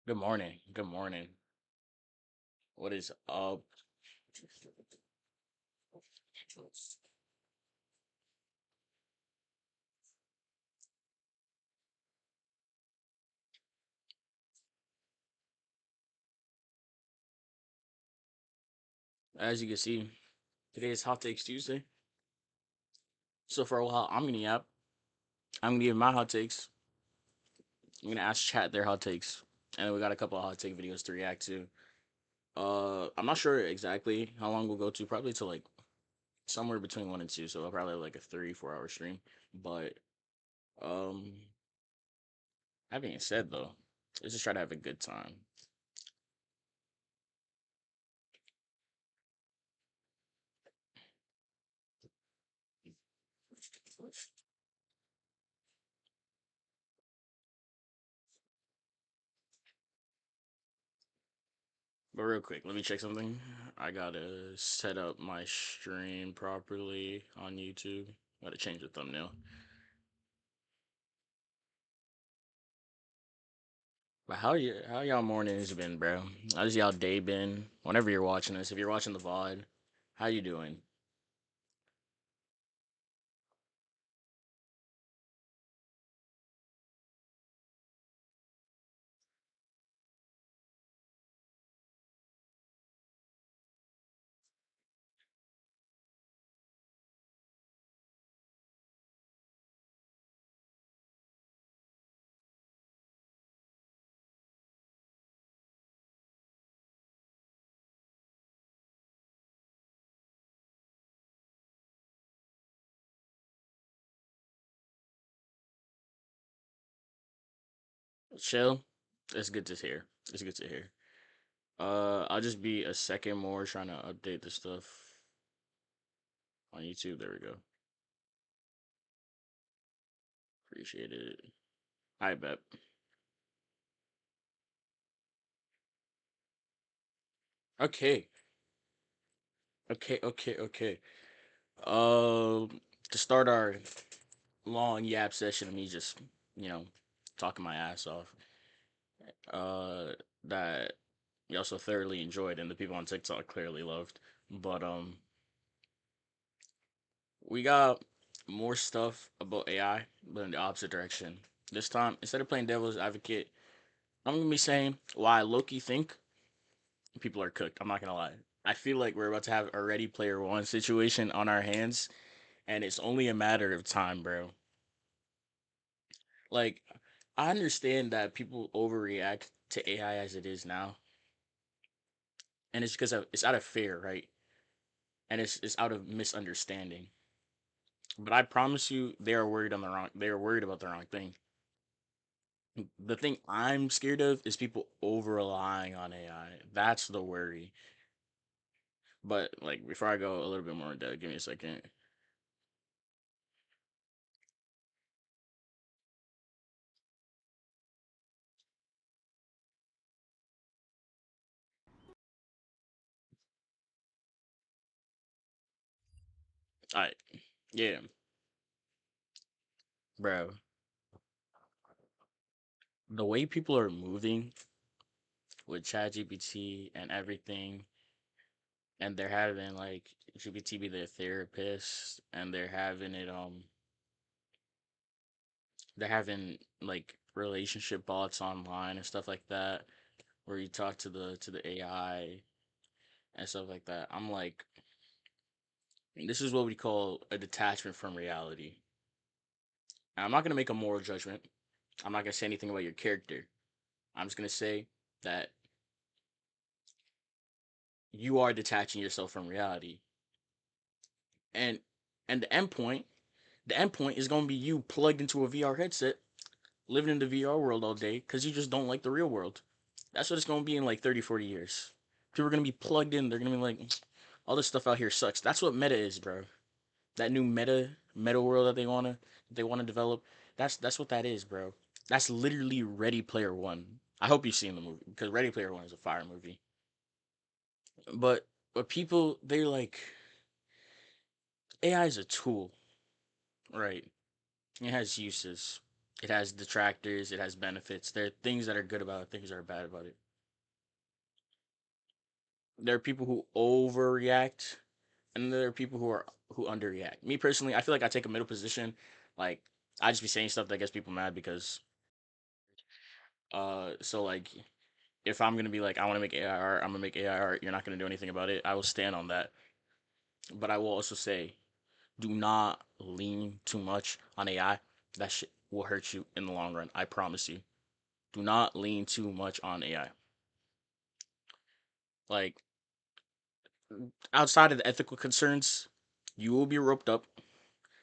Good morning. Good morning. What is up? As you can see, today is Hot Takes Tuesday. So for a while, I'm gonna yap. I'm gonna give my hot takes. I'm gonna ask chat their hot takes, and then we got a couple of hot take videos to react to. I'm not sure exactly how long we'll go to. Probably to like somewhere between 1 and 2. So I'll probably have like a 3, 4 hour stream. But um, that being said, though, let's just try to have a good time. But real quick, let me check something. I gotta set up my stream properly on YouTube. Gotta change the thumbnail. But how y'all mornings been, bro? How's y'all day been? Whenever you're watching this, if you're watching the VOD, how you doing? Chill. It's good to hear. It's good to hear. I'll just be a second more trying to update the stuff on YouTube. There we go. Appreciate it. I bet. Okay. Okay. To start our long yap session of me just, you know, talking my ass off. Uh, that we also thoroughly enjoyed, and the people on TikTok clearly loved. But we got more stuff about AI, but in the opposite direction. This time, instead of playing devil's advocate, I'm gonna be saying why I Loki think people are cooked. I'm not gonna lie. I feel like we're about to have a Ready Player One situation on our hands, and it's only a matter of time, bro. Like, I understand that people overreact to AI as it is now, and it's because of it's out of fear, right? And it's out of misunderstanding. But I promise you, they are worried on the wrong. They are worried about the wrong thing. The thing I'm scared of is people over relying on AI. That's the worry. But like, before I go a little bit more in depth, give me a second. All right, yeah, bro. The way people are moving with ChatGPT and everything, and they're having like GPT be their therapist, and they're having like relationship bots online and stuff like that, where you talk to the AI and stuff like that. I'm like, this is what we call a detachment from reality. And I'm not gonna make a moral judgment. I'm not gonna say anything about your character. I'm just gonna say that you are detaching yourself from reality, and and the end point is gonna be you plugged into a VR headset, living in the VR world all day because you just don't like the real world. That's what it's gonna be in like 30, 40 years. People are gonna be plugged in. They're gonna be like, all this stuff out here sucks. That's what meta is, bro. That new meta world that they wanna develop. That's what that is, bro. That's literally Ready Player One. I hope you've seen the movie because Ready Player One is a fire movie. But people they're like AI is a tool, right? It has uses. It has detractors. It has benefits. There are things that are good about it. Things that are bad about it. There are people who overreact, and there are people who underreact. Me personally, I feel like I take a middle position. Like I just be saying stuff that gets people mad because so like if I'm gonna be like I want to make AI art, I'm gonna make AI art. You're not gonna do anything about it. I will stand on that. But I will also say, do not lean too much on AI. That shit will hurt you in the long run. I promise you. Do not lean too much on AI. Like outside of the ethical concerns, you will be roped up.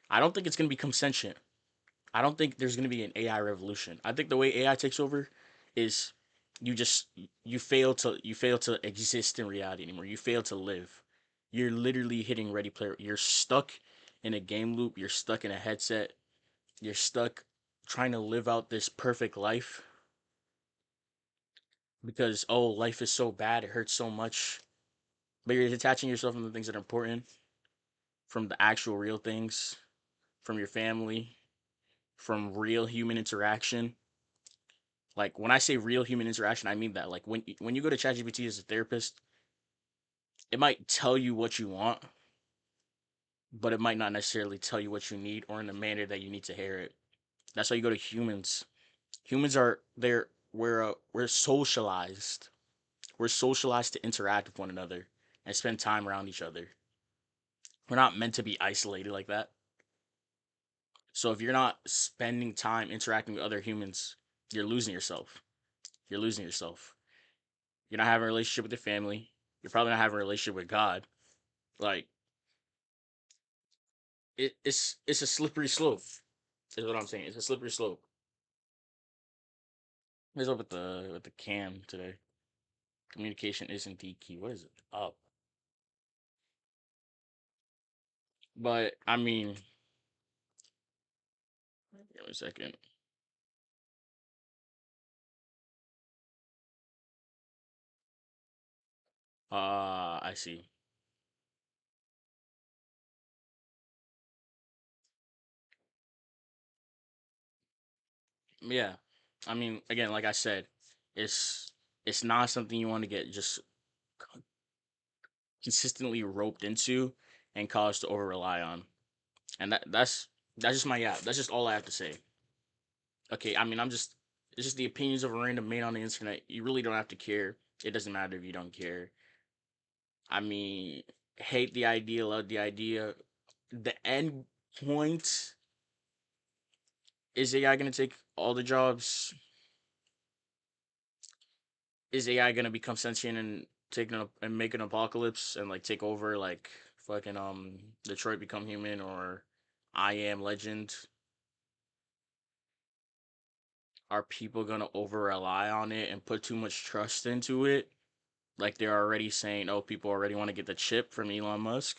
I don't think it's gonna become sentient. I don't think there's gonna be an AI revolution. I think the way AI takes over is you just you fail to exist in reality anymore. You fail to live. You're literally hitting ready player. You're stuck in a game loop. You're stuck in a headset. You're stuck trying to live out this perfect life because oh, life is so bad. It hurts so much. But you're detaching yourself from the things that are important, from the actual real things, from your family, from real human interaction. Like when I say real human interaction, I mean that. Like when you go to ChatGPT as a therapist, it might tell you what you want, but it might not necessarily tell you what you need or in the manner that you need to hear it. That's why you go to humans. Humans are there. We're socialized. We're socialized to interact with one another and spend time around each other. We're not meant to be isolated like that. So if you're not spending time interacting with other humans, you're losing yourself. You're losing yourself. You're not having a relationship with your family. You're probably not having a relationship with God. Like it's a slippery slope. Is what I'm saying. It's a slippery slope. What's up with the cam today? Communication isn't the key. What is it up? But I mean, give me a second. I see. Yeah, I mean, again, like I said, it's it's not something you want to get just consistently roped into and caused to over rely on. And that's just my yeah. That's just all I have to say. Okay, I mean, I'm just it's just the opinions of a random man on the internet. You really don't have to care. It doesn't matter if you don't care. I mean, hate the idea, love the idea. The end point is AI gonna take all the jobs? Is AI gonna become sentient and and make an apocalypse and like take over like fucking Detroit Become Human or I Am Legend? Are people gonna over rely on it and put too much trust into it? Like they're already saying, oh, people already want to get the chip from Elon Musk.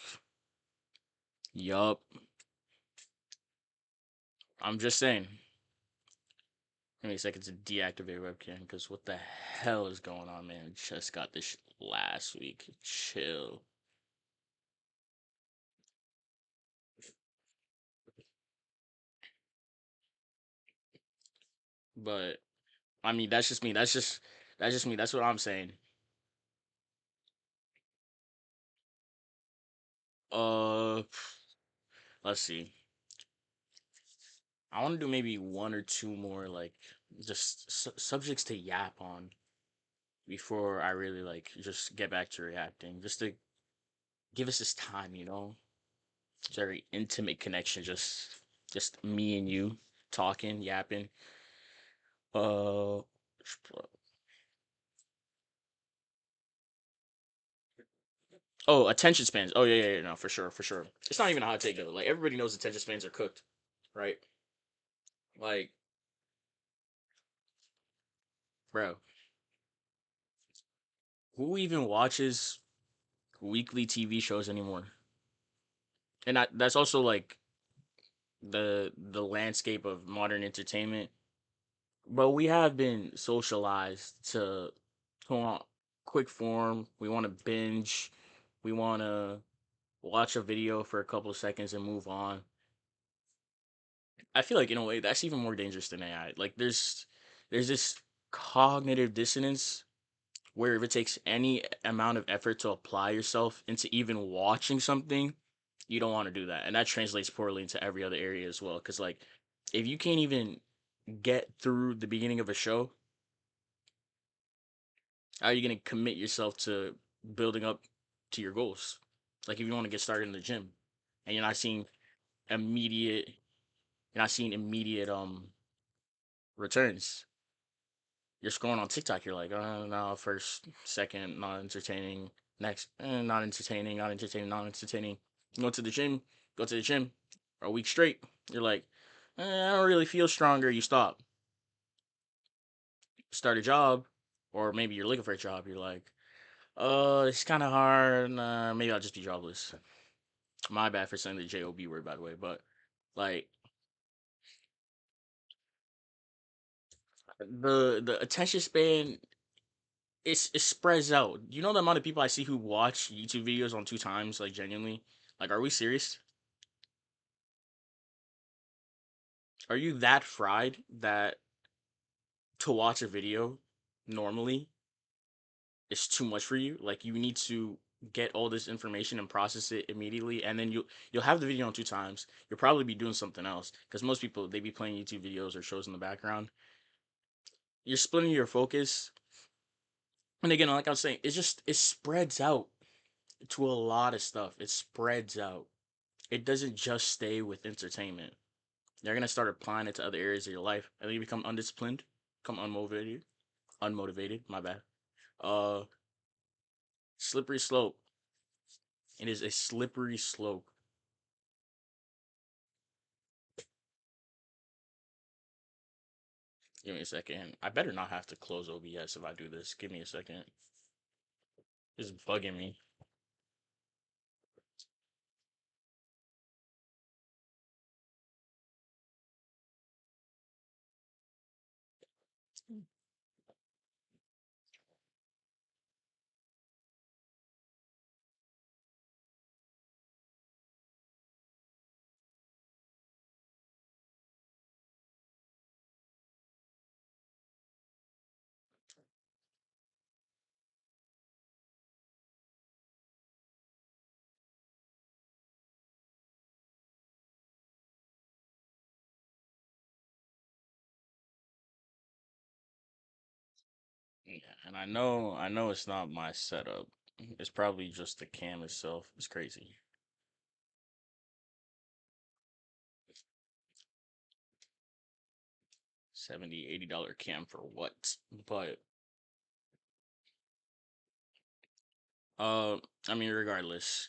Yup. I'm just saying. Give me a second to deactivate webcam because what the hell is going on, man? Just got this last week. Chill. But I mean, that's just me. That's just me. That's what I'm saying. Uh, let's see. I want to do maybe one or two more like just subjects to yap on before I really like just get back to reacting. Just to give us this time, you know, very intimate connection. Just me and you talking, yapping. Uh, oh, attention spans. Oh yeah, no, for sure, for sure. It's not even a hot take though. Like everybody knows attention spans are cooked, right? Like, bro, who even watches weekly TV shows anymore? And that's also like the landscape of modern entertainment. But we have been socialized to want quick form. We want to binge. We want to watch a video for a couple of seconds and move on. I feel like in a way that's even more dangerous than AI. Like there's this cognitive dissonance where if it takes any amount of effort to apply yourself into even watching something, you don't want to do that. And that translates poorly into every other area as well. Cause like if you can't even get through the beginning of a show, how are you gonna commit yourself to building up to your goals? Like if you want to get started in the gym and immediate you're not seeing immediate returns. You're scrolling on TikTok, you're like, oh no, first, second, not entertaining, next, not entertaining, not entertaining, not entertaining. You go to the gym for a week straight. You're like, I don't really feel stronger. You stop, start a job, or maybe you're looking for a job. You're like, it's kind of hard. Maybe I'll just be jobless. My bad for saying the job word, by the way, but like the attention span it spreads out. You know the amount of people I see who watch YouTube videos on two times, like genuinely. Like, are we serious? Are you that fried that to watch a video normally is too much for you? Like, you need to get all this information and process it immediately, and then you'll have the video on two times. You'll probably be doing something else because most people they be playing YouTube videos or shows in the background. You're splitting your focus, and again, like I was saying, it spreads out to a lot of stuff. It spreads out. It doesn't just stay with entertainment. You're gonna start applying it to other areas of your life, and then you become undisciplined, become unmotivated. Unmotivated, my bad. Uh, Slippery slope. It is a slippery slope. Give me a second. I better not have to close OBS if I do this. Give me a second. It's bugging me. Yeah, and I know it's not my setup. It's probably just the cam itself. It's crazy. 70, $80 cam for what? But uh, I mean, regardless,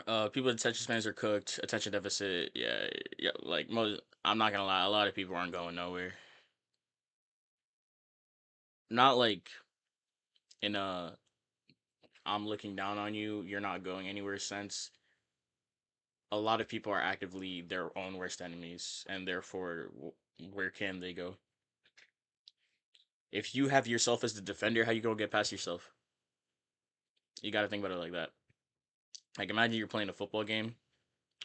people with attention spans are cooked. Attention deficit, yeah, yeah. Like most, I'm not gonna lie, a lot of people aren't going nowhere. Not like in a I'm looking down on you, you're not going anywhere sense. A lot of people are actively their own worst enemies, and therefore, where can they go? If you have yourself as the defender, how you gonna get past yourself? You got to think about it like that. Like imagine you're playing a football game,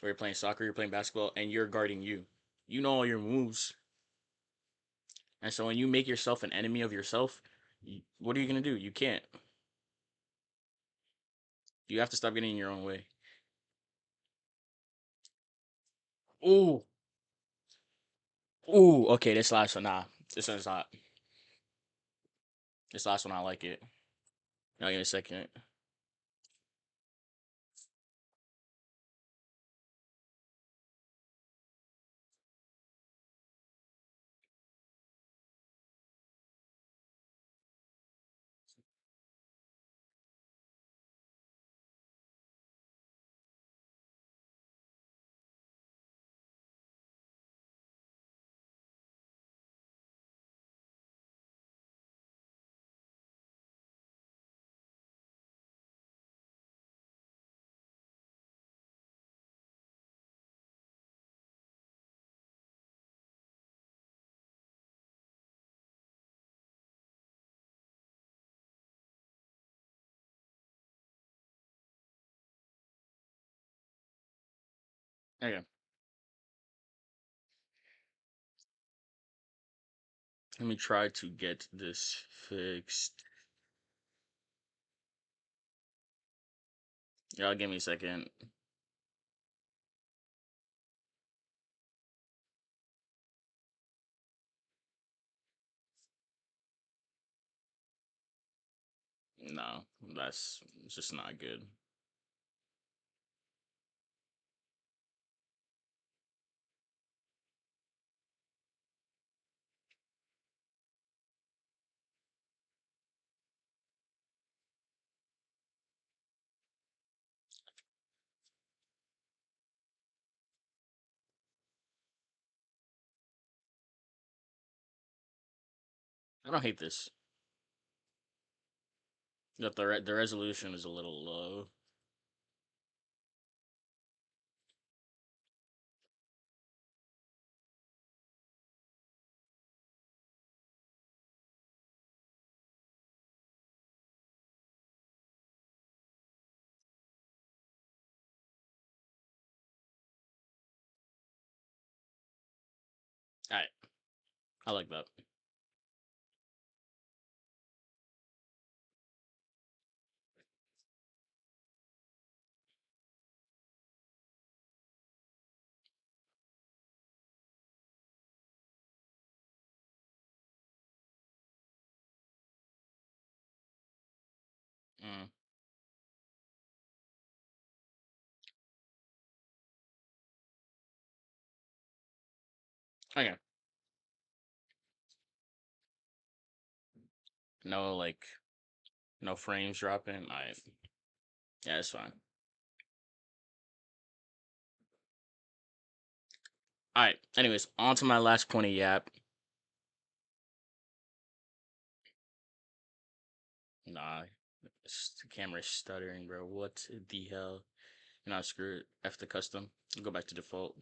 or you're playing soccer, you're playing basketball, and you're guarding you. You know all your moves, and so when you make yourself an enemy of yourself, what are you gonna do? You can't. You have to stop getting in your own way. Ooh, ooh. Okay, this last one, nah. This one's not. This last one, I like it. Now, give me a second. Okay. Let me try to get this fixed. Y'all give me a second. No, that's just not good. I don't hate this. But the resolution is a little low. Alright, I like that. Mm. Okay. No, like, no frames dropping. Alright. Yeah, it's fine. Alright, anyways, on to my last point of yap. Nah, the camera's stuttering, bro. What the hell? You know, screw it. F the custom. Go back to default.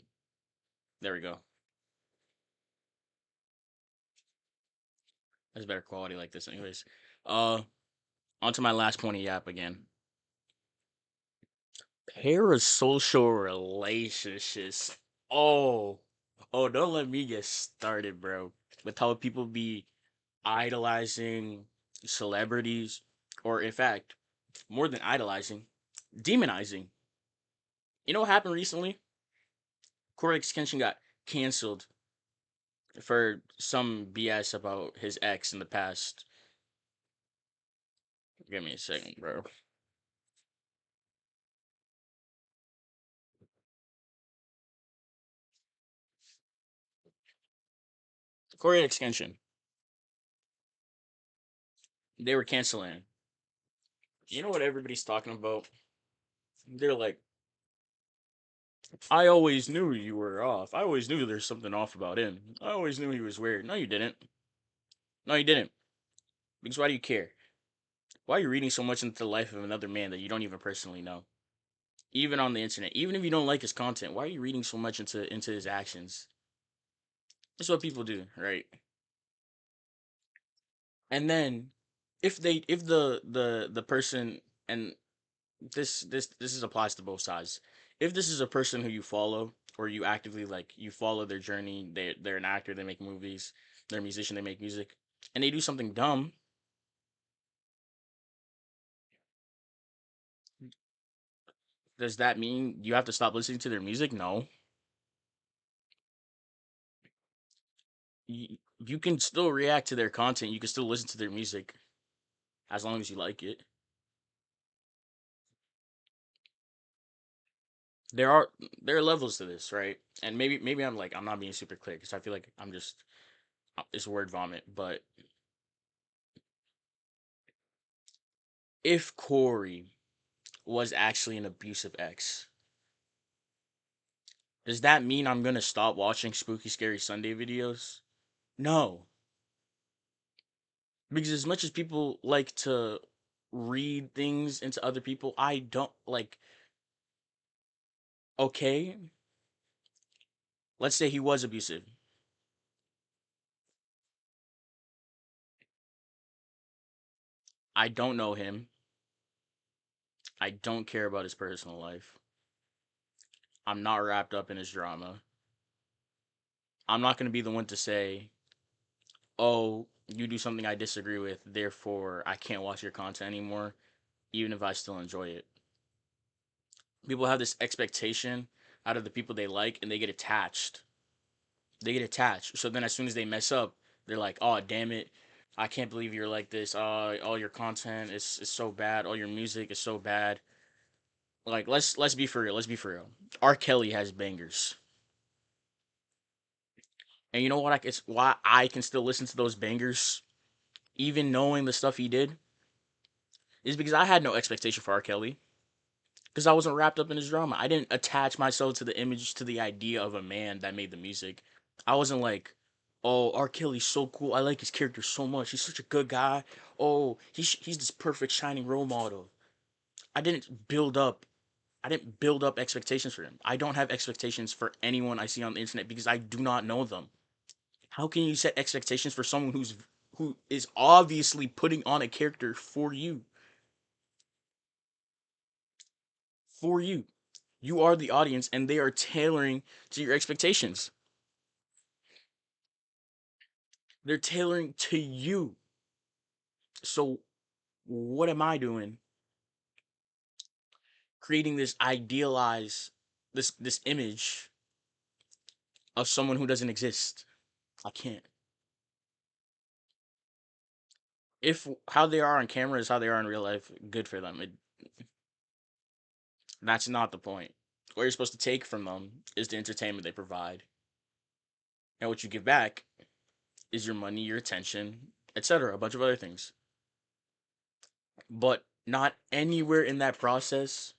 There we go. That's better quality like this, anyways. Uh, on to my last point of yap again. Parasocial relationships. Oh, oh, don't let me get started, bro. With how people be idolizing celebrities, or in fact, more than idolizing, demonizing. You know what happened recently? Corey Kenshin got canceled for some BS about his ex in the past. Give me a second, bro. Corey Extension. They were canceling. You know what everybody's talking about? They're like, I always knew you were off. I always knew there's something off about him. I always knew he was weird. No, you didn't. No, you didn't. Because why do you care? Why are you reading so much into the life of another man that you don't even personally know? Even on the internet. Even if you don't like his content, why are you reading so much into his actions? That's what people do, right? And then if the person, and this is applies to both sides. If this is a person who you follow, or you actively, like, you follow their journey, they're an actor, they make movies, they're a musician, they make music, and they do something dumb, does that mean you have to stop listening to their music? No. You can still react to their content, you can still listen to their music as long as you like it. There are there are levels to this, right? And maybe I'm not being super clear because I feel like I'm just it's word vomit. But if Corey was actually an abusive ex, does that mean I'm gonna stop watching Spooky Scary Sunday videos? No, because as much as people like to read things into other people, I don't like. Okay, let's say he was abusive. I don't know him. I don't care about his personal life. I'm not wrapped up in his drama. I'm not gonna be the one to say oh, you do something I disagree with, therefore I can't watch your content anymore, even if I still enjoy it. People have this expectation out of the people they like, and they get attached. They get attached. So then, as soon as they mess up, they're like, "Oh, damn it! I can't believe you're like this. All your content is so bad. All your music is so bad." Like, let's be for real. Let's be for real. R. Kelly has bangers, and you know what? It's why I can still listen to those bangers, even knowing the stuff he did, is because I had no expectation for R. Kelly. Because I wasn't wrapped up in his drama. I didn't attach myself to the image, to the idea of a man that made the music. I wasn't like, oh, R. Kelly's so cool. I like his character so much. He's such a good guy. Oh, he's this perfect shining role model. I didn't build up. I didn't build up expectations for him. I don't have expectations for anyone I see on the internet because I do not know them. How can you set expectations for someone who is obviously putting on a character for you? For you. You are the audience and they are tailoring to your expectations. They're tailoring to you. So what am I doing? Creating this idealized this image of someone who doesn't exist. I can't. If how they are on camera is how they are in real life, good for them. That's not the point. What you're supposed to take from them is the entertainment they provide. And what you give back is your money, your attention, etc. A bunch of other things. But not anywhere in that process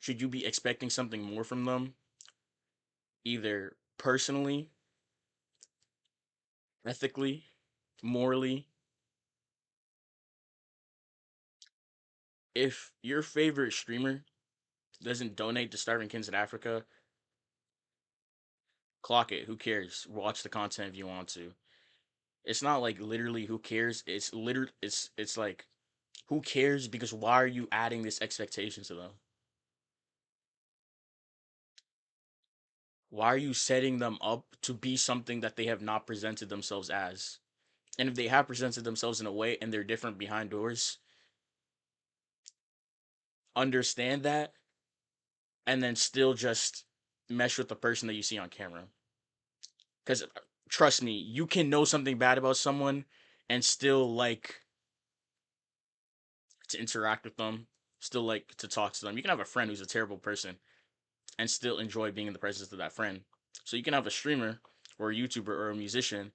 should you be expecting something more from them, either personally, ethically, morally. If your favorite streamer doesn't donate to starving kids in Africa, clock it. Who cares? Watch the content if you want to. It's not like literally who cares. It's literally it's like who cares because why are you adding this expectation to them? Why are you setting them up to be something that they have not presented themselves as? And if they have presented themselves in a way and they're different behind doors, understand that and then still just mesh with the person that you see on camera. Because trust me, you can know something bad about someone and still like to interact with them, still like to talk to them. You can have a friend who's a terrible person and still enjoy being in the presence of that friend. So you can have a streamer or a YouTuber or a musician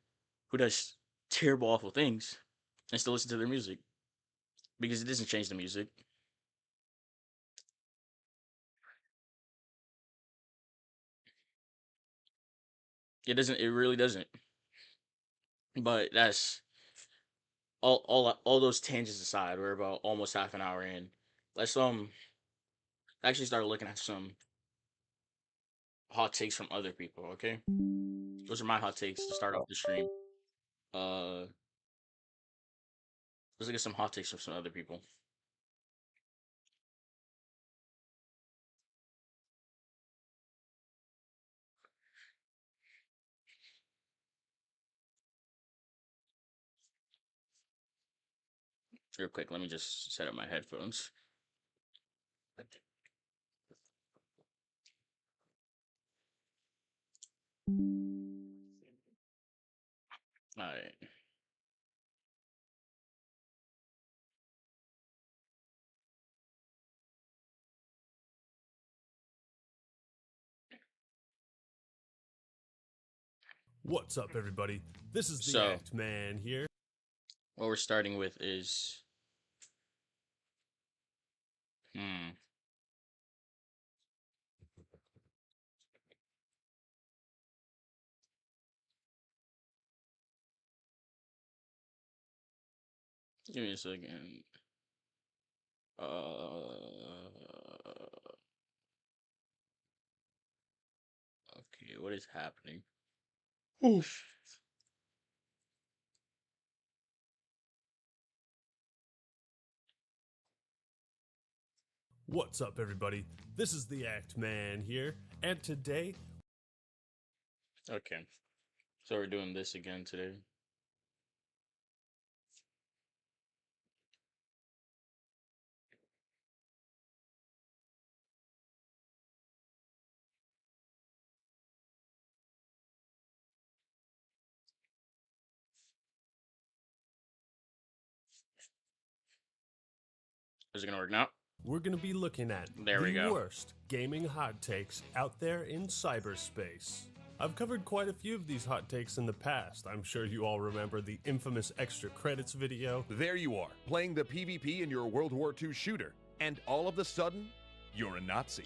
who does terrible, awful things and still listen to their music because it doesn't change the music. It doesn't. It really doesn't. But that's all those tangents aside. We're about almost half an hour in. Let's actually start looking at some hot takes from other people. Okay, those are my hot takes to start off the stream. Uh, let's look at some hot takes from some other people. Real quick, let me just set up my headphones. All right. What's up, everybody? This is the So Act Man here. what we're starting with is hmm. Give me a second. Okay, what is happening? Oof. What's up, everybody? This is the Act Man here, and today Okay, so we're doing this again today. Is it gonna work now? We're going to be looking at There we the go. worst gaming hot takes out there in cyberspace. I've covered quite a few of these hot takes in the past. I'm sure you all remember the infamous extra credits video. There you are, playing the PvP in your World War II shooter, and all of a sudden, you're a Nazi.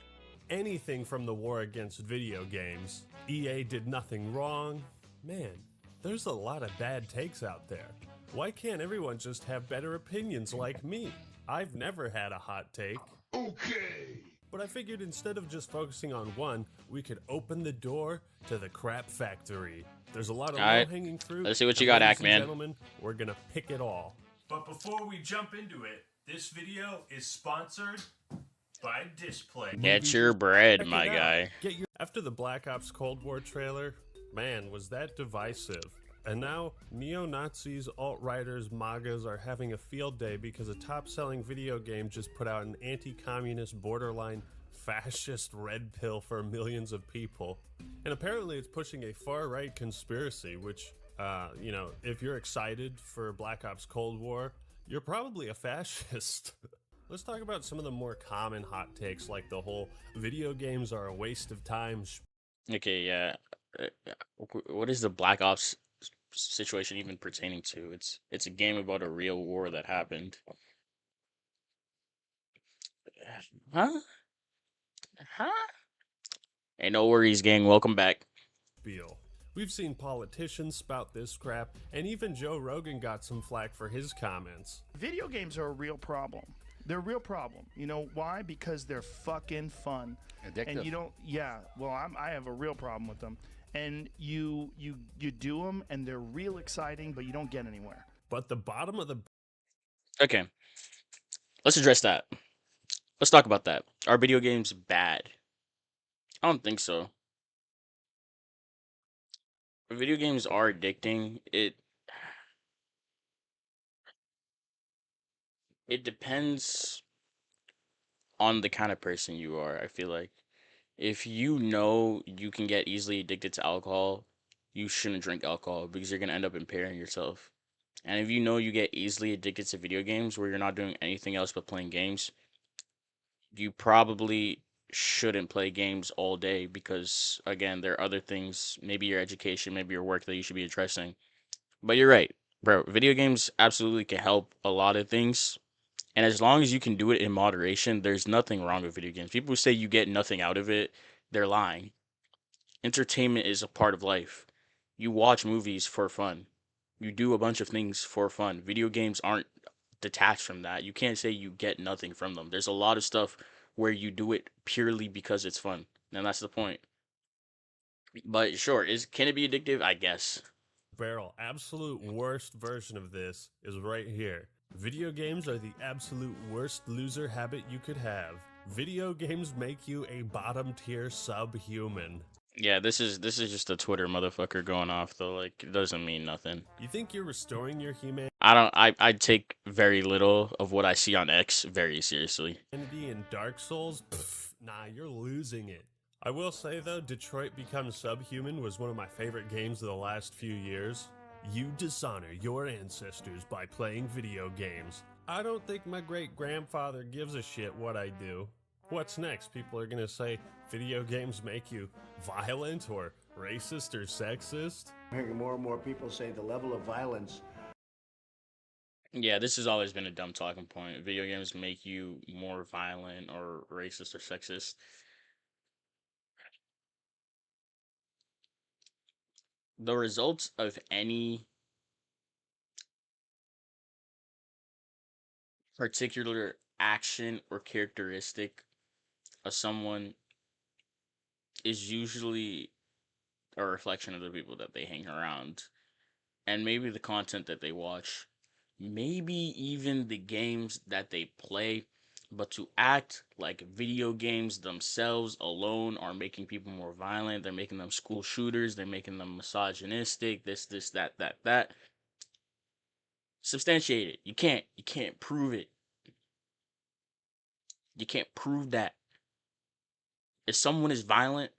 Anything from the war against video games. EA did nothing wrong. Man, there's a lot of bad takes out there. Why can't everyone just have better opinions like me? I've never had a hot take. Okay. But I figured instead of just focusing on one, we could open the door to the crap factory. There's a lot of Alright, low-hanging fruit. let's see what you and got, ladies and Ackman. Gentlemen, we're gonna pick it all. But before we jump into it, this video is sponsored by Display. Get your bread, Check my it out. guy. After the Black Ops Cold War trailer, man, was that divisive. And now, neo-Nazis, alt-righters, MAGAs are having a field day because a top-selling video game just put out an anti-communist, borderline fascist red pill for millions of people. And apparently it's pushing a far-right conspiracy, which, if you're excited for Black Ops Cold War, you're probably a fascist. Let's talk about some of the more common hot takes, like the whole video games are a waste of time. Okay, yeah. What is the Black Ops situation even pertaining to? It's a game about a real war that happened. Huh? Hey, no worries, gang. Welcome back. We've seen politicians spout this crap, and even Joe Rogan got some flack for his comments. Video games are a real problem. They're a real problem. You know why? Because they're fucking fun. Addictive. And you don't. Yeah. Well, I have a real problem with them. And you do them, and they're real exciting, but you don't get anywhere. But the bottom of the Okay, let's address that. Let's talk about that. Are video games bad? I don't think so. Video games are addicting. It depends on the kind of person you are. I feel like if you know you can get easily addicted to alcohol, you shouldn't drink alcohol because you're gonna end up impairing yourself. And if you know you get easily addicted to video games where you're not doing anything else but playing games, you probably shouldn't play games all day because again, there are other things, maybe your education, maybe your work that you should be addressing. But you're right, bro. Video games absolutely can help a lot of things. And as long as you can do it in moderation, there's nothing wrong with video games. People who say you get nothing out of it, they're lying. Entertainment is a part of life. You watch movies for fun. You do a bunch of things for fun. Video games aren't detached from that. You can't say you get nothing from them. There's a lot of stuff where you do it purely because it's fun. And that's the point. But sure, can it be addictive? I guess. barrel absolute worst version of this is right here. Video games are the absolute worst loser habit you could have. Video games make you a bottom tier subhuman. Yeah, this is just a Twitter motherfucker going off though. Like it doesn't mean nothing. You think you're restoring your humanity I take very little of what I see on X very seriously. in Dark Souls? Pff, nah, you're losing it. I will say though, Detroit Become Subhuman was one of my favorite games of the last few years. You dishonor your ancestors by playing video games. I don't think my great-grandfather gives a shit what I do. What's next? People are gonna say video games make you violent or racist or sexist? I'm hearing more and more people say the level of violence. Yeah, this has always been a dumb talking point. Video games make you more violent or racist or sexist. The results of any particular action or characteristic of someone is usually a reflection of the people that they hang around and maybe the content that they watch, maybe even the games that they play. But to act like video games themselves alone are making people more violent, they're making them school shooters, they're making them misogynistic, this, that. Substantiate it. You can't prove it. You can't prove that. If someone is violent,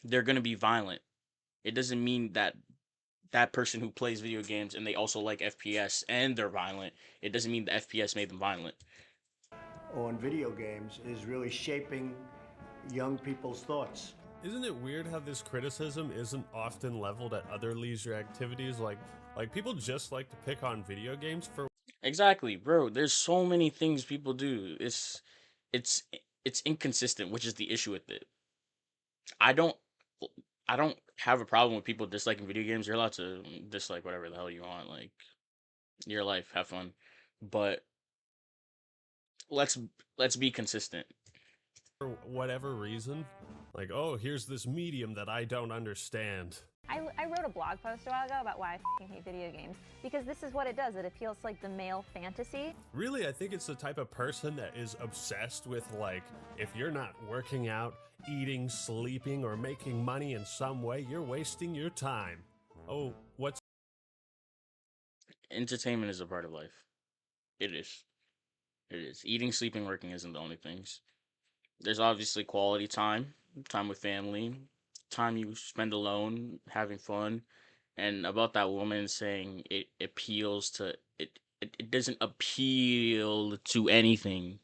they're gonna be violent. It doesn't mean that that person who plays video games and they also like FPS and they're violent, it doesn't mean the FPS made them violent. on video games is really shaping young people's thoughts. Isn't it weird how this criticism isn't often leveled at other leisure activities? Like people just like to pick on video games for. Exactly, bro. There's so many things people do. It's it's inconsistent, which is the issue with it. I don't I don't have a problem with people disliking video games. You're allowed to dislike whatever the hell you want. Like, your life, have fun. But let's let's be consistent. For whatever reason. Like, oh, here's this medium that I don't understand. I wrote a blog post a while ago about why I f***ing hate video games, because this is what it does. It appeals to, like, the male fantasy. Really, I think it's the type of person that is obsessed with, like, if you're not working out, eating, sleeping, or making money in some way, you're wasting your time. Oh, what's. Entertainment is a part of life. It is. It is. Eating, sleeping, working isn't the only things. There's obviously quality time, time with family, time you spend alone, having fun. And about that woman saying it appeals to it doesn't appeal to anything.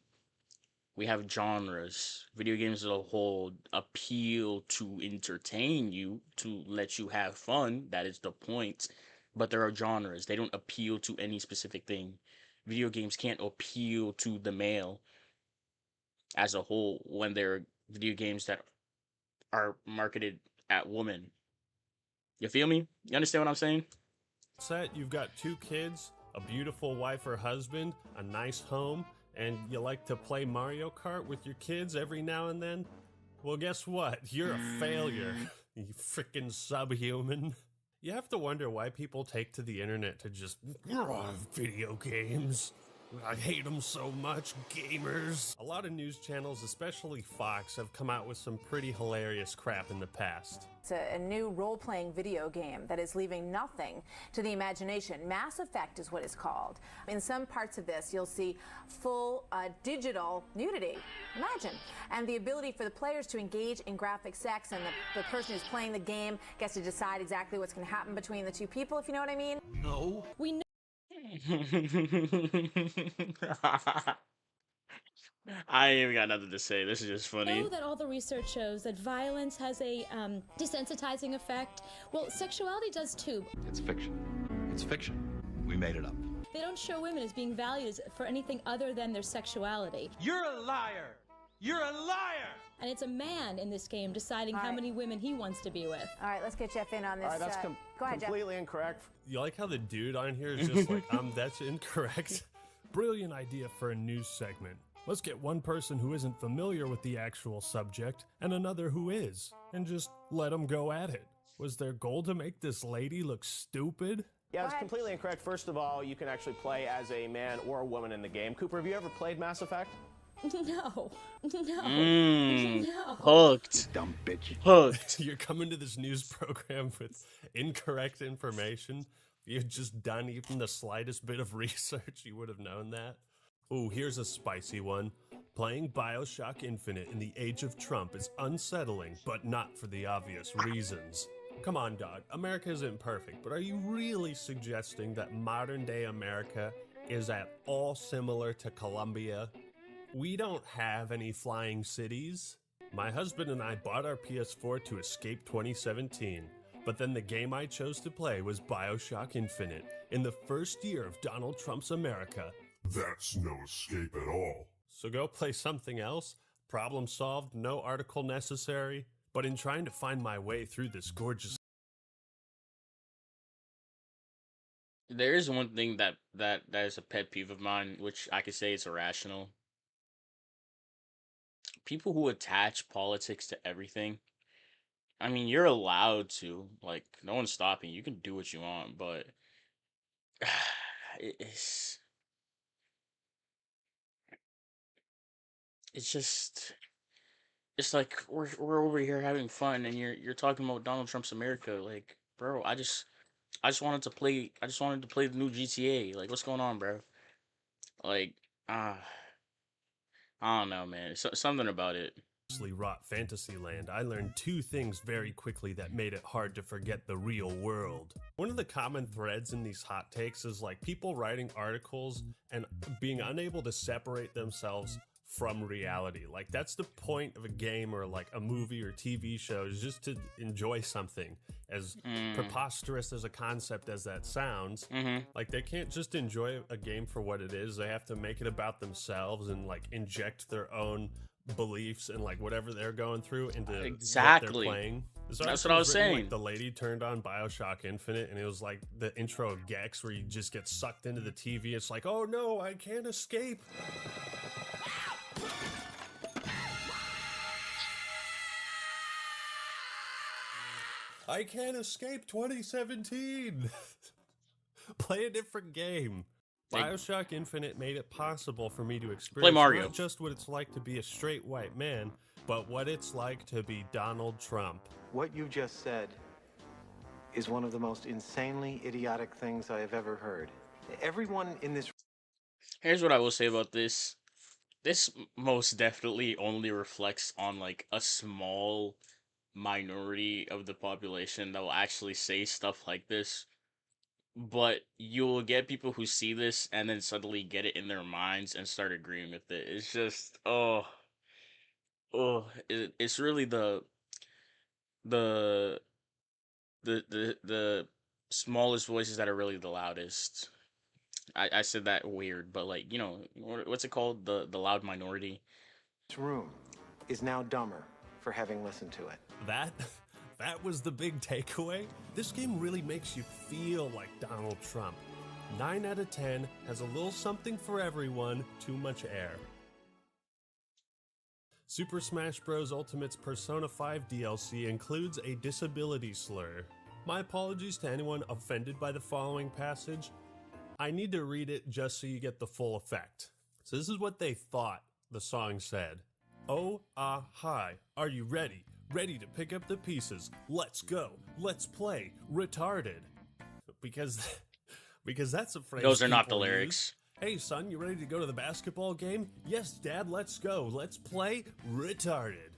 We have genres. Video games as a whole appeal to entertain you, to let you have fun. That is the point. But there are genres. They don't appeal to any specific thing. Video games can't appeal to the male as a whole when they're video games that are marketed at women. You feel me? You understand what I'm saying? Set, you've got 2 kids, a beautiful wife or husband, a nice home, and you like to play Mario Kart with your kids every now and then? Well, guess what? You're a failure, you freaking subhuman. You have to wonder why people take to the internet to just video games. I hate them so much, gamers. A lot of news channels, especially Fox, have come out with some pretty hilarious crap in the past. It's a new role-playing video game that is leaving nothing to the imagination. Mass Effect is what it's called. In some parts of this, you'll see full digital nudity. Imagine. And the ability for the players to engage in graphic sex, and the person who's playing the game gets to decide exactly what's going to happen between the 2 people, if you know what I mean. No. We know I ain't even got nothing to say. This is just funny. That all the research shows that violence has a desensitizing effect. Well, sexuality does too. It's fiction. It's fiction. We made it up. They don't show women as being valued for anything other than their sexuality. You're a liar! You're a liar! And it's a man in this game deciding how many women he wants to be with. All right, let's get Jeff in on this. All right, that's go ahead, Jeff. completely incorrect. You like how the dude on here is just like, that's incorrect? Brilliant idea for a news segment. Let's get one person who isn't familiar with the actual subject and another who is, and just let them go at it. Was their goal to make this lady look stupid? Yeah, it's completely incorrect. First of all, you can actually play as a man or a woman in the game. Cooper, have you ever played Mass Effect? No. Hooked. Dumb bitch. Hooked. You're coming to this news program with incorrect information. If you'd just done even the slightest bit of research, you would have known that. Ooh, here's a spicy one. Playing BioShock Infinite in the age of Trump is unsettling, but not for the obvious reasons. Come on, dog. America isn't perfect, but are you really suggesting that modern-day America is at all similar to Colombia? We don't have any flying cities. My husband and I bought our PS4 to escape 2017, but then the game I chose to play was BioShock Infinite in the first year of Donald Trump's America. That's no escape at all. So go play something else? Problem solved, no article necessary? But in trying to find my way through this gorgeous... There is one thing that is a pet peeve of mine, which I could say it's irrational. People who attach politics to everything. I mean, you're allowed to. Like, no one's stopping you. You can do what you want, but it's just it's like we're over here having fun, and you're talking about Donald Trump's America. Like, bro, I just wanted to play the new GTA. Like, what's going on, bro? Like, I don't know, man. Something about it. wrought Fantasyland, I learned two things very quickly that made it hard to forget the real world. One of the common threads in these hot takes is like people writing articles and being unable to separate themselves from reality. Like that's the point of a game or like a movie or TV show, is just to enjoy something. As preposterous as a concept as that sounds, like they can't just enjoy a game for what it is. They have to make it about themselves and like inject their own beliefs and like whatever they're going through into what they're playing. That's what I was saying. Like, the lady turned on BioShock Infinite and it was like the intro of Gex where you just get sucked into the TV. It's like, oh no, I can't escape. I can't escape 2017. Play a different game. BioShock Infinite made it possible for me to experience not just what it's like to be a straight white man, but what it's like to be Donald Trump. What you just said is one of the most insanely idiotic things I have ever heard. Everyone in this... Here's what I will say about this. This most definitely only reflects on like a small minority of the population that will actually say stuff like this. But you'll get people who see this and then suddenly get it in their minds and start agreeing with it. It's just, it's really the smallest voices that are really the loudest. I said that weird, but like, you know, what's it called? The loud minority. This room is now dumber for having listened to it. That was the big takeaway. This game really makes you feel like Donald Trump. 9 out of 10 has a little something for everyone, too much air. Super Smash Bros. Ultimate's Persona 5 DLC includes a disability slur. My apologies to anyone offended by the following passage. I need to read it just so you get the full effect. So this is what they thought the song said. Oh, hi, are you ready? Ready to pick up the pieces. Let's go. Let's play. Retarded. Because that's a phrase. Those are not the lyrics. Hey son, you ready to go to the basketball game? Yes, Dad, let's go. Let's play. Retarded.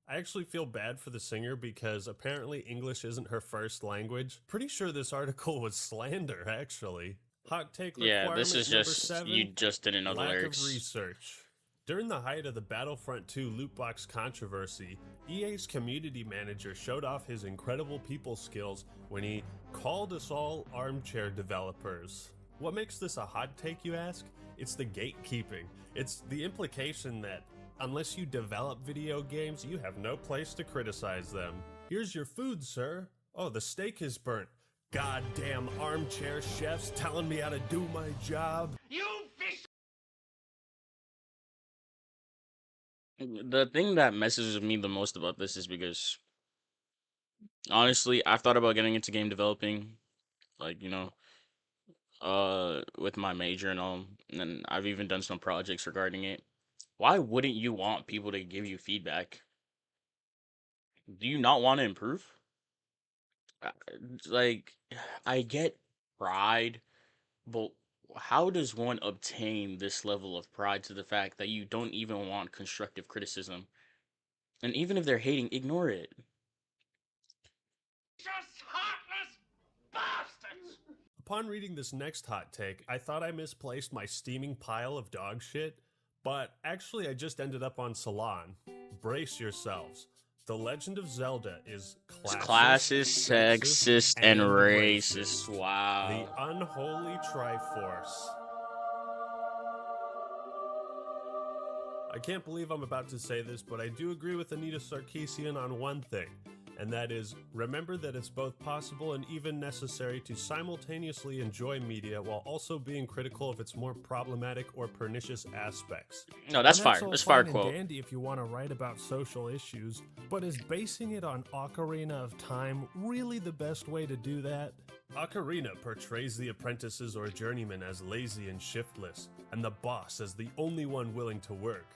I actually feel bad for the singer because apparently English isn't her first language. Pretty sure this article was slander, actually. Hot take requirement yeah, this is just 7, you just didn't know the lyrics. Lack of research. During the height of the Battlefront 2 loot box controversy, EA's community manager showed off his incredible people skills when he called us all armchair developers. What makes this a hot take, you ask? It's the gatekeeping. It's the implication that unless you develop video games, you have no place to criticize them. Here's your food, sir. Oh, the steak is burnt. Goddamn armchair chefs telling me how to do my job. The thing that messes with me the most about this is because, honestly, I've thought about getting into game developing, like, you know, with my major and all, and I've even done some projects regarding it. Why wouldn't you want people to give you feedback? Do you not want to improve? Like, I get pride, but how does one obtain this level of pride to the fact that you don't even want constructive criticism? And even if they're hating, ignore it. Just heartless bastards! Upon reading this next hot take, I thought I misplaced my steaming pile of dog shit, but actually I just ended up on Salon. Brace yourselves. The Legend of Zelda is classist, sexist, and racist. Wow. The unholy Triforce. I can't believe I'm about to say this, but I do agree with Anita Sarkeesian on one thing, and that is, remember that it's both possible and even necessary to simultaneously enjoy media while also being critical of its more problematic or pernicious aspects. No, that's fire. That's fire quote. Dandy if you want to write about social issues, but is basing it on Ocarina of Time really the best way to do that? Ocarina portrays the apprentices or journeymen as lazy and shiftless, and the boss as the only one willing to work.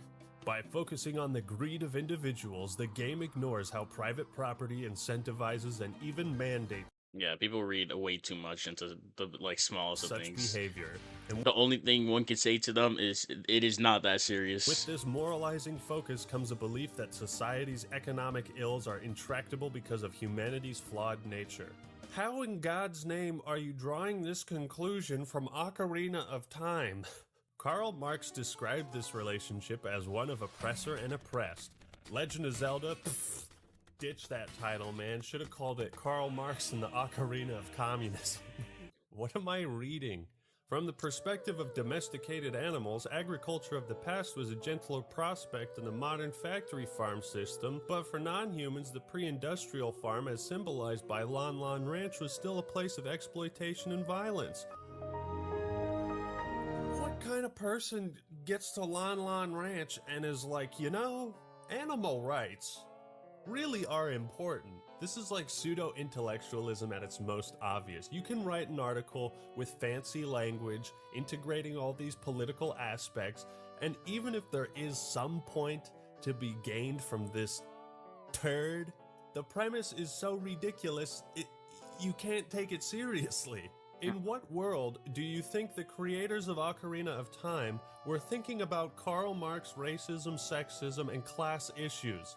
By focusing on the greed of individuals, the game ignores how private property incentivizes and even mandates. Yeah, people read way too much into the like smallest of such things. behavior. And the only thing one can say to them is, it is not that serious. With this moralizing focus comes a belief that society's economic ills are intractable because of humanity's flawed nature. How in God's name are you drawing this conclusion from Ocarina of Time? Karl Marx described this relationship as one of oppressor and oppressed. Legend of Zelda? Pfft, ditch that title, man. Should have called it Karl Marx and the Ocarina of Communism. What am I reading? From the perspective of domesticated animals, agriculture of the past was a gentler prospect than the modern factory farm system, but for non-humans, the pre-industrial farm, as symbolized by Lon Lon Ranch, was still a place of exploitation and violence. What kind of person gets to Lon Lon Ranch and is like, you know, animal rights really are important? This is like pseudo-intellectualism at its most obvious. You can write an article with fancy language, integrating all these political aspects, and even if there is some point to be gained from this turd, the premise is so ridiculous, you can't take it seriously. In what world do you think the creators of Ocarina of Time were thinking about Karl Marx racism, sexism, and class issues?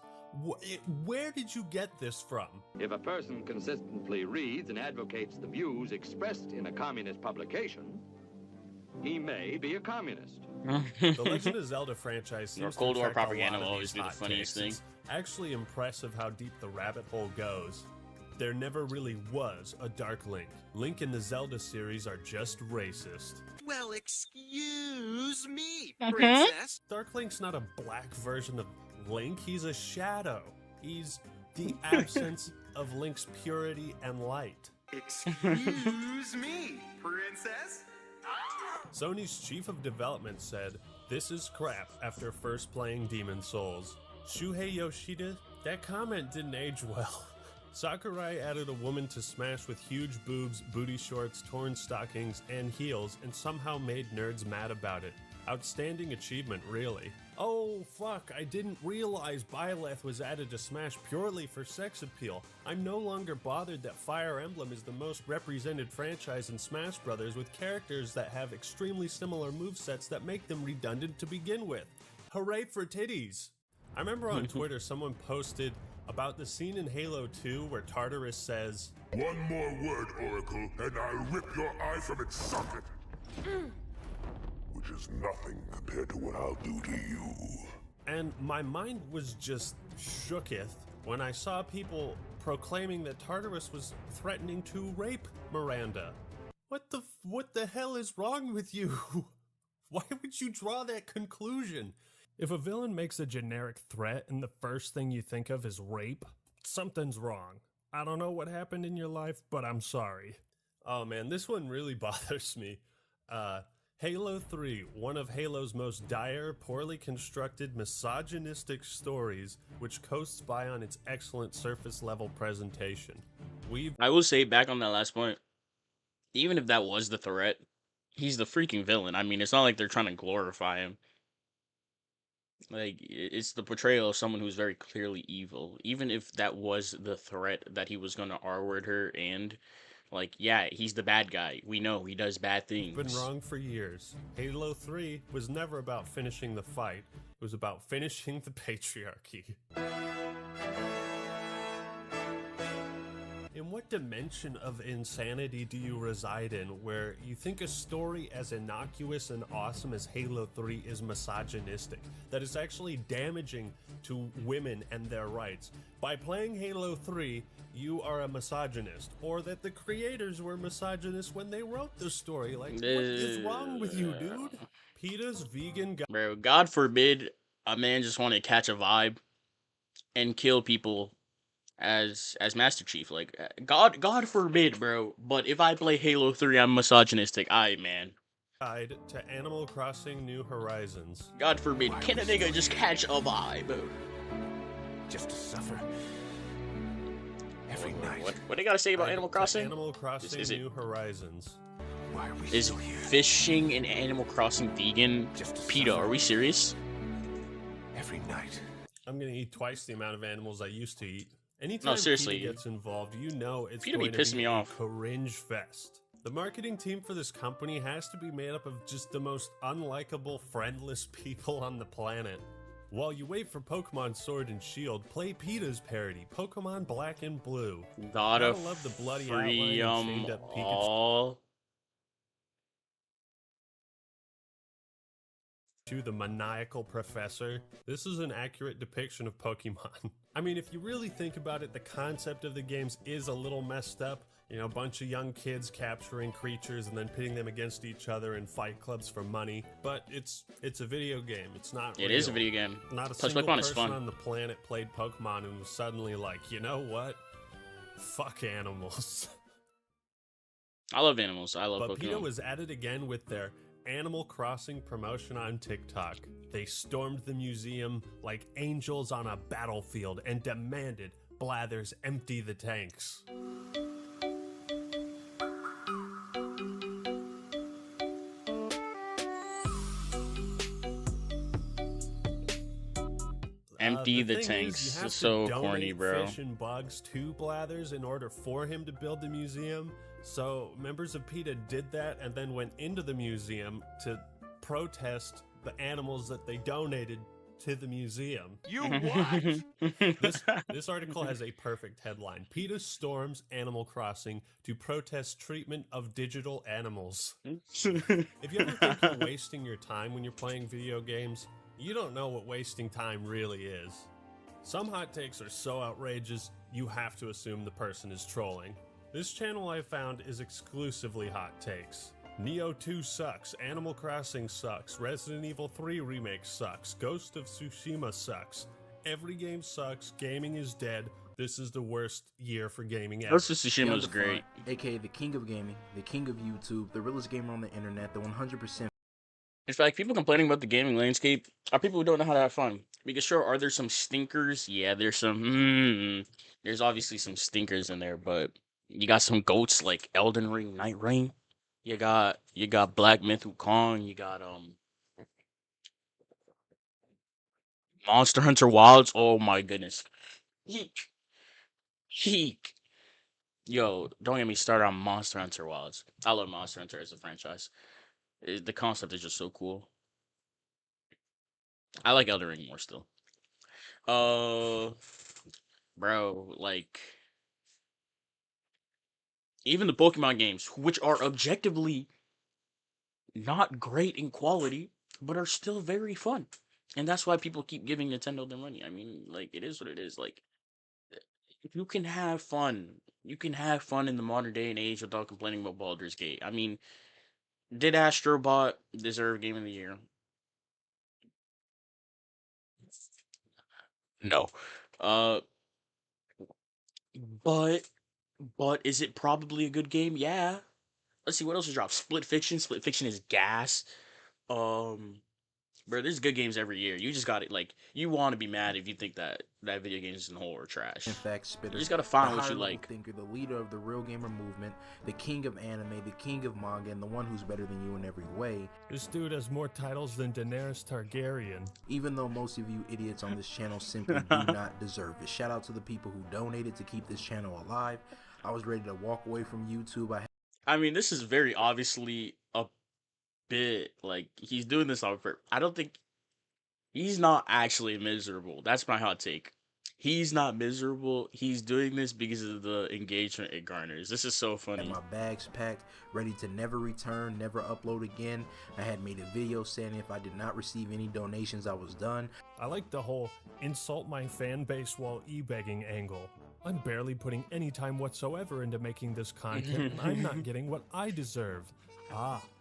Where did you get this from? If a person consistently reads and advocates the views expressed in a communist publication, he may be a communist. The Legend of Zelda franchise seems Cold to War attract propaganda a lot will of always these be the hot funniest takes. thing. It's actually impressive how deep the rabbit hole goes. There never really was a Dark Link. Link in the Zelda series are just racist. Well, excuse me, princess. Dark Link's not a black version of Link, he's a shadow. He's the absence of Link's purity and light. Excuse me, princess. Sony's chief of development said, "This is crap," after first playing Demon Souls. Shuhei Yoshida, that comment didn't age well. Sakurai added a woman to Smash with huge boobs, booty shorts, torn stockings, and heels, and somehow made nerds mad about it. Outstanding achievement, really. Oh, fuck, I didn't realize Byleth was added to Smash purely for sex appeal. I'm no longer bothered that Fire Emblem is the most represented franchise in Smash Bros. With characters that have extremely similar movesets that make them redundant to begin with. Hooray for titties! I remember on Twitter someone posted about the scene in Halo 2 where Tartarus says, "One more word, Oracle, and I'll rip your eye from its socket." Which is nothing compared to what I'll do to you. And my mind was just shooketh when I saw people proclaiming that Tartarus was threatening to rape Miranda. What the hell is wrong with you? Why would you draw that conclusion? If a villain makes a generic threat and the first thing you think of is rape, something's wrong. I don't know what happened in your life, but I'm sorry. Oh man, this one really bothers me. Halo 3, one of Halo's most dire, poorly constructed, misogynistic stories, which coasts by on its excellent surface-level presentation. I will say, back on that last point, even if that was the threat, he's the freaking villain. I mean, it's not like they're trying to glorify him. Like, it's the portrayal of someone who's very clearly evil. Even if that was the threat that he was going to R-word her and... like, yeah, he's the bad guy. We know he does bad things. Been wrong for years. Halo 3 was never about finishing the fight. It was about finishing the patriarchy. In what dimension of insanity do you reside in where you think a story as innocuous and awesome as Halo 3 is misogynistic, that it's actually damaging to women and their rights? By playing Halo 3, you are a misogynist, or that the creators were misogynists when they wrote the story. Like, what is wrong with you, dude? PETA's vegan guy. Bro, God forbid a man just want to catch a vibe and kill people as Master Chief. Like, God forbid, bro. But if I play Halo 3, I'm misogynistic. Man. Guide to Animal Crossing New Horizons. God forbid, can a nigga just catch a vibe? Just to suffer every night. What they gotta say about Animal Crossing? Animal Crossing New Horizons. Why are we Is still here? fishing in Animal Crossing vegan? PETA, are we serious? Every night. I'm gonna eat twice the amount of animals I used to eat. Anytime seriously. PETA gets involved, you know it's PETA be going to pissing be me a off. cringe fest. The marketing team for this company has to be made up of just the most unlikable, friendless people on the planet. While you wait for Pokemon Sword and Shield, play PETA's parody, Pokemon Black and Blue. God of Gotta love the bloody outline and freedom chained up Pikachu. all. To the maniacal professor. This is an accurate depiction of Pokemon. I mean, if you really think about it, the concept of the games is a little messed up. You know, a bunch of young kids capturing creatures and then pitting them against each other in fight clubs for money. But it's a video game. It's not It real. is a video game. Not a Plus, single Pokemon is person fun. on the planet played Pokemon and was suddenly like, you know what? Fuck animals. I love animals. I love But PETA Pokemon. was at it again with their Animal Crossing promotion on TikTok. They stormed the museum like angels on a battlefield and demanded Blathers empty the tanks. Empty the thing is, tanks. you have It's to so donate corny, bro. Fish and bugs to Blathers in order for him to build the museum. So members of PETA did that and then went into the museum to protest the animals that they donated to the museum. You what? This article has a perfect headline. PETA storms Animal Crossing to protest treatment of digital animals. If you ever think you're wasting your time when you're playing video games, you don't know what wasting time really is. Some hot takes are so outrageous, you have to assume the person is trolling. This channel I found is exclusively hot takes. Neo 2 sucks, Animal Crossing sucks, Resident Evil 3 Remake sucks, Ghost of Tsushima sucks. Every game sucks, gaming is dead, this is the worst year for gaming ever. Ghost of Tsushima was great. AKA the king of gaming, the king of YouTube, the realest gamer on the internet, the 100%. In fact, people complaining about the gaming landscape are people who don't know how to have fun. Because sure, are there some stinkers? Yeah, there's some. There's obviously some stinkers in there, but you got some goats like Elden Ring, Night Rain. You got Black Myth Wukong. You got Monster Hunter Wilds. Oh my goodness. Heek. Yo, don't get me started on Monster Hunter Wilds. I love Monster Hunter as a franchise. The concept is just so cool. I like Elden Ring more still. Bro, like even the Pokemon games, which are objectively not great in quality, but are still very fun. And that's why people keep giving Nintendo their money. I mean, like, it is what it is. Like, if you can have fun, you can have fun in the modern day and age without complaining about Baldur's Gate. I mean, did Astrobot deserve Game of the Year? No. But is it probably a good game? Yeah. Let's see what else is dropped. Split Fiction. Split Fiction is gas. Bro, there's good games every year. You just got it. Like, you want to be mad if you think that video games in whole are trash. In fact, Spitter, You just gotta find the what you higher-level like. thinker, the leader of the real gamer movement, the king of anime, the king of manga, and the one who's better than you in every way. This dude has more titles than Daenerys Targaryen. Even though most of you idiots on this channel simply do not deserve it. Shout out to the people who donated to keep this channel alive. I was ready to walk away from YouTube. I mean, this is very obviously a bit like he's doing this on purpose. I don't think he's not actually miserable. That's my hot take. He's not miserable. He's doing this because of the engagement it garners. This is so funny. My bags packed, ready to never return, never upload again. I had made a video saying if I did not receive any donations, I was done. I like the whole insult my fan base while e-begging angle. I'm barely putting any time whatsoever into making this content, and I'm not getting what I deserve.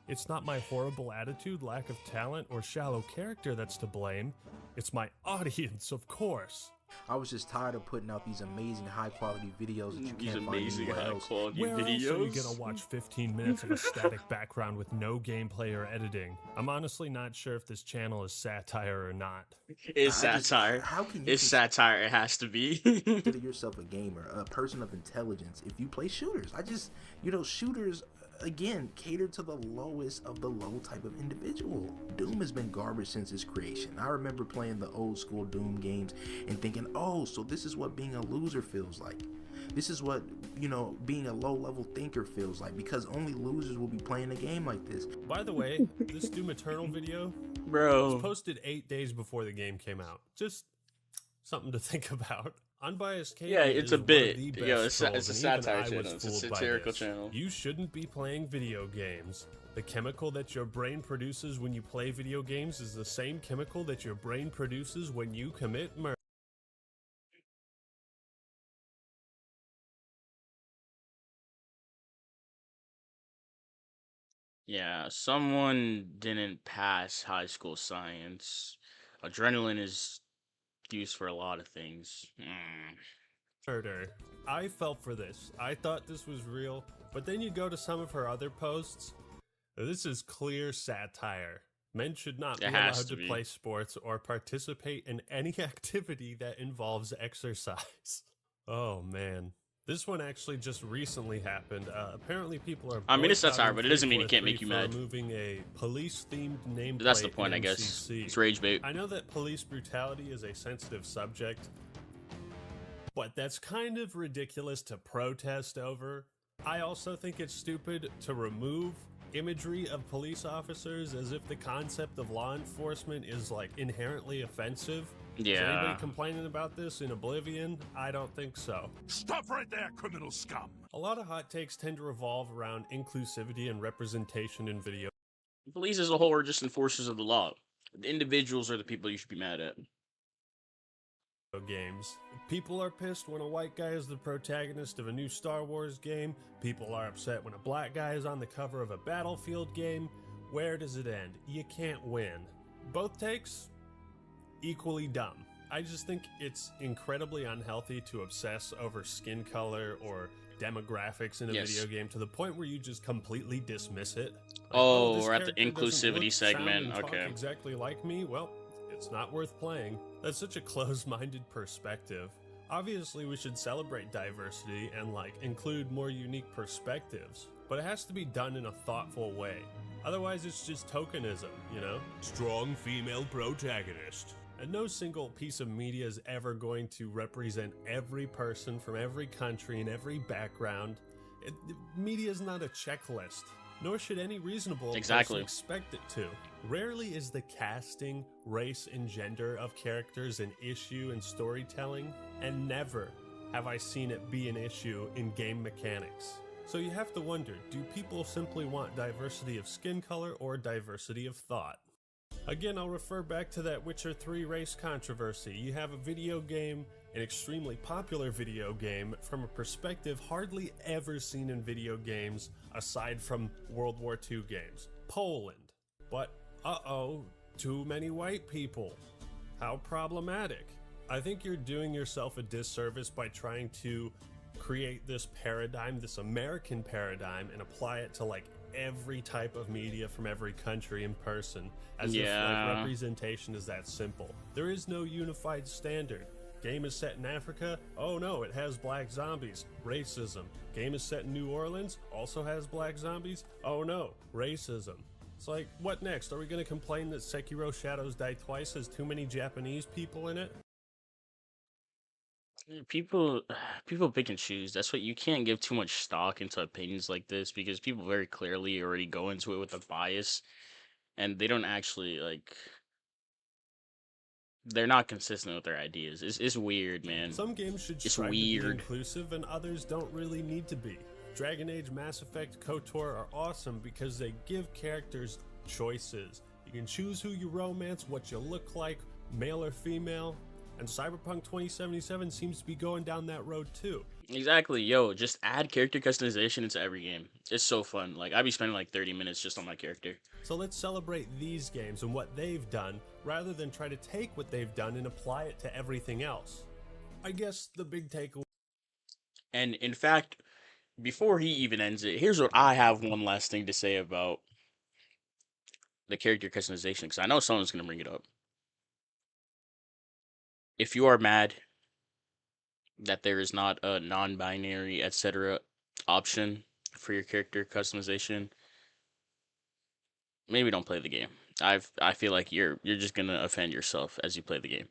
It's not my horrible attitude, lack of talent, or shallow character that's to blame. It's my audience, of course. I was just tired of putting out these amazing high-quality videos that you These can't find amazing anywhere else. high-quality Where else are you videos. gonna watch 15 minutes of a static background with no gameplay or editing? I'm honestly not sure if this channel is satire or not. It's satire. How can you It's satire. It has to be. consider yourself a gamer, a person of intelligence, if you play shooters? Shooters, again, cater to the lowest of the low type of individual. Doom has been garbage since its creation. I remember playing the old school Doom games and thinking, oh, so this is what being a loser feels like. This is what, being a low-level thinker feels like, because only losers will be playing a game like this. By the way, this Doom Eternal video was posted 8 days before the game came out. Just something to think about. Unbiased Katie, yeah, it's is a one of bit. the Yo, best it's a trolls, and even satire I was channel. It's a fooled by satirical this. channel. You shouldn't be playing video games. The chemical that your brain produces when you play video games is the same chemical that your brain produces when you commit murder. Yeah, someone didn't pass high school science. Adrenaline is used for a lot of things. Murder. I fell for this. I thought this was real, but then you go to some of her other posts. This is clear satire. Men should not be allowed to play sports or participate in any activity that involves exercise. Oh man. This one actually just recently happened. Apparently people are... I mean, it's satire, but it doesn't mean it can't make you mad. Removing a police-themed nameplate. That's the point, I guess. It's rage bait. I know that police brutality is a sensitive subject, but that's kind of ridiculous to protest over. I also think it's stupid to remove imagery of police officers as if the concept of law enforcement is like inherently offensive. Yeah. Is anybody complaining about this in oblivion? I don't think so. Stop right there, criminal scum! A lot of hot takes tend to revolve around inclusivity and representation in video. Police as a whole are just enforcers of the law. The individuals are the people you should be mad at. Games. People are pissed when a white guy is the protagonist of a new Star Wars game. People are upset when a black guy is on the cover of a Battlefield game. Where does it end? You can't win. Both takes? Equally dumb. I just think it's incredibly unhealthy to obsess over skin color or demographics in a video game to the point where you just completely dismiss it. Like, we're at the inclusivity segment. Okay. Exactly like me? Well, it's not worth playing. That's such a closed-minded perspective. Obviously, we should celebrate diversity and include more unique perspectives, but it has to be done in a thoughtful way. Otherwise, it's just tokenism, Strong female protagonist. And no single piece of media is ever going to represent every person from every country and every background. Media is not a checklist, nor should any reasonable person expect it to. Rarely is the casting, race, and gender of characters an issue in storytelling, and never have I seen it be an issue in game mechanics. So you have to wonder, do people simply want diversity of skin color or diversity of thought? Again, I'll refer back to that Witcher 3 race controversy. You have a video game, an extremely popular video game, from a perspective hardly ever seen in video games aside from World War II games. Poland. But, too many white people. How problematic. I think you're doing yourself a disservice by trying to create this paradigm, this American paradigm, and apply it to every type of media from every country in person, as if representation is that simple. There is no unified standard. Game is set in Africa, oh no, it has black zombies, racism. Game is set in New Orleans, also has black zombies, oh no, racism. It's what next? Are we going to complain that Sekiro Shadows Die Twice has too many Japanese people in it? People pick and choose. That's what you can't give too much stock into opinions like this, because people very clearly already go into it with a bias, and they don't actually they're not consistent with their ideas. It's weird, man. Some games should strive to be inclusive, and others don't really need to be. Dragon Age, Mass Effect, KOTOR are awesome because they give characters choices. You can choose who you romance, what you look like, male or female. And Cyberpunk 2077 seems to be going down that road too. Exactly, yo, just add character customization into every game. It's so fun. I'd be spending 30 minutes just on my character. So let's celebrate these games and what they've done, rather than try to take what they've done and apply it to everything else. I guess the big takeaway. And in fact, before he even ends it, here's what I have one last thing to say about the character customization, because I know someone's going to bring it up. If you are mad that there is not a non-binary, etc. option for your character customization, maybe don't play the game. I feel like you're just gonna offend yourself as you play the game.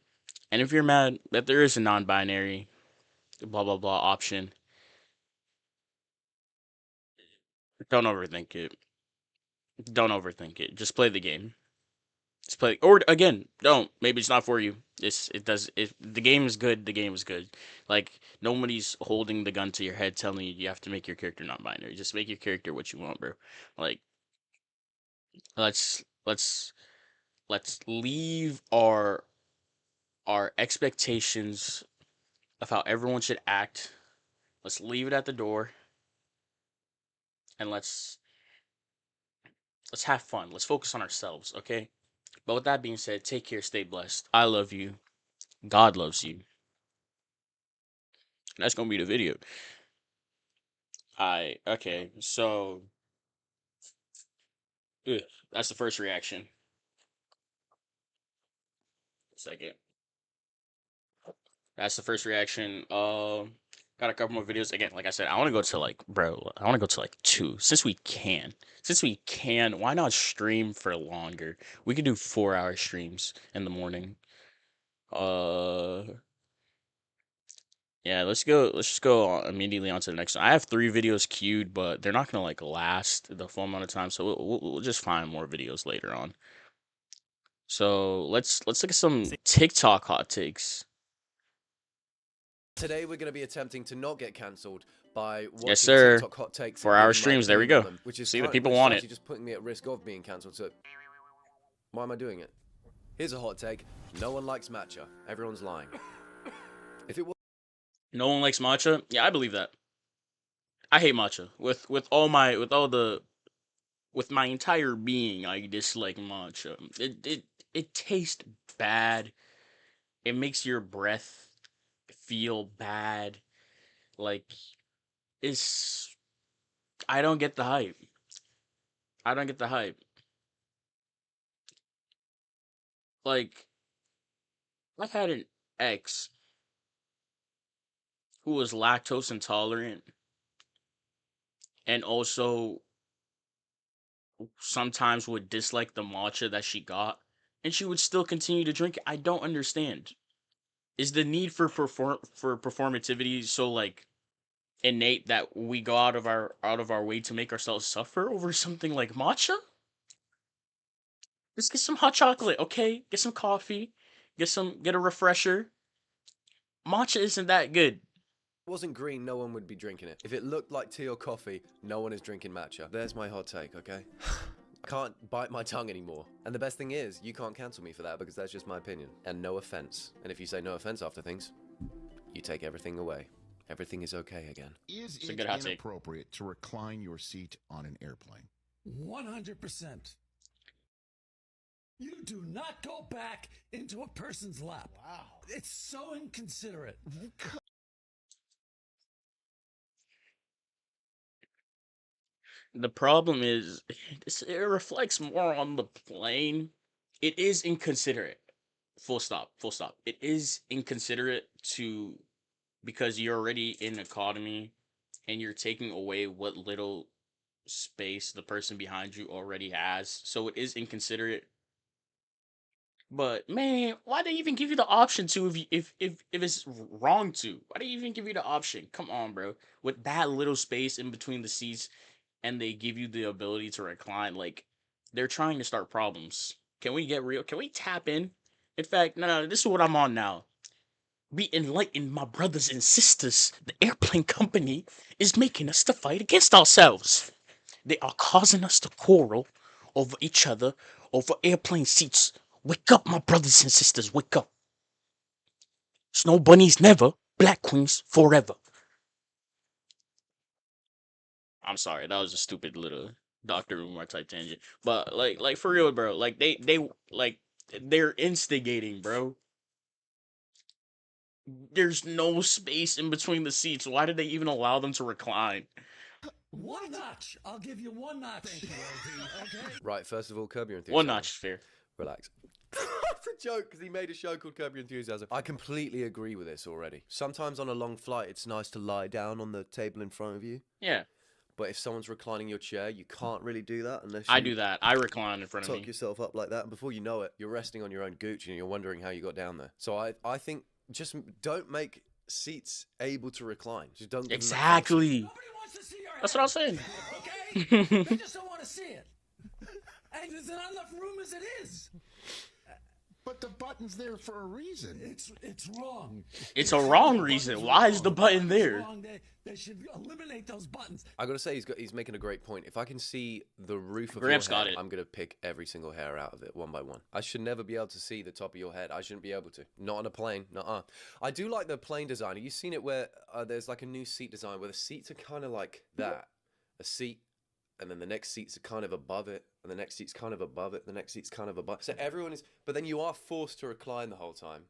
And if you're mad that there is a non-binary blah blah blah option, don't overthink it. Don't overthink it. Just play the game. Just play, or again, don't. Maybe it's not for you. It does. If the game is good, the game is good. Like nobody's holding the gun to your head telling you have to make your character non-binary. Just make your character what you want, bro. Like let's leave our expectations of how everyone should act. Let's leave it at the door, and let's have fun. Let's focus on ourselves, okay? But with that being said, take care, stay blessed. I love you. God loves you. And that's gonna be the video. Okay, so that's the first reaction. Second. That's the first reaction. Got a couple more videos. Again, like I said, I want to go to like, bro, I want to go to like 2. Since we can, why not stream for longer? We could do 4-hour streams in the morning. Yeah, let's just go immediately on to the next one. I have 3 videos queued, but they're not gonna like last the full amount of time, so we'll just find more videos later on. So let's look at some TikTok hot takes. Today we're going to be attempting to not get cancelled by watching Yes, sir. TikTok hot takes. 4-hour streams. There we go. Which is see, the people want it. Just putting me at risk of being cancelled. So why am I doing it? Here's a hot take: no one likes matcha. Everyone's lying. If it was No one likes matcha. Yeah, I believe that. I hate matcha with my entire being. I dislike matcha. It tastes bad. It makes your breath feel bad. Like I don't get the hype. Like I had an ex who was lactose intolerant and also sometimes would dislike the matcha that she got, and she would still continue to drink it. I don't understand. Is the need for performativity so like innate that we go out of our way to make ourselves suffer over something like matcha? Just get some hot chocolate, okay? Get some coffee, get a refresher. Matcha isn't that good. If it wasn't green, no one would be drinking it. If it looked like tea or coffee, no one is drinking matcha. There's my hot take, okay? I can't bite my tongue anymore. And the best thing is, you can't cancel me for that because that's just my opinion. And no offense. And if you say no offense after things, you take everything away. Everything is okay again. Is it inappropriate to recline your seat on an airplane? 100%. You do not go back into a person's lap. Wow. It's so inconsiderate. The problem is, it reflects more on the plane. It is inconsiderate. Full stop. Full stop. It is inconsiderate because you're already in economy and you're taking away what little space the person behind you already has. So it is inconsiderate. But man, why do they even give you the option to if it's wrong to? Why do they even give you the option? Come on, bro. With that little space in between the seats, and they give you the ability to recline, like they're trying to start problems. Can we get real? Can we tap in? In fact, no, this is what I'm on now. Be enlightened, my brothers and sisters. The airplane company is making us to fight against ourselves. They are causing us to quarrel over each other, over airplane seats. Wake up, my brothers and sisters, wake up. Snow bunnies never, black queens forever. I'm sorry, that was a stupid little Dr. Umar type tangent. But like for real, bro, like they're instigating, bro. There's no space in between the seats. Why did they even allow them to recline? One notch. I'll give you one notch. Thank you, LD. Okay. Right, first of all, curb your enthusiasm. One notch is fair. Relax. It's a joke because he made a show called Curb Your Enthusiasm. I completely agree with this already. Sometimes on a long flight, it's nice to lie down on the table in front of you. Yeah. But if someone's reclining your chair, you can't really do that unless you I do that. I recline in front of tuck me. yourself up like that, and before you know it, you're resting on your own gooch and you're wondering how you got down there. So I think just don't make seats able to recline. Just don't give them that Exactly. Nobody wants to see your That's head, what I'm saying. Okay? They just don't want to see it. And there's not enough room as it is. But the button's there for a reason. It's wrong. It's a wrong reason. Why is the button there? Wrong. They should eliminate those buttons. I gotta say, he's making a great point. If I can see the roof of Gramps your head, got it. I'm gonna pick every single hair out of it one by one. I should never be able to see the top of your head. I shouldn't be able to. Not on a plane. Nuh-uh. I do like the plane design. Have you seen it where there's like a new seat design where the seats are kind of like that? A seat, and then the next seats are kind of above it, and the next seat's kind of above it, the next seat's kind of above. So everyone is, but then you are forced to recline the whole time.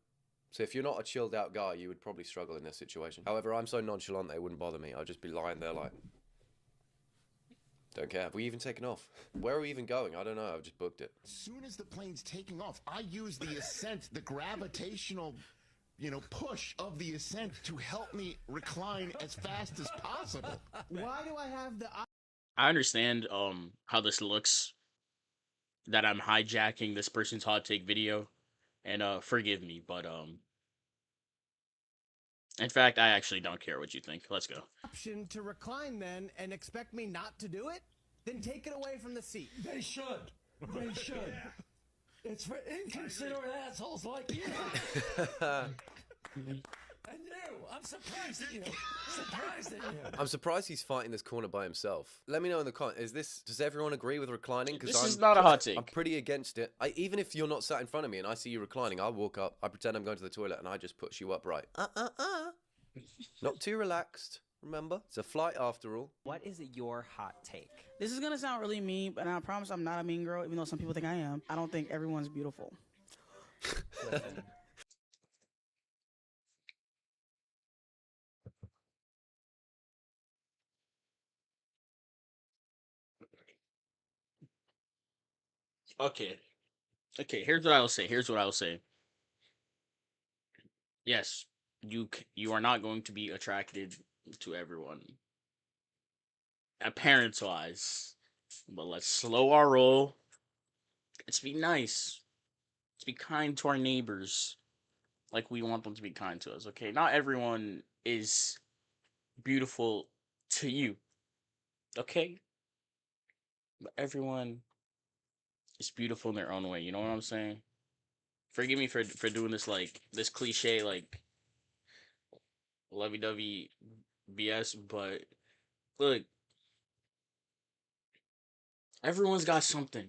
So if you're not a chilled out guy, you would probably struggle in this situation. However, I'm so nonchalant that it wouldn't bother me. I'd just be lying there like, don't care. Have we even taken off? Where are we even going? I don't know. I've just booked it. As soon as the plane's taking off, I use the ascent, the gravitational, push of the ascent to help me recline as fast as possible. Why do I have the... I understand how this looks, that I'm hijacking this person's hot take video, and forgive me, but in fact, I actually don't care what you think. Let's go. option to recline then and expect me not to do it? Then take it away from the seat. They should. They should. It's for inconsiderate assholes like you. And you. I'm surprised at you. Surprised at you. I'm surprised he's fighting this corner by himself. Let me know in the comments. Does everyone agree with reclining? This is not a hot take. I'm pretty against it. Even if you're not sat in front of me and I see you reclining, I'll walk up, I pretend I'm going to the toilet, and I just push you upright. Not too relaxed. Remember, it's a flight after all. What is your hot take? This is gonna sound really mean, but I promise I'm not a mean girl, even though some people think I am. I don't think everyone's beautiful. Okay. Okay, here's what I will say. Here's what I will say. Yes, you are not going to be attracted to everyone, appearance-wise. But let's slow our roll. Let's be nice. Let's be kind to our neighbors, like we want them to be kind to us. Okay, not everyone is beautiful to you. Okay, but everyone is beautiful in their own way. You know what I'm saying? Forgive me for doing this this cliche lovey-dovey BS, but look, everyone's got something.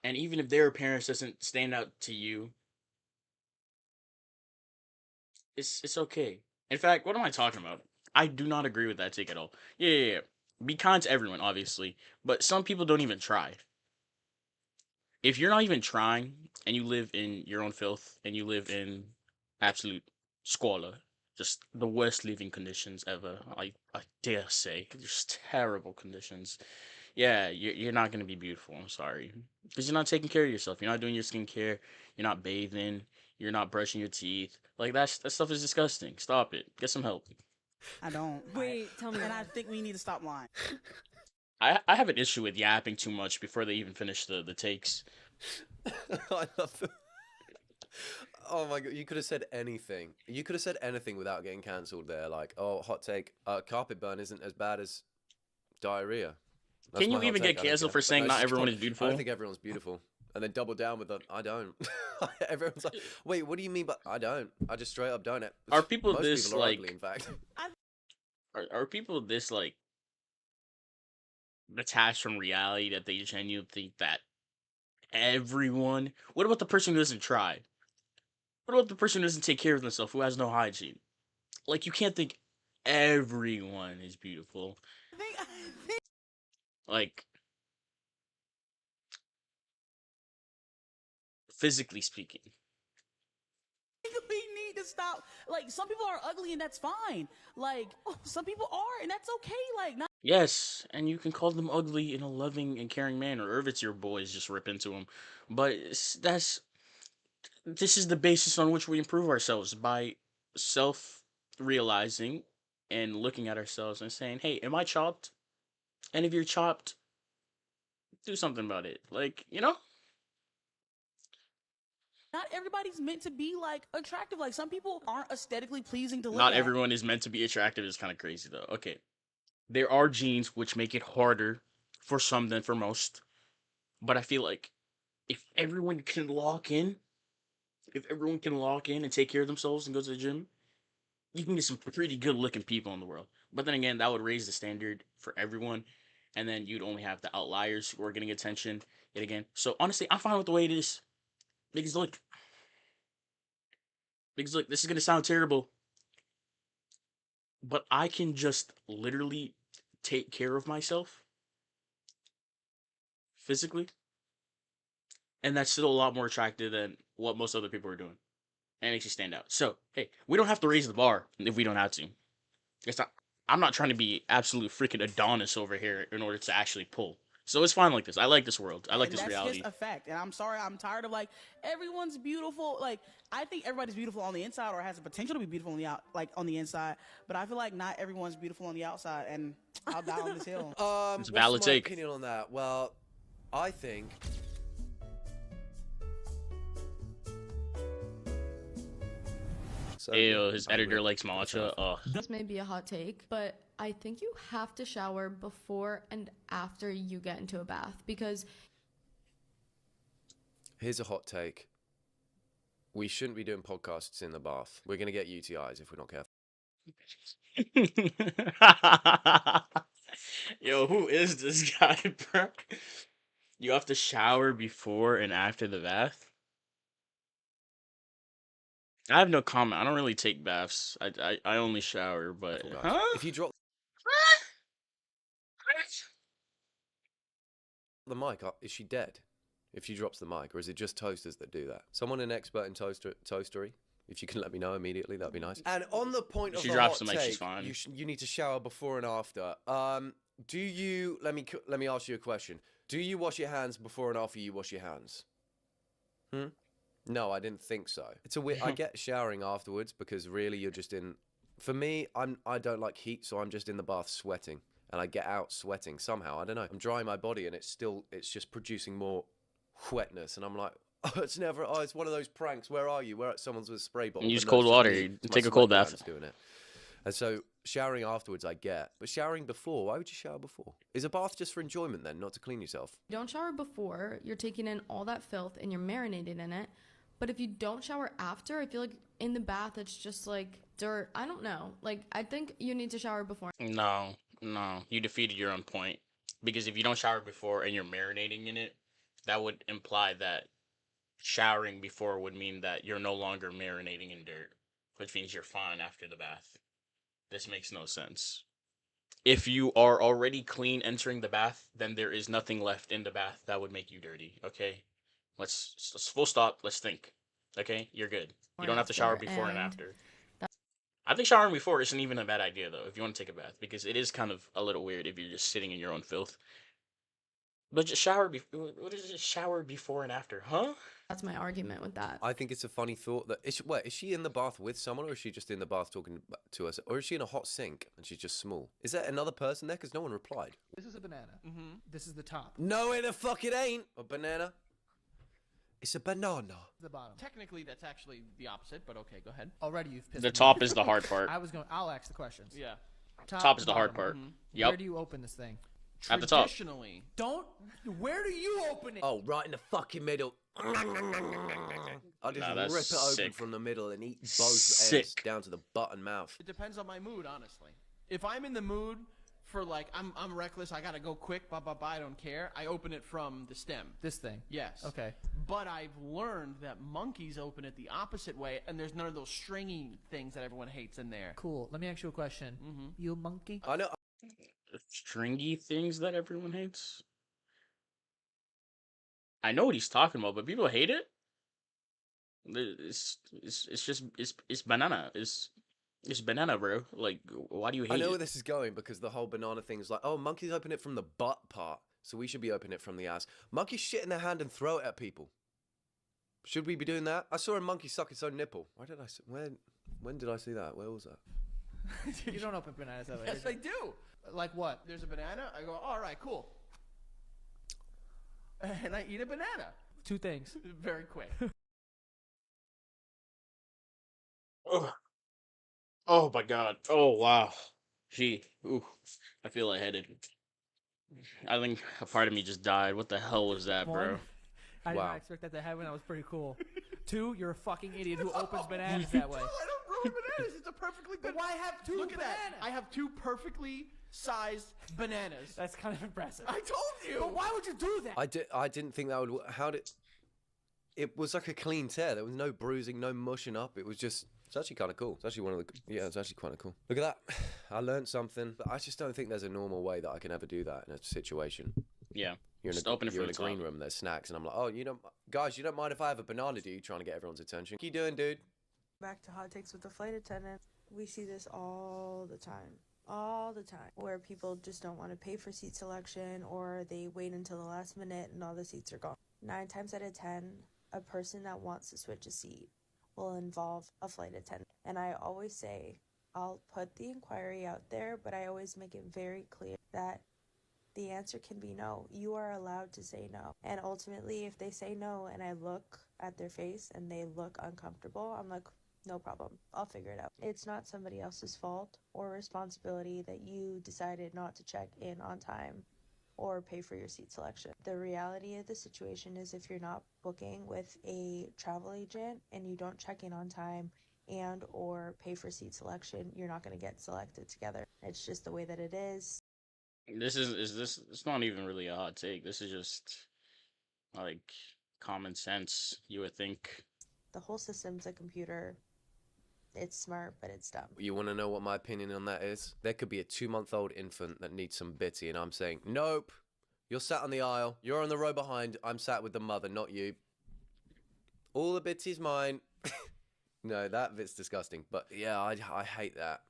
And even if their appearance doesn't stand out to you, it's okay. In fact, what am I talking about? I do not agree with that take at all. Yeah. Be kind to everyone, obviously, but some people don't even try. If you're not even trying, and you live in your own filth, and you live in absolute squalor, just the worst living conditions ever, I dare say, just terrible conditions, yeah, you're not going to be beautiful, I'm sorry. Because you're not taking care of yourself, you're not doing your skincare, you're not bathing, you're not brushing your teeth. Like, that stuff is disgusting. Stop it. Get some help. I don't. Wait, tell me. And I think we need to stop lying. I have an issue with yapping too much before they even finish the takes. I love the... Oh my god, you could have said anything. You could have said anything without getting cancelled there. Like, oh, hot take, carpet burn isn't as bad as diarrhea. That's Can you my hot even take, get I don't cancelled care. for saying No, not it's everyone just- is beautiful? I don't think everyone's beautiful. And then double down with the, I don't. Everyone's like, wait, what do you mean by, I don't. I just straight up don't. Are people Most this, people are like... ugly, in fact. Are people this, like, detached from reality that they genuinely think that everyone... What about the person who doesn't try? What about the person who doesn't take care of themselves, who has no hygiene? Like, you can't think everyone is beautiful. Like, physically speaking. We need to stop. Like, some people are ugly and that's fine. Like, some people are and that's okay. Like, not. Yes, and you can call them ugly in a loving and caring manner, or if it's your boys, just rip into them. But this is the basis on which we improve ourselves, by self-realizing and looking at ourselves and saying, "Hey, am I chopped? And if you're chopped, do something about it." Like, you know? Not everybody's meant to be like attractive. Like some people aren't aesthetically pleasing to look Not at. everyone is meant to be attractive. Is kind of crazy though. Okay. There are genes which make it harder for some than for most. But I feel like if everyone can lock in, and take care of themselves and go to the gym, you can get some pretty good looking people in the world. But then again, that would raise the standard for everyone. And then you'd only have the outliers who are getting attention yet again. So honestly, I'm fine with the way it is. Because look, this is gonna sound terrible. But I can just literally take care of myself physically. And that's still a lot more attractive than what most other people are doing. And it makes you stand out. So, hey, we don't have to raise the bar if we don't have to. I'm not trying to be absolute freaking Adonis over here in order to actually pull. So it's fine like this. I like this world. I like And this that's reality. just a fact. And I'm sorry, I'm tired of like everyone's beautiful. Like I think everybody's beautiful on the inside or has the potential to be beautiful on the on the inside. But I feel like not everyone's beautiful on the outside. And I'll die on this hill. It's a valid what's my take. opinion on that? Well, I think so. Ew, his editor likes matcha. Ugh. This may be a hot take, but I think you have to shower before and after you get into a bath because Here's a hot take. We shouldn't be doing podcasts in the bath. We're gonna get UTIs if we're not careful. Yo, who is this guy, bro? You have to shower before and after the bath? I have no comment. I don't really take baths. I only shower, but huh? If you drop the mic, is she dead? If she drops the mic, or is it just toasters that do that? Someone an expert in toastery. If you can let me know immediately, that'd be nice. And on the point of She the drops hot the mic, she's take, fine. you need to shower before and after. Do you? Let me ask you a question. Do you wash your hands before and after you wash your hands? No, I didn't think so. It's a weird. I get showering afterwards because really you're just in. For me, I don't like heat, so I'm just in the bath sweating, and I get out sweating somehow. I don't know. I'm drying my body, and it's just producing more wetness, and I'm like, oh, it's one of those pranks. Where are you? Where someone's with a spray bottle? Use But no, cold it's just water. me. It's my Take a cold sweat bath. glands doing it. And so showering afterwards, I get. But showering before, why would you shower before? Is a bath just for enjoyment then, not to clean yourself? you don't shower before, you're taking in all that filth and you're marinating in it. But if you don't shower after, I feel like in the bath it's just like dirt. I don't know. Like I think you need to shower before. No, you defeated your own point. Because if you don't shower before and you're marinating in it, that would imply that showering before would mean that you're no longer marinating in dirt, which means you're fine after the bath. This makes no sense. If you are already clean entering the bath, then there is nothing left in the bath that would make you dirty, okay? Let's full stop, let's think. Okay? You're good. You don't have to shower before and after. I think showering before isn't even a bad idea, though, if you want to take a bath, because it is kind of a little weird if you're just sitting in your own filth. But just shower before. What is it? Shower before and after, huh? That's my argument with that. I think it's a funny thought that is she in the bath with someone, or is she just in the bath talking to us, or is she in a hot sink and she's just small? Is there another person there? Because no one replied. This is a banana. This is the top. No, it the fuck it ain't a banana. It's a banana. The bottom. Technically, that's actually the opposite, but okay, go ahead. Already you've pissed The me top off. is the hard part. I'll ask the questions. Yeah. Top is to the hard bottom. part. Yep. Where do you open this thing? At the top. Traditionally. Where do you open it? Oh, right in the fucking middle. I'll just Nah, rip it that's open sick. from the middle and eat both Sick. ends down to the button mouth. It depends on my mood, honestly. If I'm in the mood for like I'm reckless, I gotta go quick, I don't care. I open it from the stem. This thing. Yes. Okay. But I've learned that monkeys open it the opposite way, and there's none of those stringy things that everyone hates in there. Cool. Let me ask you a question. You a monkey? I know. Stringy things that everyone hates. I know what he's talking about, but people hate it. It's banana. It's banana, bro. Like, why do you hate I know it? where this is going because the whole banana thing is like, oh, monkeys open it from the butt part, so we should be opening it from the ass. Monkeys shit in their hand and throw it at people. Should we be doing that? I saw a monkey suck its own nipple. When did I see that? Where was that? You don't open bananas that way. Yes, I do. Like what? There's a banana. I go, all right, cool. And I eat a banana. 2 things. Very quick. Oh my god. Oh wow. Ooh, I feel lightheaded. I think a part of me just died. What the hell was that, bro? One, I did not expect that to happen. That was pretty cool. 2, you're a fucking idiot who opens bananas that way. I don't ruin bananas. It's a perfectly good. But why have 2 Look at bananas? that. I have 2 perfectly sized bananas. That's kind of impressive. I told you. But why would you do that? I didn't think that would. How did? It was like a clean tear. There was no bruising, no mushing up. It was just. It's actually kind of cool. It's actually one of the. Yeah, it's actually kind of cool. Look at that. I learned something, but I just don't think there's a normal way that I can ever do that in a situation. Yeah. You're Just in a, open it you're from in a the green top. room. There's snacks, and I'm like, oh, you don't mind if I have a banana? Do you trying to get everyone's attention? What you doing, dude? Back to hot takes with the flight attendant. We see this all the time. All the time. Where people just don't want to pay for seat selection or they wait until the last minute and all the seats are gone. 9 times out of 10, a person that wants to switch a seat will involve a flight attendant. And I always say, I'll put the inquiry out there, but I always make it very clear that the answer can be no. You are allowed to say no. And ultimately, if they say no and I look at their face and they look uncomfortable, I'm like, no problem. I'll figure it out. It's not somebody else's fault or responsibility that you decided not to check in on time or pay for your seat selection. The reality of the situation is if you're not booking with a travel agent and you don't check in on time and or pay for seat selection, you're not going to get selected together. It's just the way that it is. It's not even really a hot take. This is just like common sense, you would think. The whole system's a computer. It's smart, but it's dumb. You want to know what my opinion on that is? There could be a 2-month-old infant that needs some bitty, and I'm saying, nope. You're sat on the aisle. You're on the row behind. I'm sat with the mother, not you. All the bitty's mine. No, that bit's disgusting. But yeah, I hate that.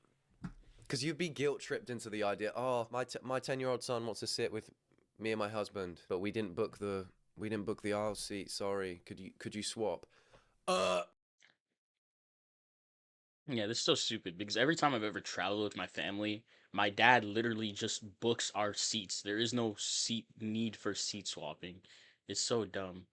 Because you'd be guilt-tripped into the idea, oh, my 10-year-old son wants to sit with me and my husband, but we didn't book the aisle seat. Sorry, could you swap? Yeah, this is so stupid because every time I've ever traveled with my family, my dad literally just books our seats. There is no need for seat swapping. It's so dumb.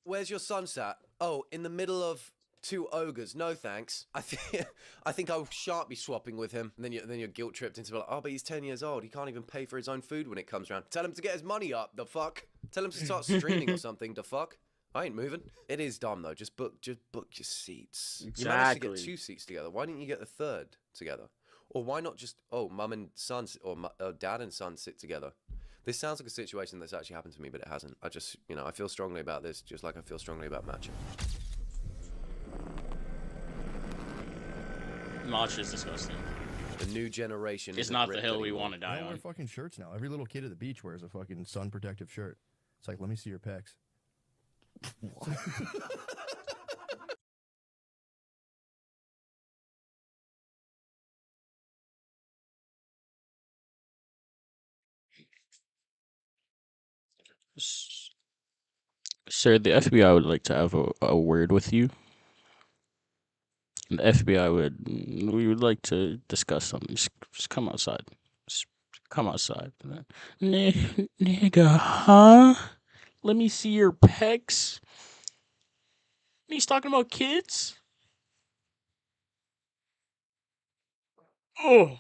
Where's your son sat? Oh, in the middle of 2 ogres. No thanks. I think I shan't be swapping with him. And then you're guilt tripped into like, oh, but he's 10 years old. He can't even pay for his own food when it comes around. Tell him to get his money up. The fuck. Tell him to start streaming or something. The fuck. I ain't moving. It is dumb though. Just book your seats. Exactly. You managed to get 2 seats together. Why didn't you get the 3rd together? Or why not just mum and son or dad and son sit together? This sounds like a situation that's actually happened to me, but it hasn't. I just, I feel strongly about this, just like I feel strongly about matcha. Matcha is disgusting. The new generation It's isn't not the ripped hill we anymore. want to They die all wear on. fucking shirts now. Every little kid at the beach wears a fucking sun protective shirt. It's like, let me see your pecs. Sir, the FBI would like to have a word with you. The FBI we would like to discuss something. Just come outside. Just come outside. Nigga, huh? Let me see your pecs. And he's talking about kids? Oh.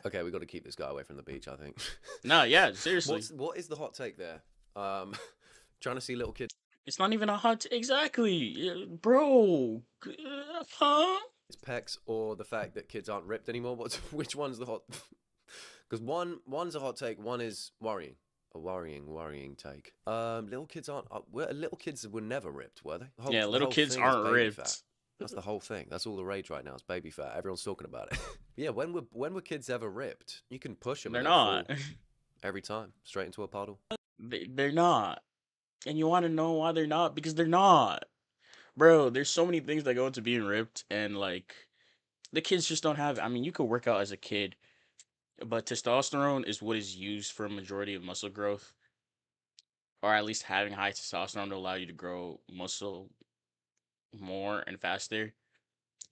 Okay, we got to keep this guy away from the beach, I think. No, yeah, seriously. What is the hot take there? Trying to see little kids. It's not even a hot... Exactly. Bro. Huh? It's pecs or the fact that kids aren't ripped anymore. Which one's the hot? Because one's a hot take. One is worrying. A worrying take. Little kids aren't. Little kids were never ripped, were they? Yeah, little whole kids thing is aren't baby ripped. fat. That's the whole thing. That's all the rage right now. It's baby fat. Everyone's talking about it. Yeah, when were kids ever ripped? You can push them. They're and not. fall every time, straight into a puddle. They're not. And you want to know why they're not? Because they're not. Bro, there's so many things that go into being ripped, and like the kids just don't have. I mean, you could work out as a kid, but testosterone is what is used for a majority of muscle growth, or at least having high testosterone to allow you to grow muscle more and faster.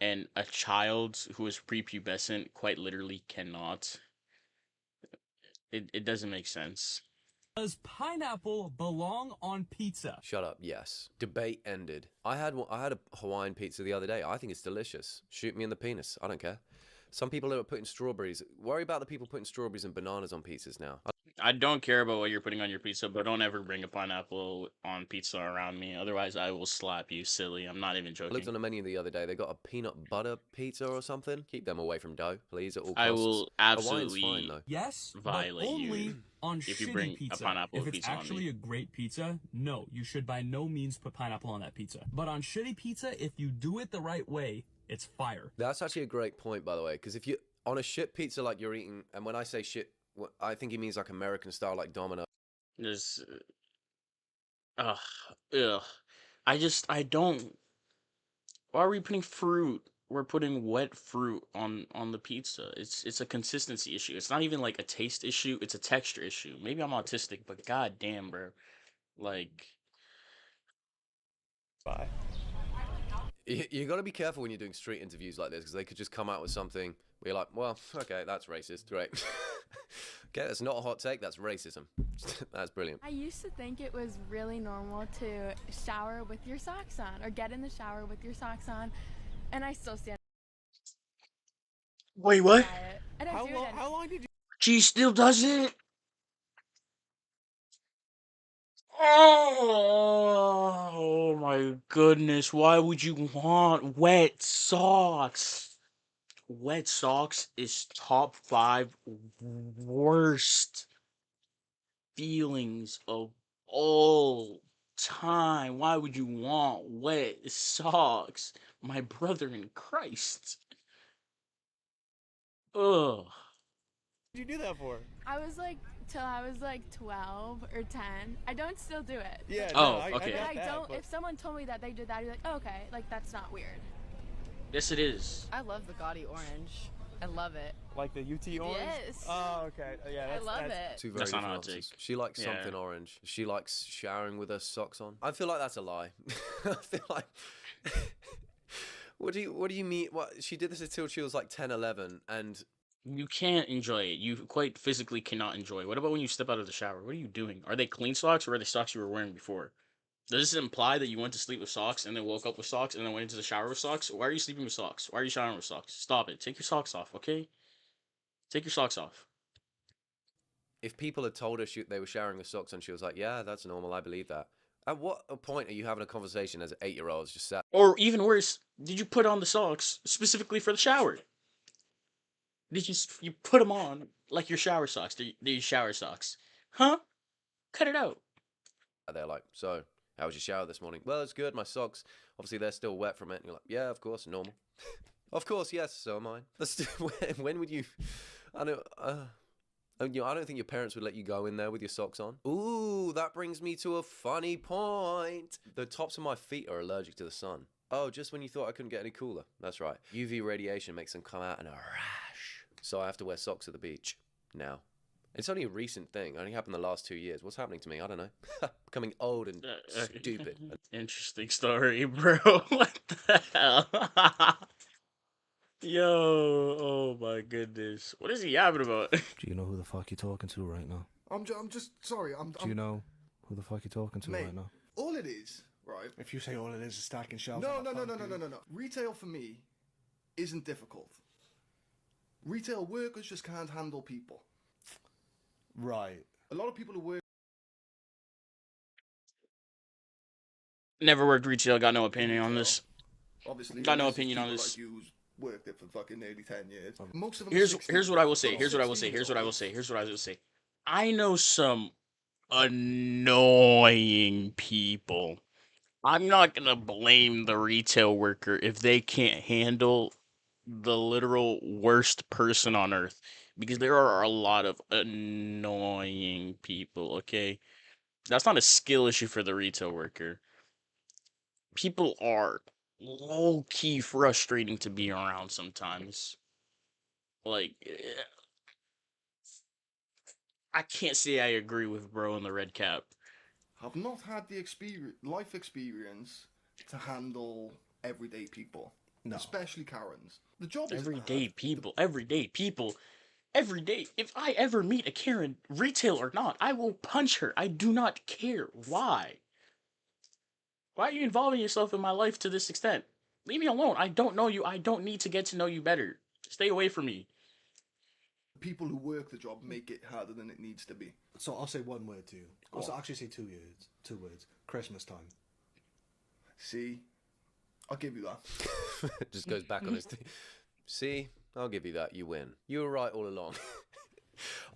and a child who is prepubescent quite literally cannot. It doesn't make sense. Does pineapple belong on pizza? Shut up. Yes. Debate ended. I had a Hawaiian pizza the other day. I think it's delicious. Shoot me in the penis. I don't care. Some people are putting strawberries. Worry about the people putting strawberries and bananas on pizzas now. I don't care about what you're putting on your pizza, but don't ever bring a pineapple on pizza around me. Otherwise, I will slap you, silly. I'm not even I joking. looked on the menu the other day. They got a peanut butter pizza or something. Keep them away from dough, please, at all costs. I will absolutely Hawaiian's fine, though. Yes, violate but only you on if you shitty bring pizza. a pineapple If it's pizza on actually me. a great pizza, no, you should by no means put pineapple on that pizza. But on shitty pizza, if you do it the right way, it's fire. That's actually a great point, by the way, because if you on a shit pizza like you're eating, and when I say shit, I think he means like American style, like Domino. There's, ugh. I don't. Why are we putting fruit? We're putting wet fruit on the pizza. It's a consistency issue. It's not even like a taste issue. It's a texture issue. Maybe I'm autistic, but god damn, bro. Like, Bye. You got to be careful when you're doing street interviews like this, because they could just come out with something where you're like, well, okay, that's racist, great. Okay, that's not a hot take, that's racism. That's brilliant. I used to think it was really normal to shower with your socks on, or get in the shower with your socks on, and I still stand. Wait, what? I don't do it anymore. How long did you? She still does it? Oh my goodness, why would you want wet socks? Wet socks is top 5 worst feelings of all time. Why would you want wet socks? My brother in Christ. Ugh. What did you do that for? I was like, till I was like 12 or 10. I don't still do it. Yeah. Oh, no, I okay. get But I that, don't. but- If someone told me that they did that, I'd be like, oh, okay, like that's not weird. Yes, it is. I love the gaudy orange. I love it. Like the UT orange? Yes. Oh, okay. Yeah, I that's, love that's... it. Two very That's not different a hot take. answers. She likes Yeah. something orange. She likes showering with her socks on. I feel like that's a lie. I feel like... What do you mean? What, she did this until she was like 10, 11, and... You can't enjoy it. You quite physically cannot enjoy it. What about when you step out of the shower? What are you doing? Are they clean socks or are they socks you were wearing before? Does this imply that you went to sleep with socks and then woke up with socks and then went into the shower with socks? Why are you sleeping with socks? Why are you showering with socks? Stop it. Take your socks off, okay? Take your socks off. If people had told her they were showering with socks on, she was like, yeah, that's normal, I believe that. At what point are you having a conversation as 8-year-olds just sat... Or even worse, did you put on the socks specifically for the shower? Did you put them on like your shower socks? They're shower socks. Huh? Cut it out. They're like, so, how was your shower this morning? Well, it's good, my socks, obviously they're still wet from it. And you're like, yeah, of course, normal. Of course, yes, so am I. When would you... I don't think your parents would let you go in there with your socks on. Ooh, that brings me to a funny point. The tops of my feet are allergic to the sun. Oh, just when you thought I couldn't get any cooler. That's right. UV radiation makes them come out in a rash. So I have to wear socks at the beach now. It's only a recent thing. It only happened the last 2 years. What's happening to me? I don't know. Becoming old and stupid. Interesting story, bro. What the hell? Yo, oh my goodness. What is he yapping about? Do you know who the fuck you're talking to right now? I'm just sorry. Do you know who the fuck you're talking to Mate, right now? all it is, right? If you say all it is stacking shelves. No. Retail for me isn't difficult. Retail workers just can't handle people. Right. A lot of people who work. Never worked retail, got no opinion on this. Obviously, Got no unless it's opinion on people this. like you who's worked it for fucking nearly 10 years. Most of them. Here's what I will say. Here's what I will say. I know some annoying people. I'm not gonna blame the retail worker if they can't handle the literal worst person on earth, because there are a lot of annoying people, okay? That's not a skill issue for the retail worker. People are low-key frustrating to be around sometimes. Like, I can't say I agree with bro in the red cap. Have not had the life experience to handle everyday people. No. Especially Karens. The job is everyday people. Every day. If I ever meet a Karen, retail or not, I will punch her. I do not care. Why? Why are you involving yourself in my life to this extent? Leave me alone. I don't know you. I don't need to get to know you better. Stay away from me. People who work the job make it harder than it needs to be. So I'll say one word to you. I'll actually say 2 words. 2 words. Christmas time. See? I'll give you that. Just goes back on his thing. See? I'll give you that. You win. You were right all along.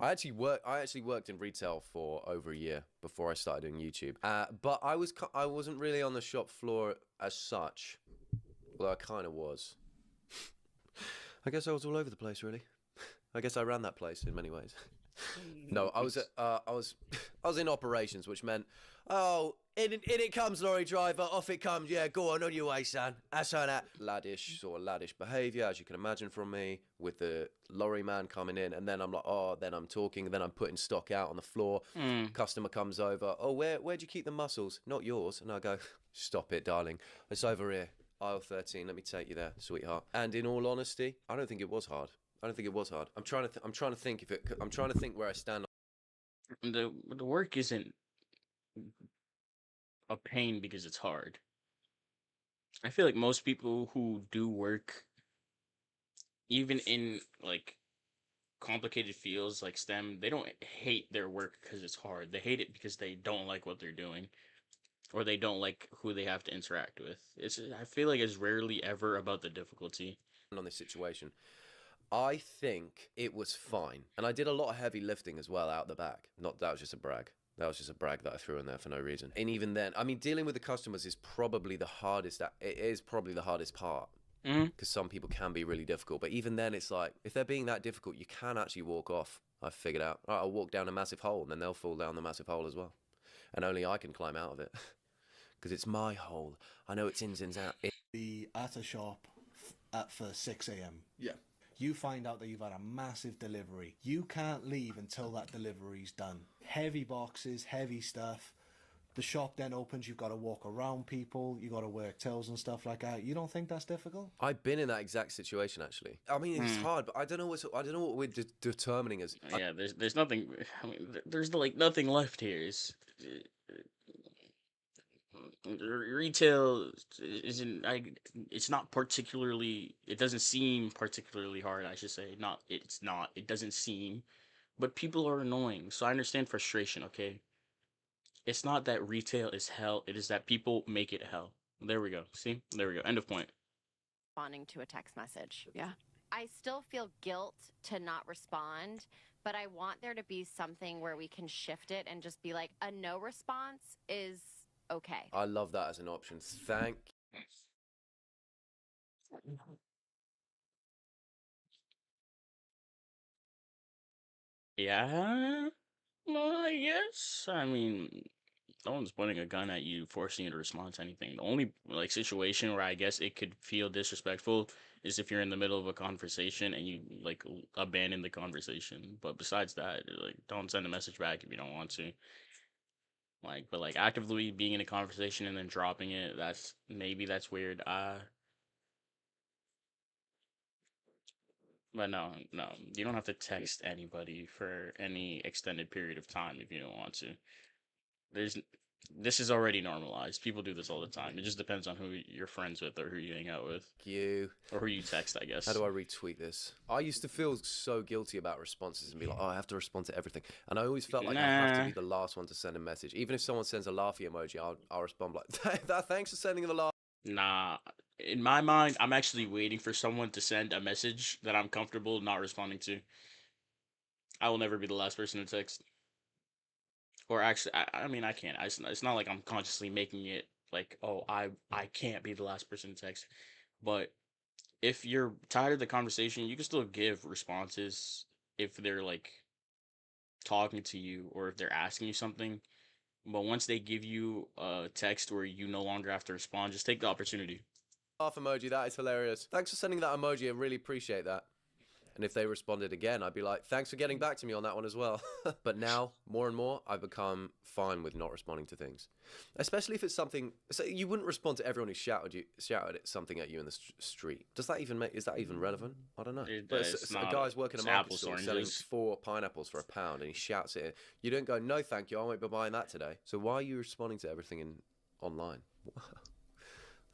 I actually worked in retail for over a year before I started doing YouTube. But I wasn't really on the shop floor as such. Although I kind of was. I guess I was all over the place, really. I guess I ran that place in many ways. No, I was in operations, which meant, oh, in it comes, lorry driver, off it comes, yeah, go on your way, son. That's how that. Laddish behaviour, as you can imagine from me, with the lorry man coming in, and then I'm like, oh, then I'm talking, then I'm putting stock out on the floor, customer comes over, oh, where'd you keep the mussels? Not yours. And I go, stop it, darling, it's over here, aisle 13, let me take you there, sweetheart. And in all honesty, I don't think it was hard. I'm trying to think where I stand. The work isn't a pain because it's hard. I feel like most people who do work, even in like complicated fields like STEM, they don't hate their work because it's hard. They hate it because they don't like what they're doing, or they don't like who they have to interact with. I feel like it's rarely ever about the difficulty. On this situation, I think it was fine. And I did a lot of heavy lifting as well out the back. That was just a brag. That was just a brag that I threw in there for no reason. And even then, I mean, dealing with the customers is probably the hardest. It is probably the hardest part. Because some people can be really difficult. But even then, it's like, if they're being that difficult, you can actually walk off. I've figured out. All right, I'll walk down a massive hole, and then they'll fall down the massive hole as well. And only I can climb out of it. Because it's my hole. I know its ins and outs. Be at a shop for 6 a.m. Yeah. You find out that you've had a massive delivery. You can't leave until that delivery's done. Heavy boxes, heavy stuff. The shop then opens, you've got to walk around people, you've got to work tills and stuff like that. You don't think that's difficult? I've been in that exact situation, actually. I mean, it's hard, but I don't know what we're determining as. Yeah, there's nothing. I mean, there's like nothing left here. Retail isn't. It's not particularly. It doesn't seem particularly hard. I should say. It's not. It doesn't seem. But people are annoying, so I understand frustration. Okay. It's not that retail is hell. It is that people make it hell. There we go. See? There we go. End of point. Responding to a text message. Yeah. I still feel guilt to not respond, but I want there to be something where we can shift it and just be like, a no response is okay. I love that as an option. Thank you. Yeah. Well, I guess. I mean, no one's pointing a gun at you, forcing you to respond to anything. The only like situation where I guess it could feel disrespectful is if you're in the middle of a conversation and you like abandon the conversation. But besides that, like, don't send a message back if you don't want to. Like, but like actively being in a conversation and then dropping it, that's weird. But no, you don't have to text anybody for any extended period of time if you don't want to. This is already normalized. People do this all the time. It just depends on who you're friends with or who you hang out with. Or who you text, I guess. How do I retweet this? I used to feel so guilty about responses and be like, oh, I have to respond to everything. And I always felt like I have to be the last one to send a message. Even if someone sends a laughy emoji, I'll respond like, thanks for sending the laugh. Nah, in my mind, I'm actually waiting for someone to send a message that I'm comfortable not responding to. I will never be the last person to text. Or actually, I mean, I can't. It's not like I'm consciously making it like, oh, I can't be the last person to text. But if you're tired of the conversation, you can still give responses if they're like talking to you or if they're asking you something. But once they give you a text where you no longer have to respond, just take the opportunity. Laugh emoji, that is hilarious. Thanks for sending that emoji. I really appreciate that. And if they responded again, I'd be like, thanks for getting back to me on that one as well. But now, more and more, I've become fine with not responding to things. Especially if it's something, so you wouldn't respond to everyone who shouted something at you in the street. Does that even is that even relevant? I don't know. But a guy's working a market store selling 4 pineapples for £1 and he shouts it. You don't go, no thank you, I won't be buying that today. So why are you responding to everything online?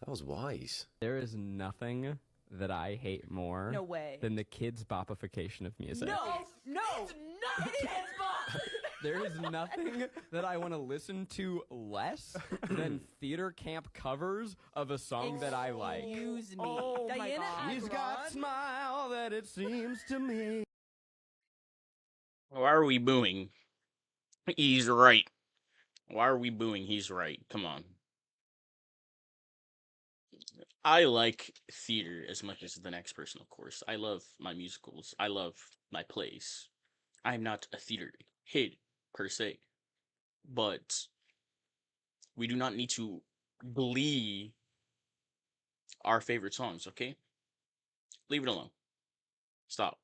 That was wise. There is nothing that I hate more No way. than the kids' bopification of music. No, it's not kids bop. There is nothing that I want to listen to less than theater camp covers of a song that I like. Excuse me. Oh Diana my God. He's got smile that it seems to me. Why are we booing? He's right. Why are we booing? He's right. Come on. I like theater as much as the next person, of course. I love my musicals. I love my plays. I'm not a theater kid, per se. But we do not need to glee our favorite songs, okay? Leave it alone. Stop.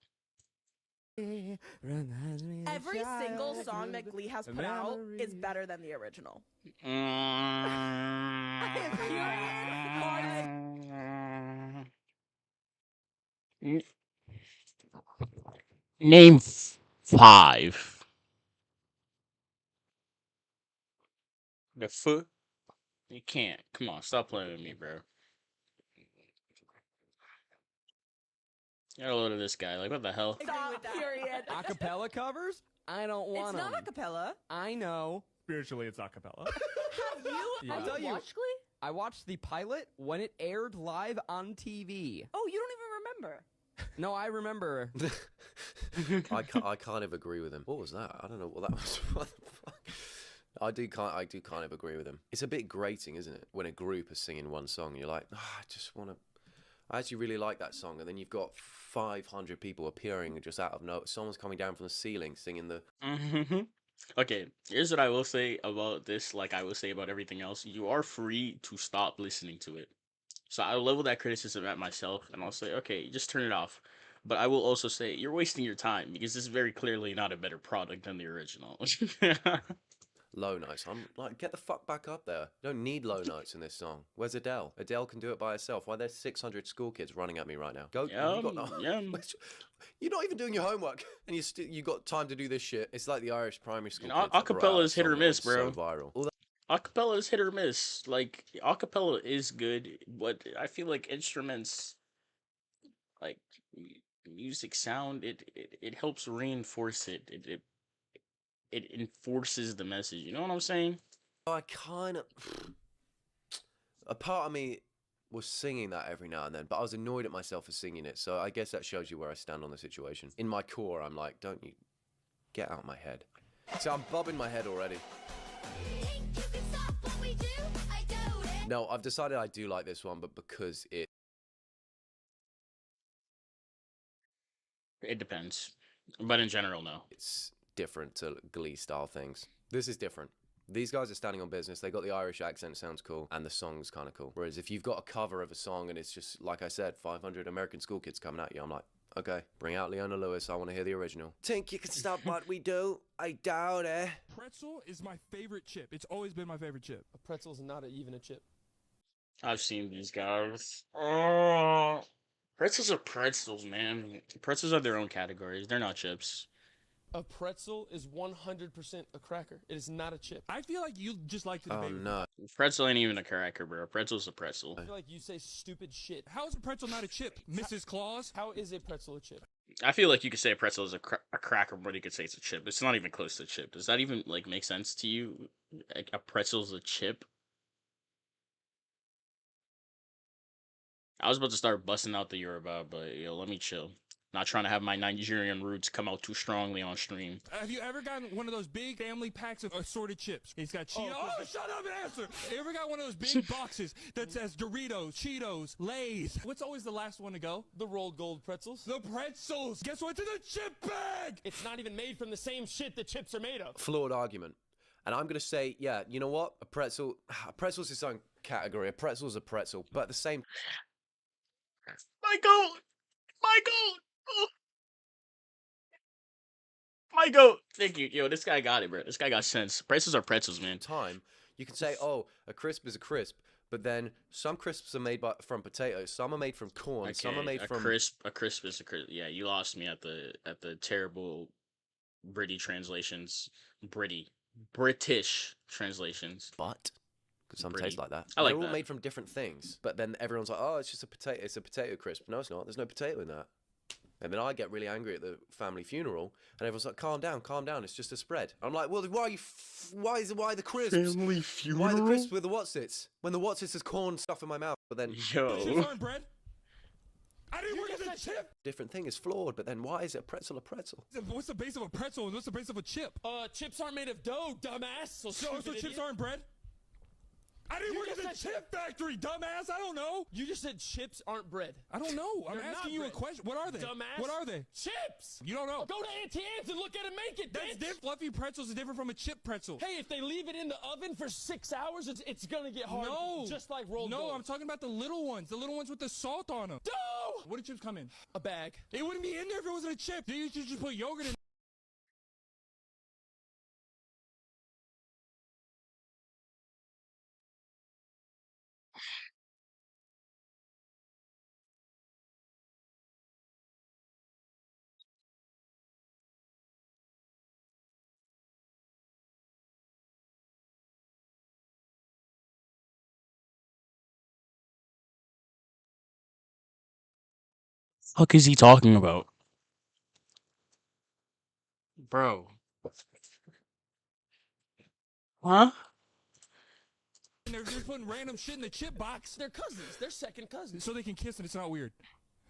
Every single song that Glee has put out is better than the original. Name 5. The foot? You can't. Come on, stop playing with me, bro. Got a load of this guy. Like, what the hell? Stop, period. Acapella covers? I don't want It's them. not acapella. I know. Spiritually, it's acapella. Have you Yeah. I'll tell you, watched Glee? I watched the pilot when it aired live on TV. Oh, you don't even remember. No, I remember. I kind of agree with him. What was that? I don't know what that was. What the fuck? I do kind of agree with him. It's a bit grating, isn't it? When a group is singing one song and you're like, I actually really like that song, and then you've got 500 people appearing just out of nowhere. Someone's coming down from the ceiling singing the... Okay, here's what I will say about this, like I will say about everything else. You are free to stop listening to it. So I'll level that criticism at myself, and I'll say, okay, just turn it off. But I will also say, you're wasting your time, because this is very clearly not a better product than the original. Low notes. I'm like, get the fuck back up there. You don't need low notes in this song. Where's Adele? Adele can do it by herself. Why there's 600 school kids running at me right now? Go. You're not even doing your homework, and you got time to do this shit. It's like the Irish primary school. Acapella is hit or miss, bro. So viral. Acapella is hit or miss. Like, acapella is good, but I feel like instruments, like music sound, it helps reinforce it. It enforces the message. You know what I'm saying? I kind of... A part of me was singing that every now and then, but I was annoyed at myself for singing it, so I guess that shows you where I stand on the situation. In my core, I'm like, don't you... Get out of my head. So I'm bobbing my head already. No, I've decided I do like this one, but because it... It depends. But in general, no. It's different to Glee style things. This is different. These guys are standing on business. They got the Irish accent, sounds cool, and the song's kind of cool. Whereas if you've got a cover of a song and it's just, like I said, 500 American school kids coming at you, I'm like, okay, bring out Leona Lewis. I want to hear the original. Think you can stop what we do? I doubt it. Pretzel is my favorite chip. It's always been my favorite chip. A pretzel's not even a chip. I've seen these guys. Pretzels are pretzels, man. Pretzels are their own categories. They're not chips. A pretzel is 100% a cracker. It is not a chip. I feel like you just like to debate. Oh, no. Pretzel ain't even a cracker, bro. Pretzel's a pretzel. I feel like you say stupid shit. How is a pretzel not a chip, Mrs. Claus? How is a pretzel a chip? I feel like you could say a pretzel is a cracker, but you could say it's a chip. It's not even close to a chip. Does that even, like, make sense to you? A pretzel's a chip? I was about to start busting out the Yoruba, but, yo, let me chill. Not trying to have my Nigerian roots come out too strongly on stream. Have you ever gotten one of those big family packs of assorted chips? It's got Cheetos. Oh, shut up and answer. You ever got one of those big boxes that says Doritos, Cheetos, Lay's? What's always the last one to go? The rolled gold pretzels. The pretzels. Guess what's in the chip bag? It's not even made from the same shit that chips are made of. Flawed argument. And I'm going to say, yeah, you know what? A pretzel's its own category. A pretzel's a pretzel. But at the same... My goat! My goat! Oh. I go, thank you. Yo, this guy got it, bro. This guy got sense. Pretzels are pretzels, man. Time, you can say, oh, a crisp is a crisp, but then some crisps are made from potatoes, some are made from corn, some are made from... A crisp is a crisp. Yeah, you lost me at the terrible British translations. British translations. But... because some taste like that. I like They're all that. made from different things, but then everyone's like, oh, it's just a potato. It's a potato crisp. No, it's not. There's no potato in that. And then I get really angry at the family funeral, and everyone's like, calm down, calm down. It's just a spread. I'm like, well, why the crisps? Family funeral? Why the crisps with the Wotsits? When the Wotsits is corn stuff in my mouth, but then... Chips aren't bread. I didn't work as a chip. Different thing is flawed, but then why is it a pretzel a pretzel? What's the base of a pretzel and what's the base of a chip? Chips aren't made of dough, dumbass. So chips aren't bread? I didn't work at the chip factory, dumbass. I don't know. You just said chips aren't bread. I don't know. I'm They're asking not you a bread. question. What are they? Dumbass. What are they? Chips. You don't know. Go to Auntie Anne's and look at it make it, That's bitch. different. Fluffy pretzels is different from a chip pretzel. Hey, if they leave it in the oven for 6 hours, it's gonna get hard. No. Just like rolled No, gold. I'm talking about the little ones. The little ones with the salt on them. No. What do chips come in? A bag. It wouldn't be in there if it wasn't a chip. You should just put yogurt in. Fuck is he talking about? Bro. Huh? They're just putting random shit in the chip box. They're cousins. They're second cousins. So they can kiss and it's not weird.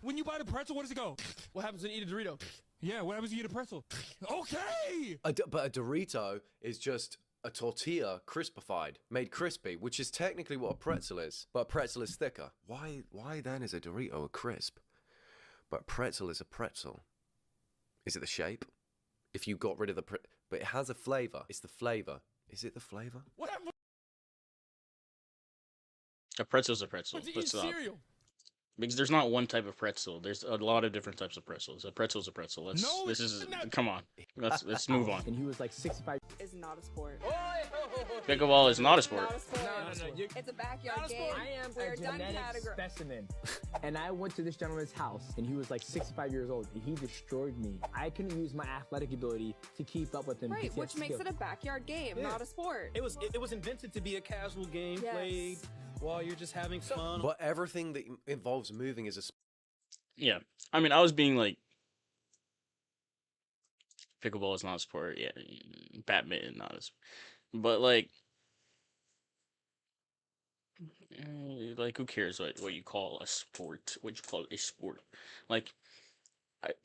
When you buy the pretzel, where does it go? What happens when you eat a Dorito? Yeah, what happens when you eat a pretzel? Okay! But a Dorito is just a tortilla crispified, made crispy, which is technically what a pretzel is. But a pretzel is thicker. Why then is a Dorito a crisp? But a pretzel is a pretzel. Is it the shape? If you got rid of the but it has a flavor. It's the flavor. Is it the flavor? What happened? A pretzel's a pretzel. What's eat cereal? Because there's not one type of pretzel. There's a lot of different types of pretzels. A pretzel's a pretzel. Come on. Let's move on. And he was like 65. Is not a sport. Pickleball is not a sport. No. It's a backyard game. I am a genetic specimen. And I went to this gentleman's house, and he was like 65 years old, and he destroyed me. I couldn't use my athletic ability to keep up with him. Right, which makes it a backyard game, not a sport. It was invented to be a casual game played while you're just having fun. But everything that involves moving is a sport. Yeah. I mean, I was being like, pickleball is not a sport. Yeah. Badminton, not a sport. But like, who cares what you call a sport? What you call a sport? Like,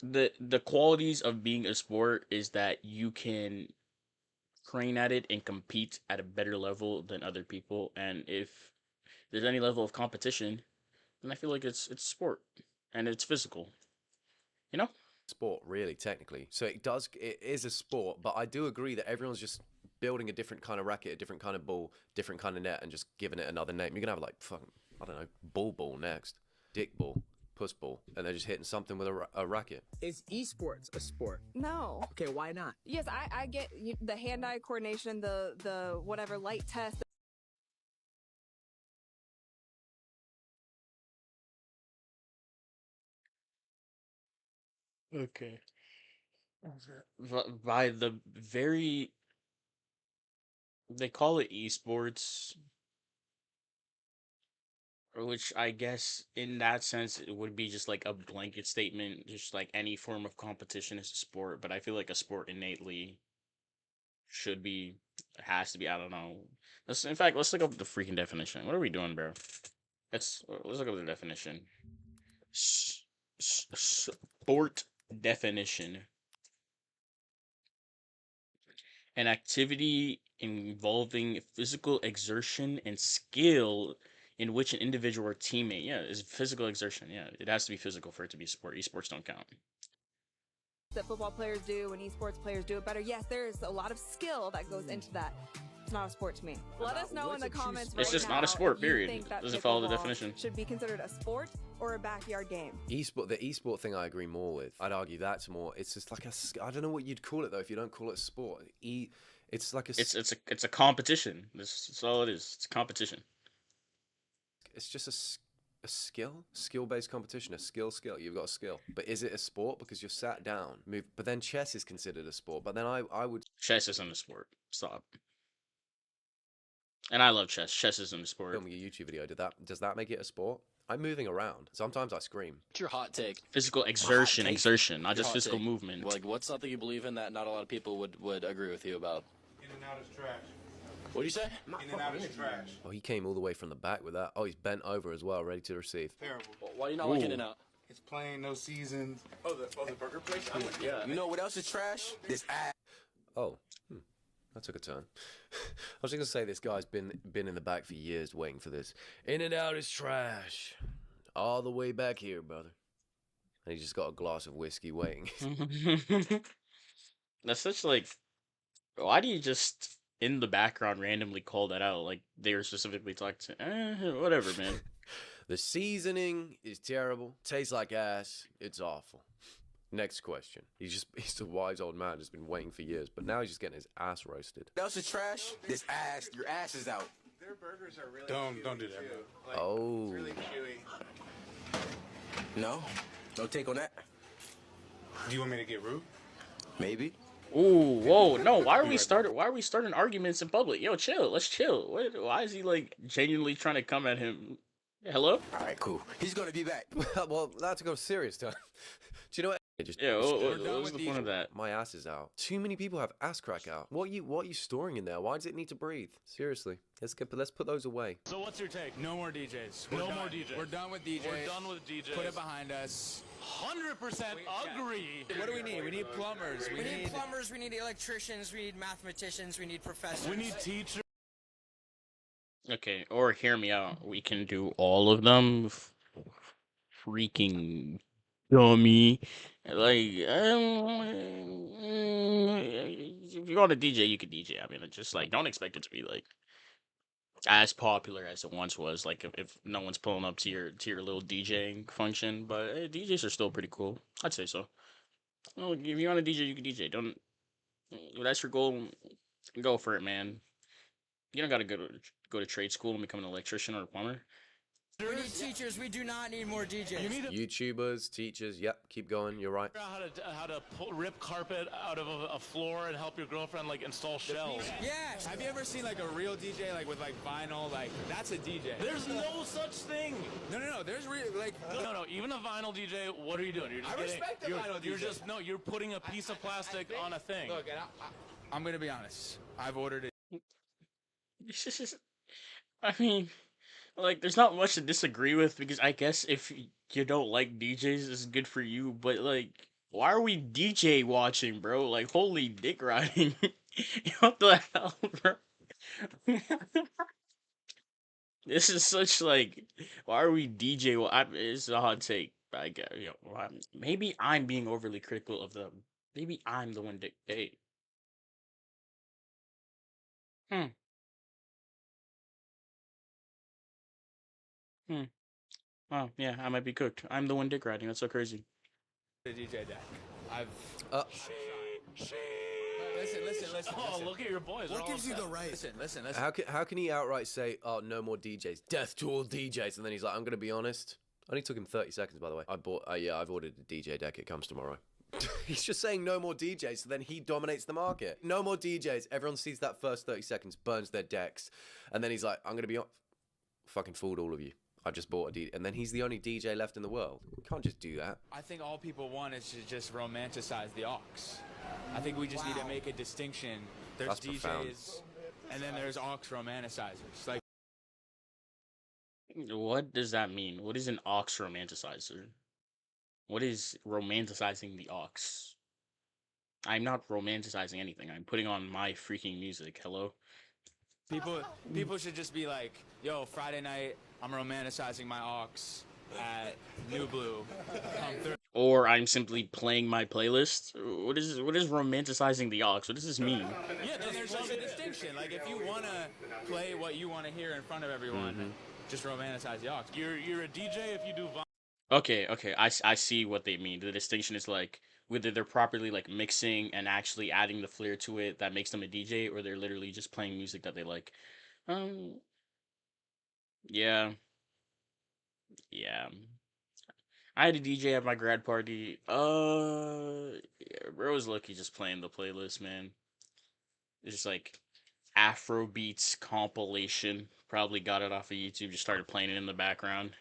the qualities of being a sport is that you can train at it and compete at a better level than other people. And if there's any level of competition, then I feel like it's sport and it's physical. You know? Sport, really, technically. So it is a sport, but I do agree that everyone's just building a different kind of racket, a different kind of ball, different kind of net, and just giving it another name. You're gonna have like I don't know, ball next, dick ball, puss ball, and they're just hitting something with a racket. Is esports a sport? No. Okay, why not? Yes, I get the hand-eye coordination, the whatever light test. Okay. By the very, they call it esports, which I guess in that sense it would be just like a blanket statement, just like any form of competition is a sport. But I feel like a sport innately has to be. I don't know. In fact, let's look up the freaking definition. What are we doing, bro? Let's look up the definition. Sport definition: an activity involving physical exertion and skill in which an individual or teammate, is physical exertion. Yeah, it has to be physical for it to be a sport. Esports don't count. That football players do and esports players do it better. Yes, there's a lot of skill that goes into that. it's not a sport to me. Let us know in the comments. It's just not a sport, period. Doesn't follow the definition. Should be considered a sport or a backyard game. The esport thing I agree more with. I'd argue that's more. It's just like I don't know what you'd call it though if you don't call it a sport. It's like it's a competition. That's all it is. It's a competition. It's just a skill-based competition. A skill. You've got a skill. But is it a sport because you're sat down? But then chess is considered a sport. But then I would. Chess isn't a sport. Stop. And I love chess. Chess isn't a sport. Film a YouTube video. Does that make it a sport? I'm moving around. Sometimes I scream. What's your hot take? Physical exertion, not just physical take. movement. Like, what's something you believe in that not a lot of people would agree with you about? In and out is trash. What do you say? In and out is trash. Oh, he came all the way from the back with that. Oh, he's bent over as well, ready to receive. Terrible. Well, why do you not like In and Out? It's plain, no seasons. Oh, the burger place? Yeah. You know what else is trash? This ass. Oh, that took a turn. I was just gonna say this guy's been in the back for years waiting for this. In and out is trash. All the way back here, brother. And he just got a glass of whiskey waiting. That's such like, why do you just in the background randomly call that out? Like they were specifically talking to, whatever, man. The seasoning is terrible. Tastes like ass. It's awful. Next question. He's a wise old man, just been waiting for years, but now he's just getting his ass roasted. What else is trash? This ass. Your ass is out. Their burgers are really don't do that. Like, oh. It's really chewy. No take on that. Do you want me to get rude? Maybe. Ooh, whoa, no! Why are we starting arguments in public? Yo, chill. Let's chill. Why is he like genuinely trying to come at him? Hello? All right, cool. He's gonna be back. Well, that's to go serious time. Do you know what? What was the point of that? My ass is out. Too many people have ass crack out. What are you storing in there? Why does it need to breathe? Seriously, let's put those away. So what's your take? No more DJs. No more DJs. We're done with DJs. We're done with DJs. Put it behind us. 100% agree. What do we need? We need plumbers. We need plumbers. We need electricians. We need mathematicians. We need professors. We need teachers. Okay, or hear me out. We can do all of them. Freaking dummy. Like, if you want to DJ, you can DJ. I mean, it's just like, don't expect it to be like as popular as it once was. Like, if no one's pulling up to your little DJing function, but DJs are still pretty cool. I'd say so. Well, if you want to DJ, you can DJ. Don't. If that's your goal, go for it, man. You don't gotta go to trade school and become an electrician or a plumber. We need teachers. We do not need more DJs. YouTubers, teachers. Yep, keep going. You're right. How to rip carpet out of a floor and help your girlfriend like install shelves. Yes. Have you ever seen like a real DJ like with like vinyl? Like that's a DJ. There's no such thing. No. There's like no. Even a vinyl DJ. What are you doing? You're just respect the vinyl DJ. You're just you're putting a piece of plastic on a thing. Look, and I'm gonna be honest. I've ordered it. I mean, like, there's not much to disagree with because I guess if you don't like DJs, it's good for you. But like, why are we DJ watching, bro? Like, holy dick riding! What the hell, bro? This is such like, why are we DJ? It's a hot take. I guess, maybe I'm being overly critical of them. Maybe I'm the one dictate. Wow, yeah, I might be cooked. I'm the one dick riding. That's so crazy. The DJ deck. I've. Listen. Oh, look at your boys. What gives you the right? Listen. How can he outright say, "Oh, no more DJs, death to all DJs," and then he's like, "I'm gonna be honest." Only took him 30 seconds, by the way. I've ordered a DJ deck. It comes tomorrow. He's just saying no more DJs, so then he dominates the market. No more DJs. Everyone sees that first 30 seconds, burns their decks, and then he's like, "I'm gonna be fucking fooled all of you. I just bought a DJ," and then he's the only DJ left in the world. You can't just do that. I think all people want is to just romanticize the aux. I think we just need to make a distinction. There's That's DJs, profound. and then there's aux romanticizers. Like, What does that mean? What is an aux romanticizer? What is romanticizing the aux? I'm not romanticizing anything. I'm putting on my freaking music. Hello? people should just be like, yo, Friday night, I'm romanticizing my aux at New Blue. Come through. or I'm simply playing my playlist. What is romanticizing the aux? What does this mean? Yeah, there's like a distinction. Like if you want to play what you want to hear in front of everyone, just romanticize the aux. You're a DJ if you do. Okay, I see what they mean. The distinction is like whether they're properly like mixing and actually adding the flair to it that makes them a DJ, or they're literally just playing music that they like. Yeah. I had a DJ at my grad party. Yeah, bro was lucky just playing the playlist, man. It's just like Afro beats compilation. Probably got it off of YouTube. Just started playing it in the background.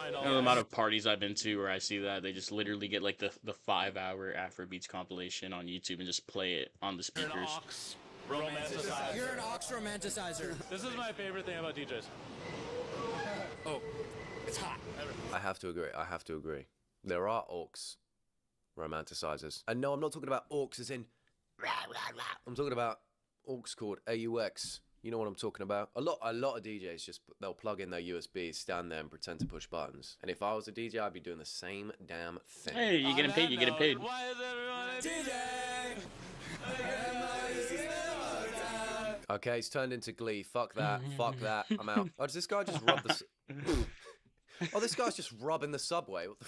You know, the amount of parties I've been to where I see that they just literally get like the 5-hour Afro beats compilation on YouTube and just play it on the speakers. Romanticizer. You're an aux romanticizer. This is my favorite thing about DJs. Oh, it's hot. I have to agree. There are orcs romanticizers. And no, I'm not talking about orcs as in I'm talking about orcs called AUX. You know what I'm talking about? A lot of DJs just they'll plug in their USB, stand there and pretend to push buttons. And if I was a DJ, I'd be doing the same damn thing. Hey, you getting paid? You getting paid? Why is everyone a DJ? Okay, it's turned into Glee. Fuck that. Fuck that. I'm out. Oh, does this guy just rub the... Oh, this guy's just rubbing the subway. What the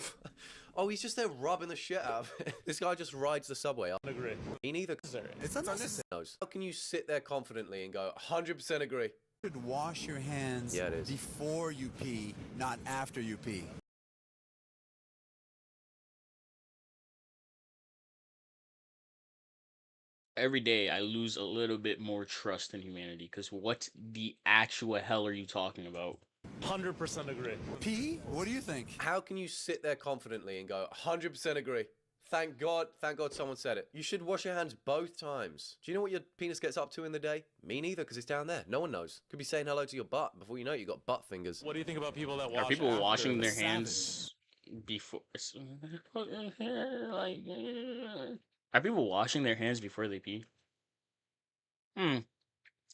Oh, he's just there rubbing the shit out of it. This guy just rides the subway. I agree. Me neither. It's unnecessary. How can you sit there confidently and go, 100% agree? You should wash your hands before you pee, not after you pee. Every day I lose a little bit more trust in humanity, because what the actual hell are you talking about? 100% agree. Pee? What do you think? How can you sit there confidently and go, 100% agree? Thank God someone said it. You should wash your hands both times. Do you know what your penis gets up to in the day? Me neither, because it's down there. No one knows. Could be saying hello to your butt. Before you know it, you got butt fingers. What do you think about people that wash Are people after? washing their hands before... like... Are people washing their hands before they pee?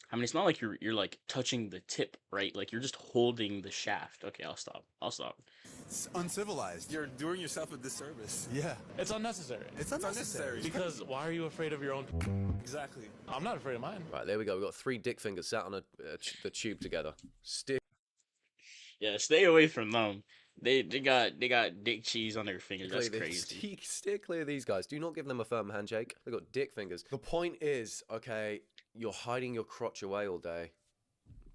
I mean, it's not like you're like touching the tip, right? Like you're just holding the shaft. Okay, I'll stop. It's uncivilized. You're doing yourself a disservice. Yeah. It's unnecessary. It's unnecessary. Because why are you afraid of your own? Exactly. I'm not afraid of mine. Right, there we go. We've got 3 dick fingers sat on the tube together. Yeah, stay away from them. They got dick cheese on their fingers. That's crazy. Steer clear of these guys. Do not give them a firm handshake. They got dick fingers. The point is, okay, you're hiding your crotch away all day.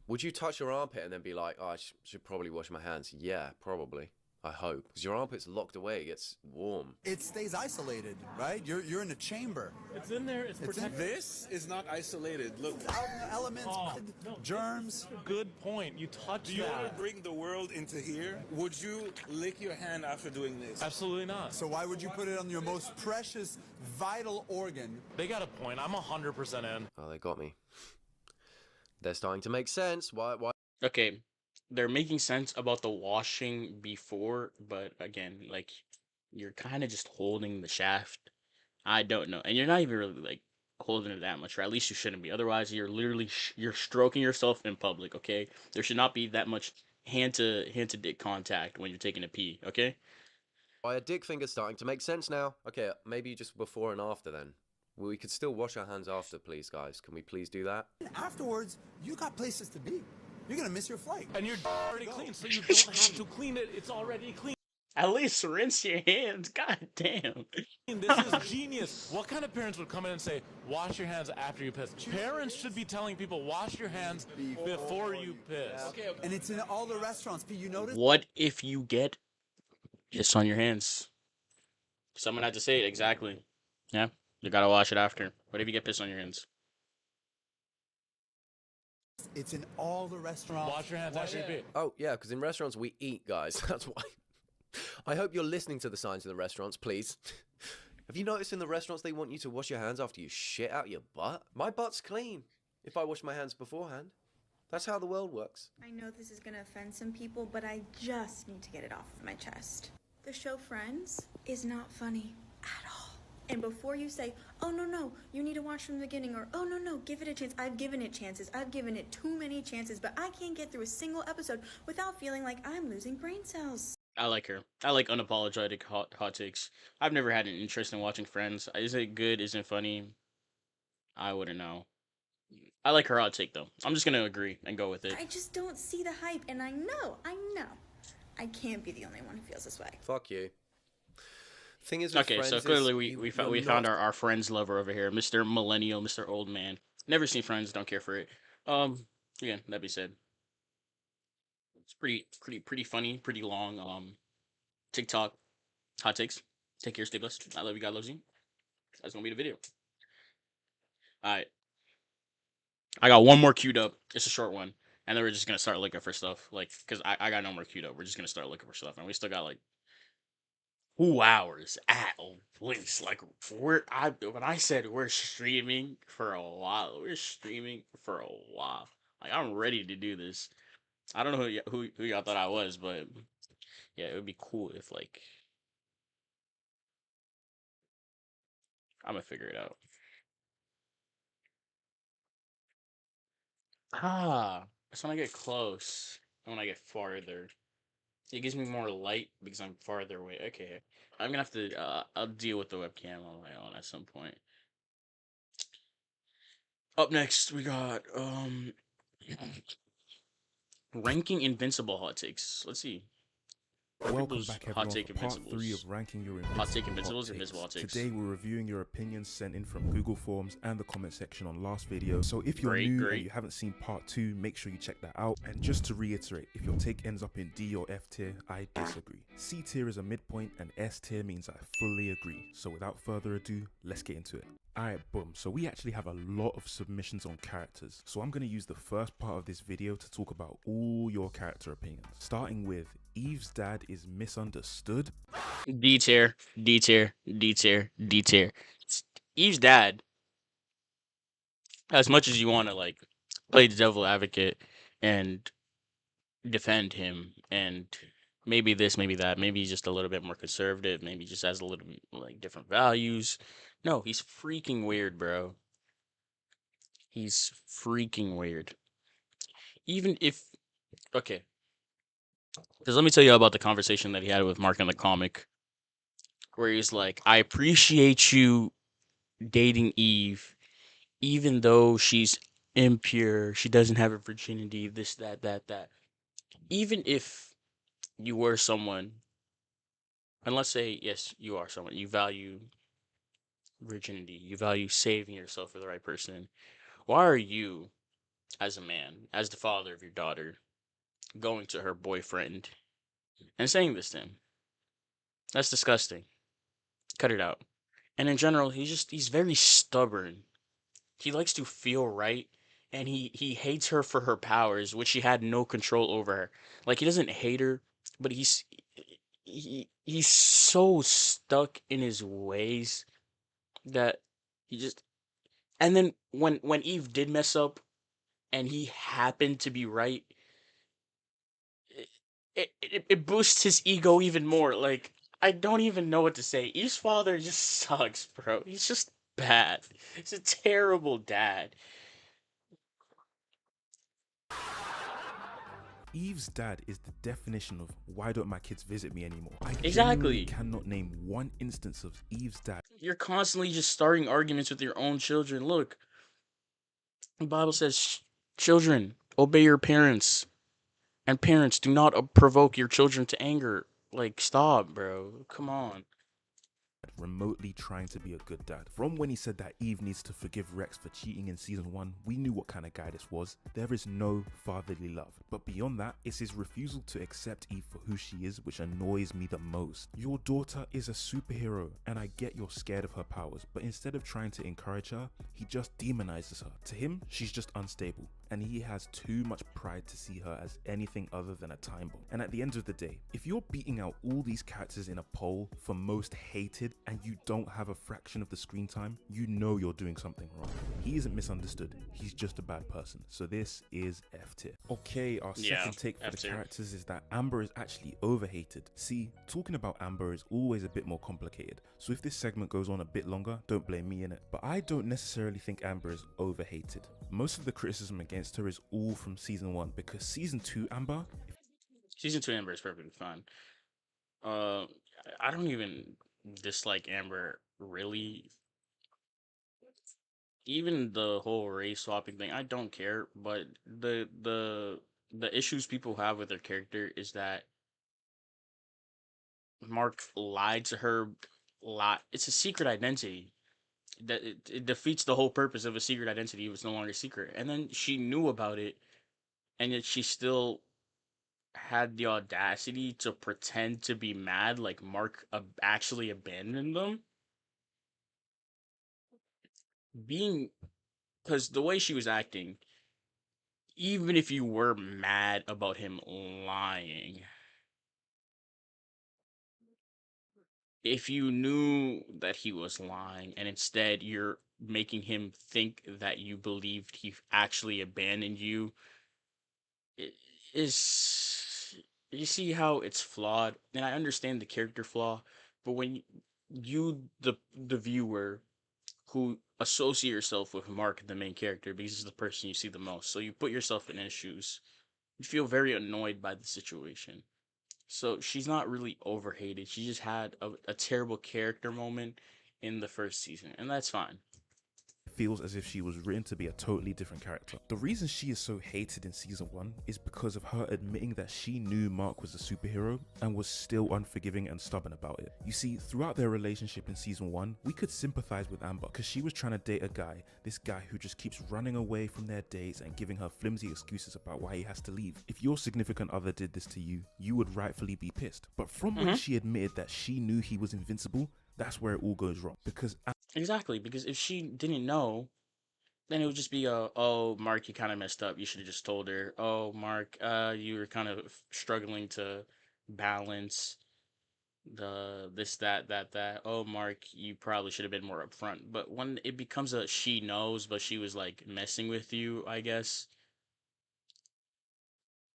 Would you touch your armpit and then be like, oh, I should probably wash my hands? Yeah, probably. I hope. Because your armpit's locked away. It gets warm. It stays isolated, right? You're in a chamber. It's in there. It's protected. This is not isolated. Look. Elements, germs. Good point. You touch Do you want to bring the world into here? Would you lick your hand after doing this? Absolutely not. So why would you put it on your most precious, vital organ? They got a point. I'm 100% in. Oh, they got me. They're starting to make sense. Why? Okay, they're making sense about the washing before, but again, like, you're kind of just holding the shaft. I don't know. And you're not even really, like, holding it that much, or at least you shouldn't be. Otherwise, you're literally, you're stroking yourself in public, okay? There should not be that much hand-to-dick contact when you're taking a pee, okay? Why are dick fingers starting to make sense now? Okay, maybe just before and after then. We could still wash our hands after, please, guys. Can we please do that? Afterwards, you got places to be. You're gonna miss your flight. And you're already clean, so you don't have to clean it. It's already clean. At least rinse your hands. God damn. This is genius. What kind of parents would come in and say, wash your hands after you piss? Parents should be telling people, wash your hands before you piss. Okay. And it's in all the restaurants. You notice? What if you get piss on your hands? Someone had to say it, exactly. Yeah, you gotta wash it after. What if you get piss on your hands? It's in all the restaurants. Wash your hands after you pee. Oh, yeah, because in restaurants we eat, guys. That's why. I hope you're listening to the signs in the restaurants, please. Have you noticed in the restaurants they want you to wash your hands after you shit out your butt? My butt's clean if I wash my hands beforehand. That's how the world works. I know this is gonna offend some people, but I just need to get it off of my chest. The show Friends is not funny at all. And before you say, oh no, you need to watch from the beginning, or oh no, give it a chance. I've given it chances. I've given it too many chances, but I can't get through a single episode without feeling like I'm losing brain cells. I like her. I like unapologetic hot takes. I've never had an interest in watching Friends. Is it good? Is it funny? I wouldn't know. I like her hot take though. I'm just gonna agree and go with it. I just don't see the hype, and I know, I can't be the only one who feels this way. Fuck you. Thing is, with Okay, Friends so is clearly you're we found not- our Friends lover over here, Mr. Millennial, Mr. Old Man. Never seen Friends, don't care for it. Again, that being said, it's pretty funny, pretty long. TikTok hot takes. Take care, stay blessed. I love you. God loves you. That's gonna be the video. All right, I got one more queued up. It's a short one, and then we're just gonna start looking for stuff. Like, cause I got no more queued up. We're just gonna start looking for stuff, and we still got like 2 hours at least. Like when I said we're streaming for a while, we're streaming for a while. Like I'm ready to do this. I don't know who y'all thought I was, but yeah, it would be cool if like I'm gonna figure it out. It's when I get close and when I get farther. It gives me more light because I'm farther away. Okay, I'm gonna have to. I'll deal with the webcam on my own at some point. Up next, we got ranking Invincible hot takes. Let's see. Welcome back everyone for part 3 of ranking your Invincible hot takes. Today we're reviewing your opinions sent in from Google Forms and the comment section on last video. So if you're new and you haven't seen part 2, make sure you check that out. And just to reiterate, if your take ends up in D or F tier, I disagree. C tier is a midpoint and S tier means I fully agree. So without further ado, let's get into it. Alright, boom. So we actually have a lot of submissions on characters. So I'm going to use the first part of this video to talk about all your character opinions. Starting with Eve's dad is misunderstood. D tier, D tier, D tier, D tier. Eve's dad, as much as you want to like play the devil advocate and defend him and maybe this, maybe that, maybe he's just a little bit more conservative, maybe he just has a little bit like different values. No, he's freaking weird, bro. He's freaking weird. Even if, okay, because let me tell you about the conversation that he had with Mark in the comic, where he's like, I appreciate you dating Eve, even though she's impure, she doesn't have a virginity, this, that. Even if you were someone, and let's say, yes, you are someone, you value virginity, you value saving yourself for the right person, why are you, as a man, as the father of your daughter, going to her boyfriend and saying this to him? That's disgusting. Cut it out. And in general, he's very stubborn. He likes to feel right, and he hates her for her powers, which she had no control over her. Like, he doesn't hate her, but he's so stuck in his ways that he just. And then when Eve did mess up, and he happened to be right, it boosts his ego even more. Like, I don't even know what to say. Eve's father just sucks, bro. He's just bad. He's a terrible dad. Eve's dad is the definition of why don't my kids visit me anymore. I Exactly. genuinely cannot name one instance of Eve's dad. You're constantly just starting arguments with your own children. Look, the Bible says, children, obey your parents. And parents, do not provoke your children to anger. Like, stop, bro. Come on. Remotely trying to be a good dad. From when he said that Eve needs to forgive Rex for cheating in season 1, we knew what kind of guy this was. There is no fatherly love. But beyond that, it's his refusal to accept Eve for who she is which annoys me the most. Your daughter is a superhero, and I get you're scared of her powers, but instead of trying to encourage her, he just demonizes her. To him, she's just unstable, and he has too much pride to see her as anything other than a time bomb. And at the end of the day, if you're beating out all these characters in a poll for most hated and you don't have a fraction of the screen time, you know you're doing something wrong. He isn't misunderstood, he's just a bad person. So this is F tier. Okay, our second take for the characters is that Amber is actually overhated. See, talking about Amber is always a bit more complicated, so if this segment goes on a bit longer, don't blame me in it. But I don't necessarily think Amber is overhated. Most of the criticism against her is all from season 1, because season 2 Amber is perfectly fine. Uh, I don't even dislike Amber really. Even the whole race swapping thing, I don't care. But the issues people have with their character is that Mark lied to her. Lot. It's a secret identity. That it defeats the whole purpose of a secret identity if it's no longer secret. And then she knew about it, and yet she still had the audacity to pretend to be mad, like Mark actually abandoned them. Being, because the way she was acting, even if you were mad about him lying, if you knew that he was lying and instead you're making him think that you believed he actually abandoned you, it is, you see how it's flawed. And I understand the character flaw, but when you the viewer who associate yourself with Mark, the main character, because he's the person you see the most, so you put yourself in his shoes, you feel very annoyed by the situation. So she's not really overhated. She just had a terrible character moment in the first season, and that's fine. Feels as if she was written to be a totally different character. The reason she is so hated in season 1 is because of her admitting that she knew Mark was a superhero and was still unforgiving and stubborn about it. You see, throughout their relationship in season 1, we could sympathize with Amber because she was trying to date a guy, this guy who just keeps running away from their dates and giving her flimsy excuses about why he has to leave. If your significant other did this to you, you would rightfully be pissed. But from when she admitted that she knew he was invincible, that's where it all goes wrong. Because exactly, because if she didn't know, then it would just be oh Mark, you kind of messed up. You should have just told her. Oh Mark, you were kind of struggling to balance the this that. Oh Mark, you probably should have been more upfront. But when it becomes a she knows, but she was like messing with you, I guess,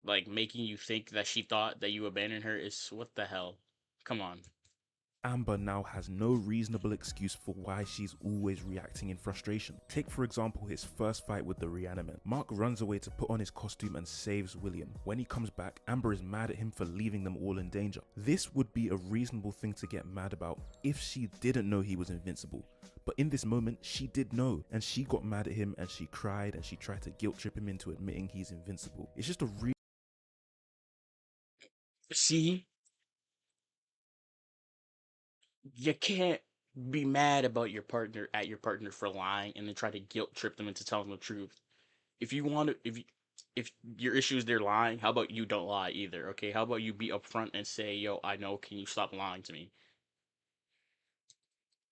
like making you think that she thought that you abandoned her, is what the hell? Come on. Amber now has no reasonable excuse for why she's always reacting in frustration. Take for example his first fight with the Reanimant. Mark runs away to put on his costume and saves William. When he comes back, Amber is mad at him for leaving them all in danger. This would be a reasonable thing to get mad about if she didn't know he was invincible. But in this moment, she did know, and she got mad at him and she cried and she tried to guilt trip him into admitting he's invincible. It's just a See? You can't be mad about your partner for lying and then try to guilt trip them into telling the truth. If you want to, if your issue is they're lying, how about you don't lie either? Okay, how about you be upfront and say, "Yo, I know. Can you stop lying to me?"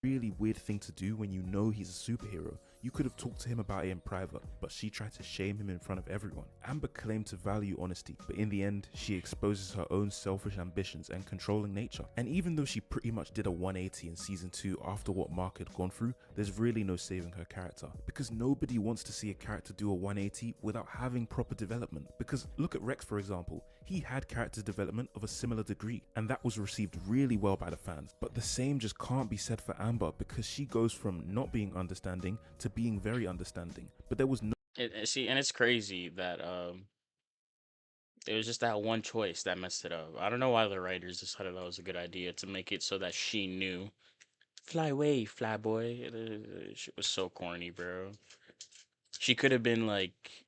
really weird thing to do when you know he's a superhero. You could have talked to him about it in private, but she tried to shame him in front of everyone. Amber claimed to value honesty, but in the end, she exposes her own selfish ambitions and controlling nature. And even though she pretty much did a 180 in season 2 after what Mark had gone through, there's really no saving her character. Because nobody wants to see a character do a 180 without having proper development. Because look at Rex for example, he had character development of a similar degree, and that was received really well by the fans. But the same just can't be said for Amber, because she goes from not being understanding to being very understanding. But there was no See, and it's crazy that it was just that one choice that messed it up. I don't know why the writers decided that was a good idea to make it so that she knew. Fly away, fly boy. Shit was so corny, bro. She could have been like,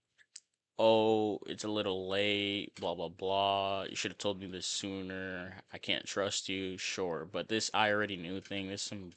"Oh, it's a little late, blah blah blah. You should have told me this sooner. I can't trust you." Sure, but this "I already knew" thing, this some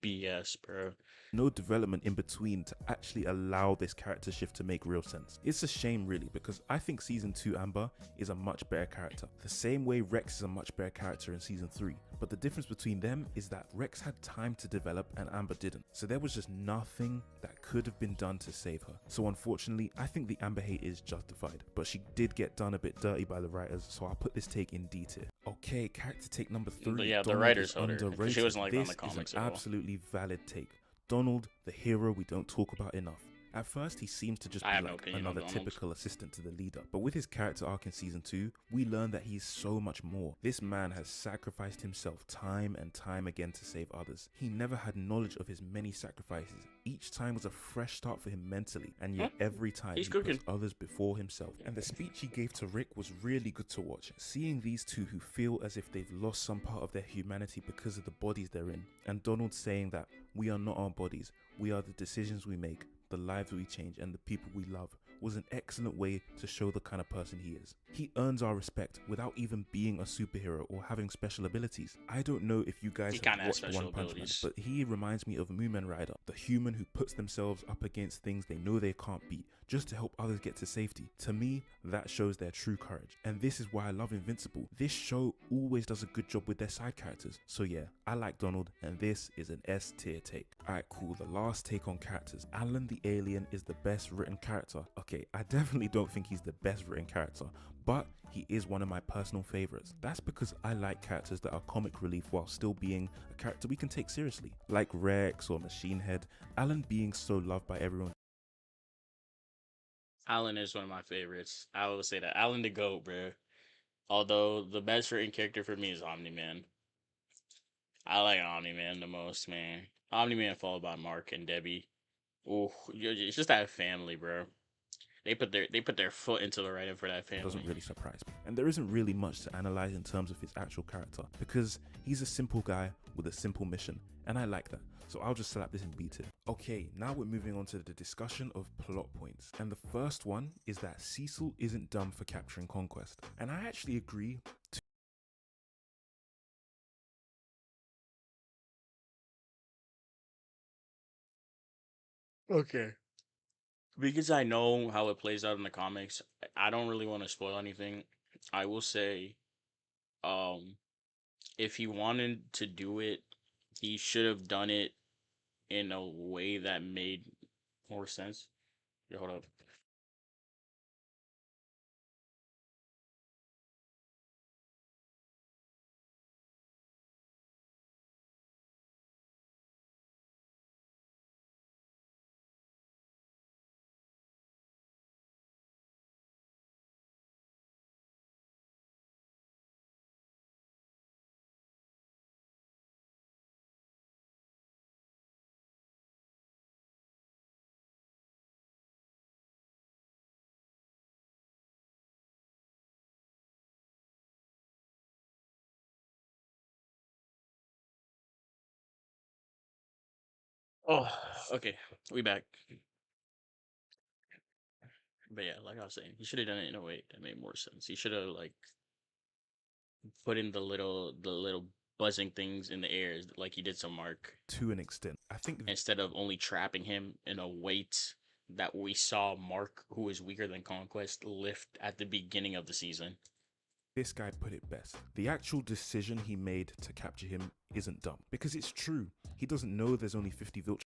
BS, bro. No development in between to actually allow this character shift to make real sense. It's a shame really, because I think season 2 Amber is a much better character. The same way Rex is a much better character in season 3. But the difference between them is that Rex had time to develop and Amber didn't. So there was just nothing that could have been done to save her. So unfortunately, I think the Amber hate is justified. But she did get done a bit dirty by the writers, so I'll put this take in D tier. Okay, character take number 3. Yeah, the Donald writers is owed her. underrated. She wasn't like on This the comics is an at all. absolutely valid take. Donald, the hero we don't talk about enough. At first, he seems to just I be have no like opinion on another Donald. typical assistant to the leader, but with his character arc in season 2, we learn that he's so much more. This man has sacrificed himself time and time again to save others. He never had knowledge of his many sacrifices. Each time was a fresh start for him mentally, and yet every time He's he cooking. puts others before himself. And the speech he gave to Rick was really good to watch. Seeing these two who feel as if they've lost some part of their humanity because of the bodies they're in, and Donald saying that we are not our bodies, we are the decisions we make, the lives we change, and the people we love, was an excellent way to show the kind of person he is. He earns our respect without even being a superhero or having special abilities. I don't know if you guys He have kinda has watched special One Punch Man, abilities. but he reminds me of Moomin Rider, the human who puts themselves up against things they know they can't beat, just to help others get to safety. To me, that shows their true courage. And this is why I love Invincible. This show always does a good job with their side characters. So yeah, I like Donald, and this is an S tier take. Alright, cool. The last take on characters. Alan the Alien is the best written character. Okay, I definitely don't think he's the best written character, but he is one of my personal favorites. That's because I like characters that are comic relief while still being a character we can take seriously. Like Rex or Machine Head, Alan being so loved by everyone. Alan is one of my favorites. I will say that. Alan the GOAT, bro. Although the best written character for me is Omni-Man. I like Omni-Man the most, man. Omni-Man followed by Mark and Debbie. Ooh, it's just that family, bro. They put their foot into the writing for that family. Doesn't really surprise me. And there isn't really much to analyze in terms of his actual character, because he's a simple guy with a simple mission, and I like that. So I'll just slap this in B tier. Okay, now we're moving on to the discussion of plot points. And the first one is that Cecil isn't dumb for capturing Conquest. And I actually agree to Okay. Because I know how it plays out in the comics, I don't really want to spoil anything. I will say, if he wanted to do it, he should have done it in a way that made more sense. Yeah, hold up. Oh, okay. We back. But yeah, like I was saying, he should have done it in a way that made more sense. He should have like put in the little buzzing things in the air like he did to Mark. To an extent. I think instead of only trapping him in a weight that we saw Mark, who is weaker than Conquest, lift at the beginning of the season. this guy put it best. The actual decision he made to capture him isn't dumb, because it's true. He doesn't know there's only 50 Viltrum.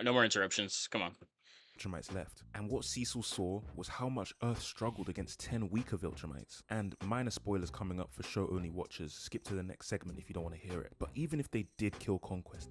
No more interruptions. Come on. Viltrumites left. And what Cecil saw was how much Earth struggled against 10 weaker Viltrumites. And minor spoilers coming up for show-only watchers. Skip to the next segment if you don't want to hear it. But even if they did kill Conquest,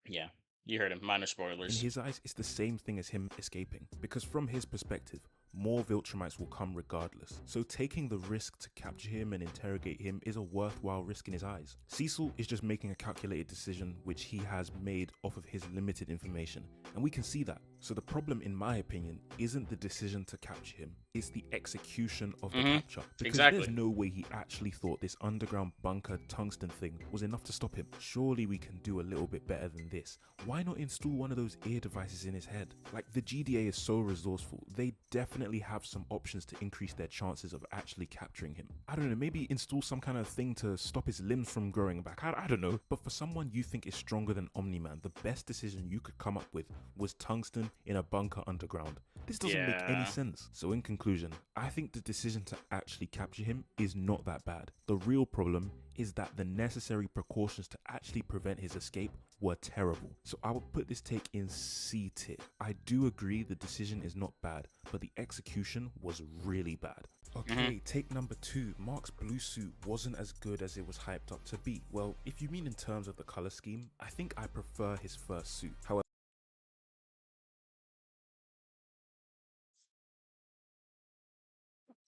yeah, you heard him. Minor spoilers. in his eyes, it's the same thing as him escaping. Because from his perspective, more Viltrumites will come regardless. So taking the risk to capture him and interrogate him is a worthwhile risk in his eyes. Cecil is just making a calculated decision which he has made off of his limited information. And we can see that. So the problem, in my opinion, isn't the decision to capture him, it's the execution of the capture. Because there's no way he actually thought this underground bunker tungsten thing was enough to stop him. Surely we can do a little bit better than this. Why not install one of those ear devices in his head? Like, the GDA is so resourceful, they definitely have some options to increase their chances of actually capturing him. I don't know, maybe install some kind of thing to stop his limbs from growing back. I don't know. But for someone you think is stronger than Omni-Man, the best decision you could come up with was tungsten in a bunker underground. This doesn't make any sense. So in conclusion, I think the decision to actually capture him is not that bad. The real problem is that the necessary precautions to actually prevent his escape were terrible. So I would put this take in C tier. I do agree the decision is not bad, but the execution was really bad. Okay, take number 2. Mark's blue suit wasn't as good as it was hyped up to be. Well, if you mean in terms of the color scheme, I think I prefer his first suit. However,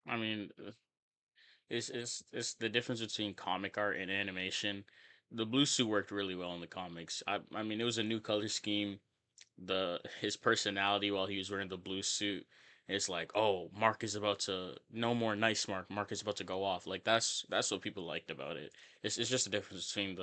I mean, it's the difference between comic art and animation. The blue suit worked really well in the comics. I mean, it was a new color scheme. His personality while he was wearing the blue suit, it's like, oh, Mark is about to, no more nice Mark. Mark is about to go off. Like, that's what people liked about it. It's just the difference between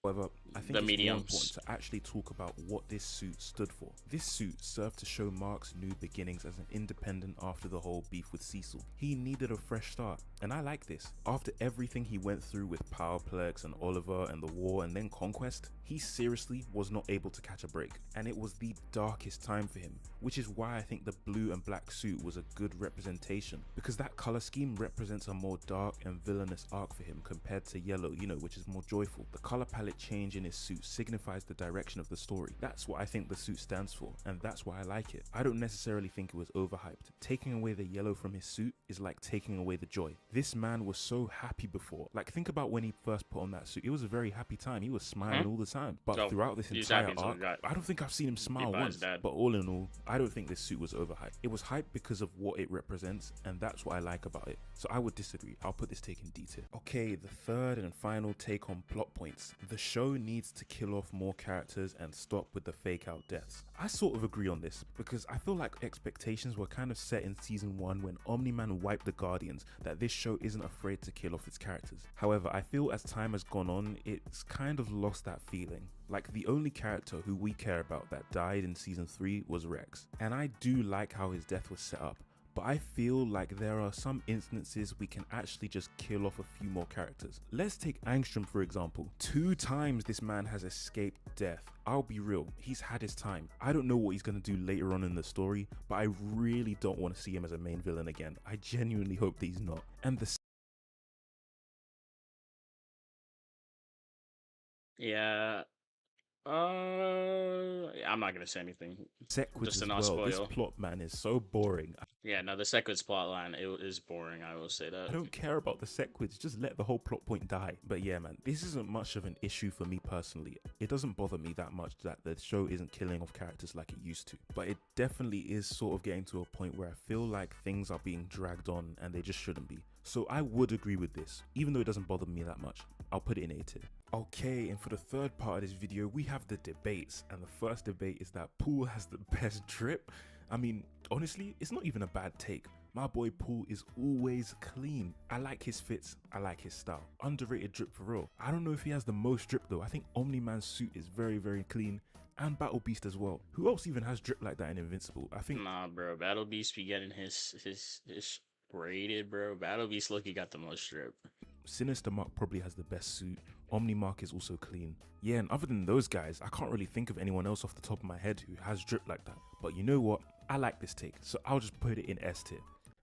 however, I think the it's mediums. more important to actually talk about what this suit stood for. This suit served to show Mark's new beginnings as an independent after the whole beef with Cecil. He needed a fresh start, and I like this. After everything he went through with Powerplex and Oliver and the war and then Conquest, he seriously was not able to catch a break, and it was the darkest time for him, which is why I think the blue and black suit was a good representation, because that color scheme represents a more dark and villainous arc for him compared to yellow, you know, which is more joyful. The color palette change in his suit signifies the direction of the story. That's what I think the suit stands for, and that's why I like it. I don't necessarily think it was overhyped. Taking away the yellow from his suit is like taking away the joy. This man was so happy before. Like, think about when he first put on that suit. It was a very happy time. He was smiling all the time. But throughout this entire arc, I don't think I've seen him smile once. But all in all, I don't think this suit was overhyped. It was hyped because of what it represents, and that's what I like about it. So I would disagree. I'll put this take in D tier. Okay, the third and final take on plot points. The show needs to kill off more characters and stop with the fake out deaths. I sort of agree on this because I feel like expectations were kind of set in season 1 when Omni-Man wiped the Guardians that this show isn't afraid to kill off its characters. However, I feel as time has gone on, it's kind of lost that feeling. Like, the only character who we care about that died in season 3 was Rex, and I do like how his death was set up. But I feel like there are some instances we can actually just kill off a few more characters. Let's take Angstrom for example. 2 times this man has escaped death. I'll be real, he's had his time. I don't know what he's gonna do later on in the story, but I really don't want to see him as a main villain again. I genuinely hope that he's not. And the Yeah. I'm not gonna say anything. Sequid Just as to not well. This spoil. plot, man, is so boring. Yeah, no, the Sequid's plotline, it is boring, I will say that. I don't care about the Sequids, just let the whole plot point die. But yeah, man, this isn't much of an issue for me personally. It doesn't bother me that much that the show isn't killing off characters like it used to. But it definitely is sort of getting to a point where I feel like things are being dragged on and they just shouldn't be. So I would agree with this, even though it doesn't bother me that much. I'll put it in A tier. Okay, and for the third part of this video, we have the debates. And the first debate is that Poole has the best drip. I mean, honestly, it's not even a bad take. My boy Poole is always clean. I like his fits, I like his style. Underrated drip for real. I don't know if he has the most drip though. I think Omni-Man's suit is very, very clean. And Battle Beast as well. Who else even has drip like that in Invincible? I think... Nah, bro, Battle Beast be getting his braided, bro. Battle Beast look, he got the most drip. Sinister Mark probably has the best suit. Omni Mark is also clean. Yeah, and other than those guys, I can't really think of anyone else off the top of my head who has drip like that. But you know what? I like this take, so I'll just put it in S tier.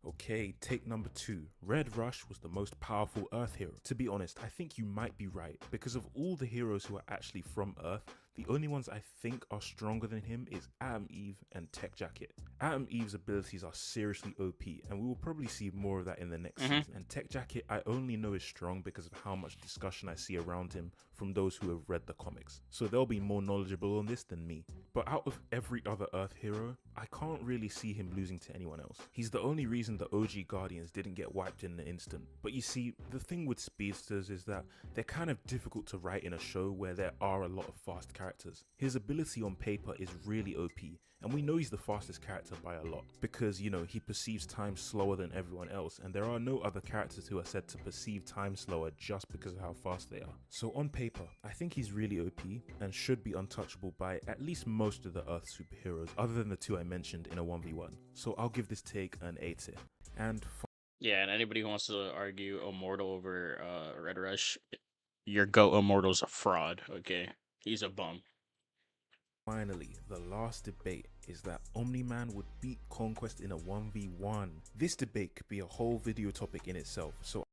Okay, take number 2. Red Rush was the most powerful Earth hero. To be honest, I think you might be right. Because of all the heroes who are actually from Earth, the only ones I think are stronger than him is Atom Eve and Tech Jacket. Atom Eve's abilities are seriously OP, and we will probably see more of that in the next season. And Tech Jacket I only know is strong because of how much discussion I see around him from those who have read the comics. So they'll be more knowledgeable on this than me. But out of every other Earth hero, I can't really see him losing to anyone else. He's the only reason the OG Guardians didn't get wiped in an instant. But you see, the thing with speedsters is that they're kind of difficult to write in a show where there are a lot of fast characters characters. His ability on paper is really OP, and we know he's the fastest character by a lot, because, you know, he perceives time slower than everyone else, and there are no other characters who are said to perceive time slower just because of how fast they are. So on paper, I think he's really OP, and should be untouchable by at least most of the Earth superheroes, other than the two I mentioned in a 1v1. So I'll give this take an A tier. And yeah, and anybody who wants to argue Immortal over Red Rush, your GOAT Immortal's a fraud, okay? He's a bum. finally, the last debate is that Omni-Man would beat Conquest in a 1v1. This debate could be a whole video topic in itself, so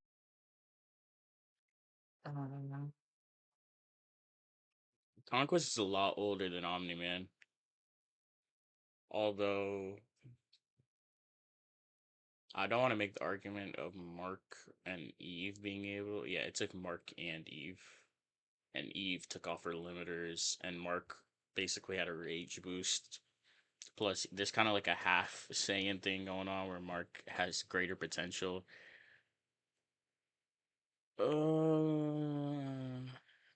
Conquest is a lot older than Omni-Man. Although I don't want to make the argument of Mark and Eve being able. Yeah, it took Mark and Eve. And Eve took off her limiters, and Mark basically had a rage boost. Plus, there's kind of like a half Saiyan thing going on where Mark has greater potential.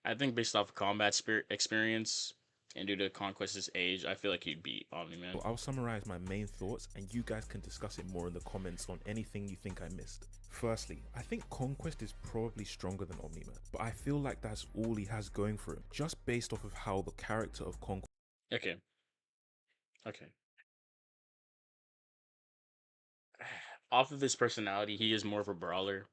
I think based off of combat experience and due to Conquest's age, I feel like he'd beat Omni-Man. I'll summarize my main thoughts and you guys can discuss it more in the comments on anything you think I missed. Firstly, I think Conquest is probably stronger than Omni-Man, but I feel like that's all he has going for him, just based off of how the character of Conquest... Okay. Off of his personality, he is more of a brawler.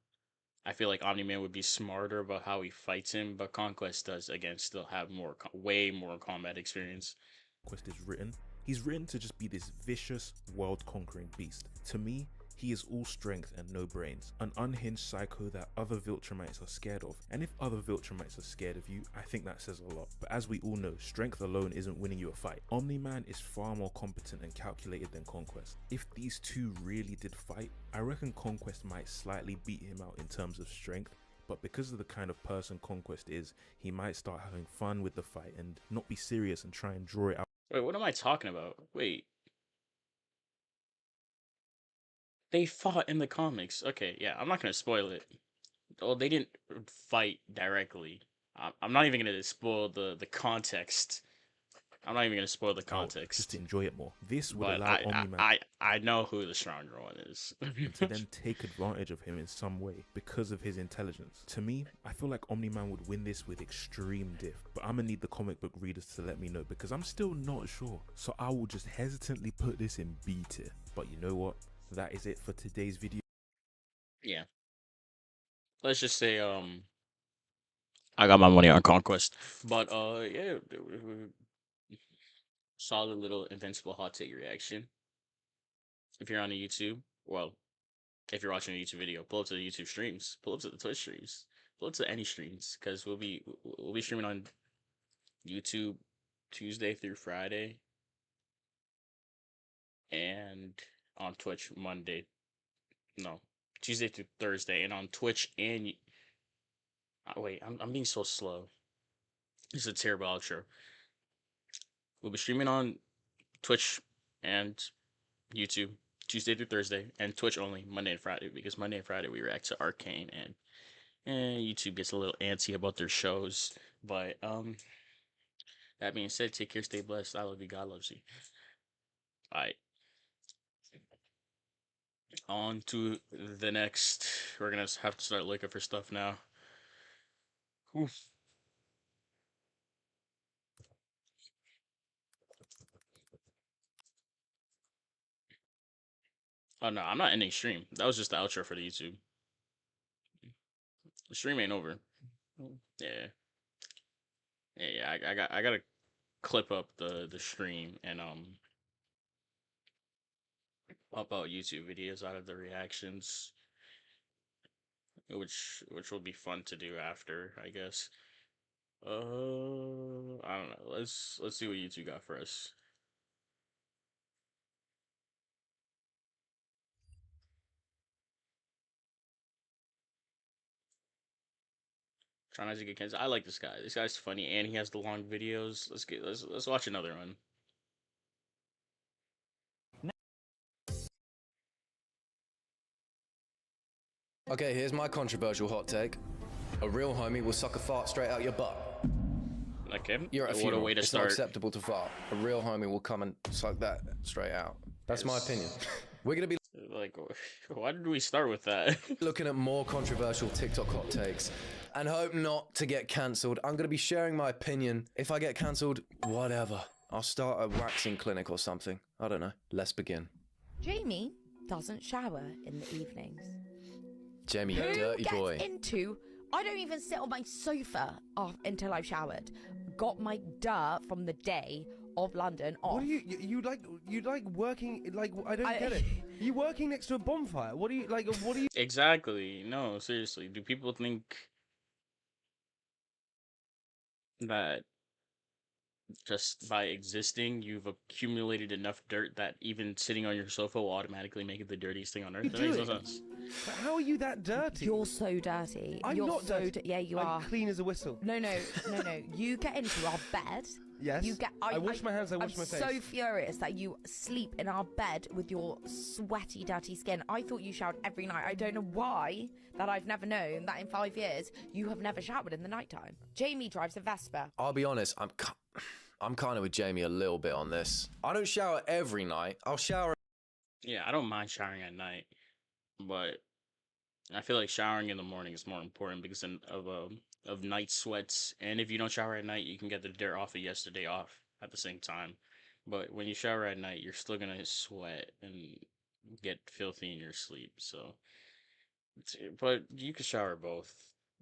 I feel like Omni-Man would be smarter about how he fights him, but Conquest does, again, still have way more combat experience. Conquest is written. He's written to just be this vicious, world-conquering beast. To me, he is all strength and no brains. An unhinged psycho that other Viltrumites are scared of. And if other Viltrumites are scared of you, I think that says a lot. But as we all know, strength alone isn't winning you a fight. Omni-Man is far more competent and calculated than Conquest. If these two really did fight, I reckon Conquest might slightly beat him out in terms of strength. But because of the kind of person Conquest is, he might start having fun with the fight and not be serious and try and draw it out. Wait, what am I talking about? Wait. They fought in the comics. Okay, yeah, I'm not going to spoil it. Well, they didn't fight directly. I'm not even going to spoil the context. I'm not even going to spoil the context. Just enjoy it more. This would allow Omni-Man... I know who the stronger one is. to then take advantage of him in some way because of his intelligence. To me, I feel like Omni-Man would win this with extreme diff, but I'm gonna need the comic book readers to let me know because I'm still not sure. So I will just hesitantly put this in B tier. But you know what? That is it for today's video. Yeah. Let's just say, I got my money on Conquest. But, yeah, solid little Invincible hot take reaction. If you're on the YouTube, well, if you're watching a YouTube video, pull up to the YouTube streams, pull up to the Twitch streams, pull up to any streams, because we'll be streaming on YouTube Tuesday through Friday, and on Twitch Tuesday through Thursday, and on Twitch and wait, I'm being so slow. This is a terrible outro. We'll be streaming on Twitch and YouTube Tuesday through Thursday, and Twitch only Monday and Friday, because Monday and Friday we react to Arcane, and YouTube gets a little antsy about their shows. But that being said, take care, stay blessed. I love you. God loves you. Alright. On to the next. We're gonna have to start looking for stuff now. Oof. Oh no, I'm not ending stream. That was just the outro for the YouTube. The stream ain't over. Yeah. I gotta clip up the stream and pop out YouTube videos out of the reactions, which will be fun to do after, I guess. I don't know. Let's see what YouTube got for us. Try not to get canceled. I like this guy. This guy's funny and he has the long videos. Let's watch another one. Okay, here's my controversial hot take. A real homie will suck a fart straight out your butt. Okay. You're at a What a funeral. way to it's start. not acceptable to fart. A real homie will come and suck that straight out. That's my opinion. We're gonna be Like, why did we start with that? looking at more controversial TikTok hot takes and hope not to get cancelled. I'm gonna be sharing my opinion. If I get cancelled, whatever. I'll start a waxing clinic or something. I don't know. Let's begin. Jamie doesn't shower in the evenings. Jamie, you Who dirty gets boy. into? I don't even sit on my sofa until I've showered. Got my dirt from the day of London off. What do you like working like I don't get it. Are you working next to a bonfire? What do you Exactly. No, seriously. Do people think that just by existing, you've accumulated enough dirt that even sitting on your sofa will automatically make it the dirtiest thing on earth? That makes no sense. But how are you that dirty? You're so dirty. I'm You're not so dirty. yeah, you I'm are. clean as a whistle. No. You get into our bed. Yes. You get. I wash my hands. I wash my face. I'm so furious that you sleep in our bed with your sweaty, dirty skin. I thought you showered every night. I don't know why that I've never known that in 5 years you have never showered in the nighttime. Jamie drives a Vespa. I'll be honest, I'm kind of with Jamie a little bit on this. I don't shower every night. I'll shower. Yeah, I don't mind showering at night, but I feel like showering in the morning is more important because of night sweats. And if you don't shower at night, you can get the dirt off of yesterday off at the same time. But when you shower at night, you're still gonna sweat and get filthy in your sleep. So, but you can shower both.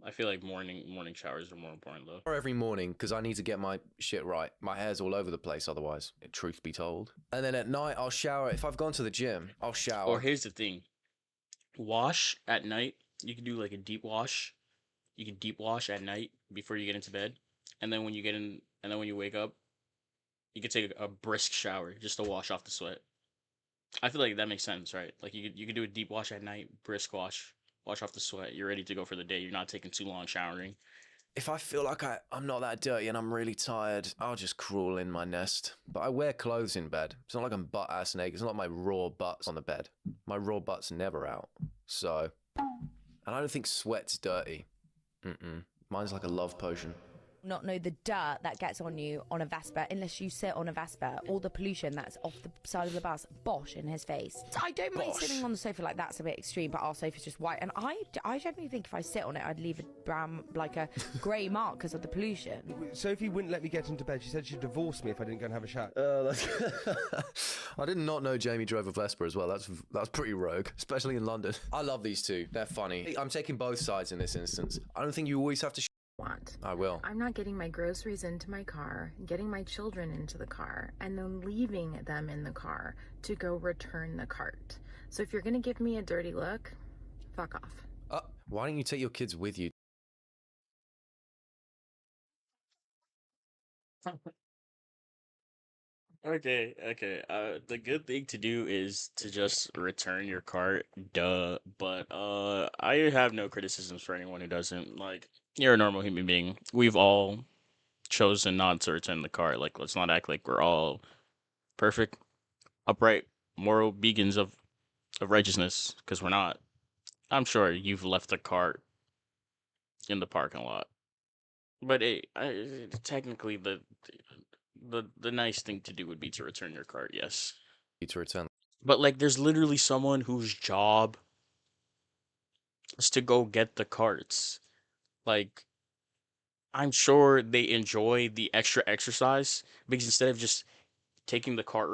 I feel like morning showers are more important though. Every morning because I need to get my shit right. My hair's all over the place otherwise, truth be told. And then at night I'll shower. If I've gone to the gym, I'll shower. Or here's the thing. Wash at night. You can do like a deep wash. You can deep wash at night before you get into bed. And then when you wake up, you can take a brisk shower just to wash off the sweat. I feel like that makes sense, right? Like you could do a deep wash at night, brisk wash off the sweat. You're ready to go for the day. You're not taking too long showering. If I feel like I'm not that dirty and I'm really tired, I'll just crawl in my nest. But I wear clothes in bed. It's not like I'm butt-ass naked. It's not like my raw butt's on the bed. My raw butt's never out. So, and I don't think sweat's dirty. Mine's like a love potion. Not know the dirt that gets on you on a Vespa unless you sit on a Vespa. All the pollution that's off the side of the bus. Bosh in his face. I don't mind sitting on the sofa like that's a bit extreme, but our sofa's just white. And I genuinely think if I sit on it, I'd leave a brown, like a grey mark because of the pollution. Sophie wouldn't let me get into bed. She said she'd divorce me if I didn't go and have a shower. I did not know Jamie drove a Vespa as well. That's pretty rogue, especially in London. I love these two. They're funny. I'm taking both sides in this instance. I don't think you always have to want. I will. I'm not getting my groceries into my car, getting my children into the car, and then leaving them in the car to go return the cart. So if you're gonna give me a dirty look, fuck off. Why don't you take your kids with you? Okay. The good thing to do is to just return your cart, duh. But I have no criticisms for anyone who doesn't. Like, you're a normal human being. We've all chosen not to return the cart. Like, let's not act like we're all perfect, upright, moral beacons of righteousness, because we're not. I'm sure you've left a cart in the parking lot, but technically the nice thing to do would be to return your cart, yes. To return. But like, there's literally someone whose job is to go get the carts. Like, I'm sure they enjoy the extra exercise because instead of taking the carts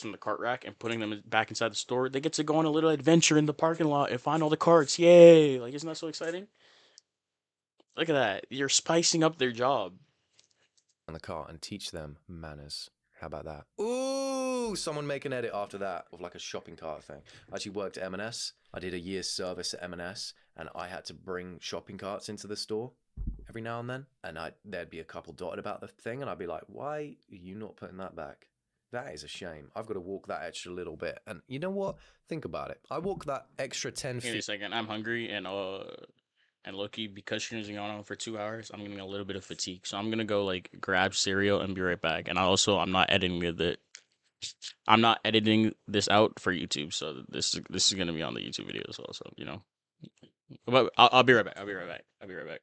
from the cart rack and putting them back inside the store, they get to go on a little adventure in the parking lot and find all the carts. Yay! Like, isn't that so exciting? Look at that. You're spicing up their job. In the car and teach them manners. How about that? Ooh, someone make an edit after that of like a shopping cart thing. I actually worked at M&S. I did a year's service at M&S and I had to bring shopping carts into the store every now and then. And there'd be a couple dotted about the thing and I'd be like, why are you not putting that back? That is a shame. I've got to walk that extra little bit. And you know what? Think about it. I walk that extra 10 feet. Wait a second. I'm hungry and low-key, because streams are going on for 2 hours, I'm getting a little bit of fatigue. So I'm gonna go like grab cereal and be right back. And I'm not editing this out for YouTube. So this is gonna be on the YouTube video as well. So, you know. But I'll be right back. I'll be right back.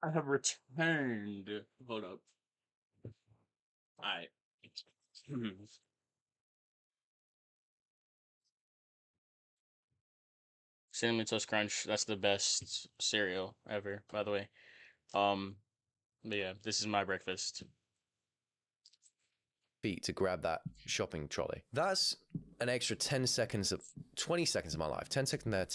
I have returned. Hold up. Alright. Cinnamon Toast Crunch, that's the best cereal ever, by the way. But yeah, this is my breakfast. Feet to grab that shopping trolley. That's an extra 20 seconds of my life. 10 seconds there,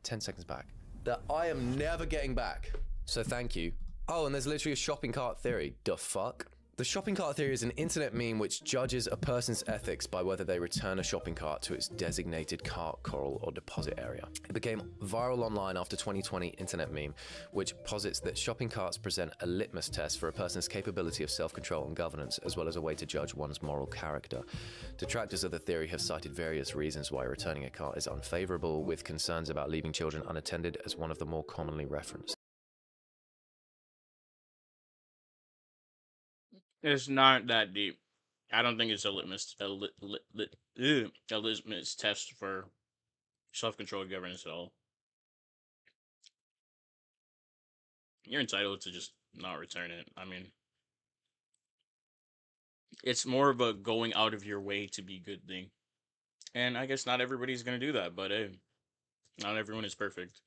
10 seconds back. That I am never getting back. So thank you. Oh, and there's literally a shopping cart theory. The fuck? The shopping cart theory is an internet meme which judges a person's ethics by whether they return a shopping cart to its designated cart, coral, or deposit area. It became viral online after 2020 internet meme, which posits that shopping carts present a litmus test for a person's capability of self-control and governance, as well as a way to judge one's moral character. Detractors of the theory have cited various reasons why returning a cart is unfavorable, with concerns about leaving children unattended as one of the more commonly referenced. It's not that deep. I don't think it's a litmus test for self-control and governance at all. You're entitled to just not return it. I mean, it's more of a going out of your way to be good thing. And I guess not everybody's going to do that, but hey, not everyone is perfect.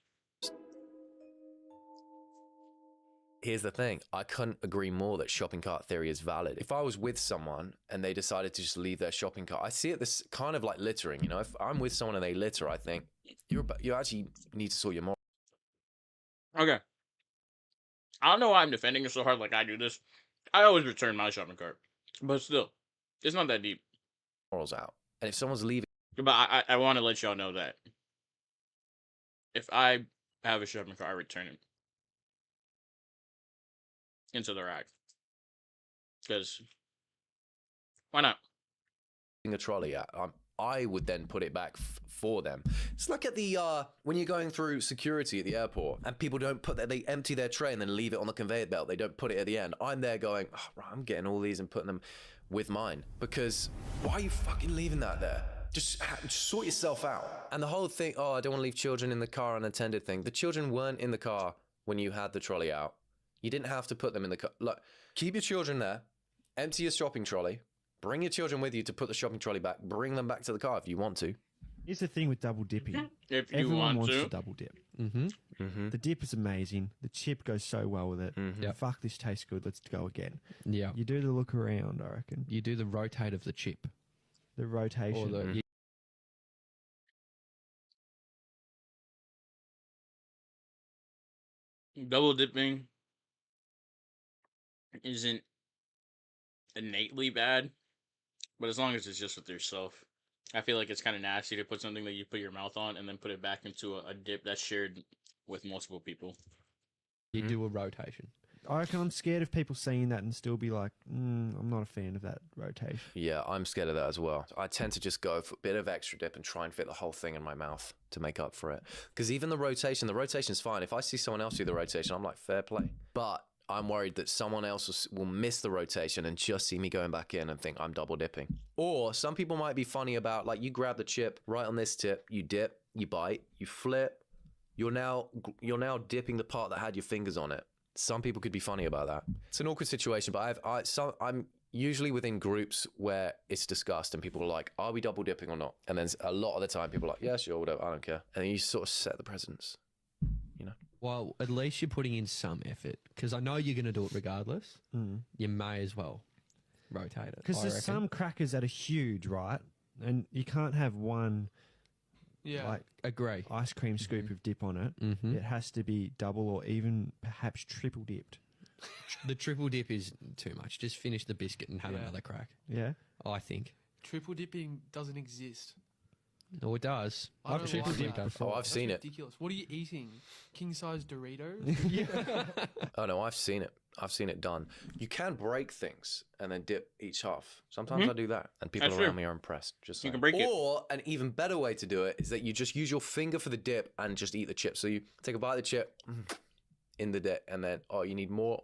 Here's the thing, I couldn't agree more that shopping cart theory is valid. If I was with someone and they decided to just leave their shopping cart, I see it this kind of like littering, you know? If I'm with someone and they litter, I think you actually need to sort your moral. Okay. I don't know why I'm defending it so hard like I do this. I always return my shopping cart. But still, it's not that deep. Morals out. And if someone's leaving... But I want to let y'all know that if I have a shopping cart, I return it into the rack. Because why not? A trolley out. I would then put it back for them. It's like at the when you're going through security at the airport and people don't put that, they empty their tray and then leave it on the conveyor belt. They don't put it at the end. I'm there going, oh, right, I'm getting all these and putting them with mine, because why are you fucking leaving that there? Just sort yourself out. And the whole thing, oh, I don't want to leave children in the car unattended thing. The children weren't in the car when you had the trolley out. You didn't have to put them in the car. Look, keep your children there, empty your shopping trolley, bring your children with you to put the shopping trolley back, bring them back to the car if you want to. Here's the thing with double dipping. If you Everyone want wants to. to double dip. The dip is amazing. The chip goes so well with it. Yep. Fuck, this tastes good. Let's go again. Yeah. You do the look around, I reckon. You do the rotate of the chip. The rotation. Or the, Double dipping isn't innately bad, but as long as it's just with yourself. I feel like it's kind of nasty to put something that you put your mouth on and then put it back into a dip that's shared with multiple people. You do a rotation. I reckon I'm scared of people seeing that and still be like, I'm not a fan of that rotation. Yeah, I'm scared of that as well. I tend to just go for a bit of extra dip and try and fit the whole thing in my mouth to make up for it. Because even the rotation's fine. If I see someone else do the rotation, I'm like, fair play. But I'm worried that someone else will miss the rotation and just see me going back in and think I'm double dipping. Or some people might be funny about, like, you grab the chip right on this tip, you dip, you bite, you flip. You're now dipping the part that had your fingers on it. Some people could be funny about that. It's an awkward situation, but I'm usually within groups where it's discussed and people are like, are we double dipping or not? And then a lot of the time people are like, yeah, sure, whatever, I don't care. And then you sort of set the precedence, you know? Well, at least you're putting in some effort, because I know you're going to do it regardless. You may as well rotate it. Because there's some crackers that are huge, right? And you can't have one... Yeah, like agree. Ice cream scoop of dip on it. It has to be double or even perhaps triple dipped. The triple dip is too much. Just finish the biscuit and have another crack. Yeah, I think. Triple dipping doesn't exist. No, it does. I don't triple like dipped that. before. Oh, I've seen it. Ridiculous. What are you eating? King size Doritos? Oh no, I've seen it. I've seen it done. You can break things and then dip each half. Sometimes I do that, and people around me are impressed. Just you saying. can break it. Or an even better way to do it is that you just use your finger for the dip and just eat the chip. So you take a bite of the chip in the dip, and then you need more.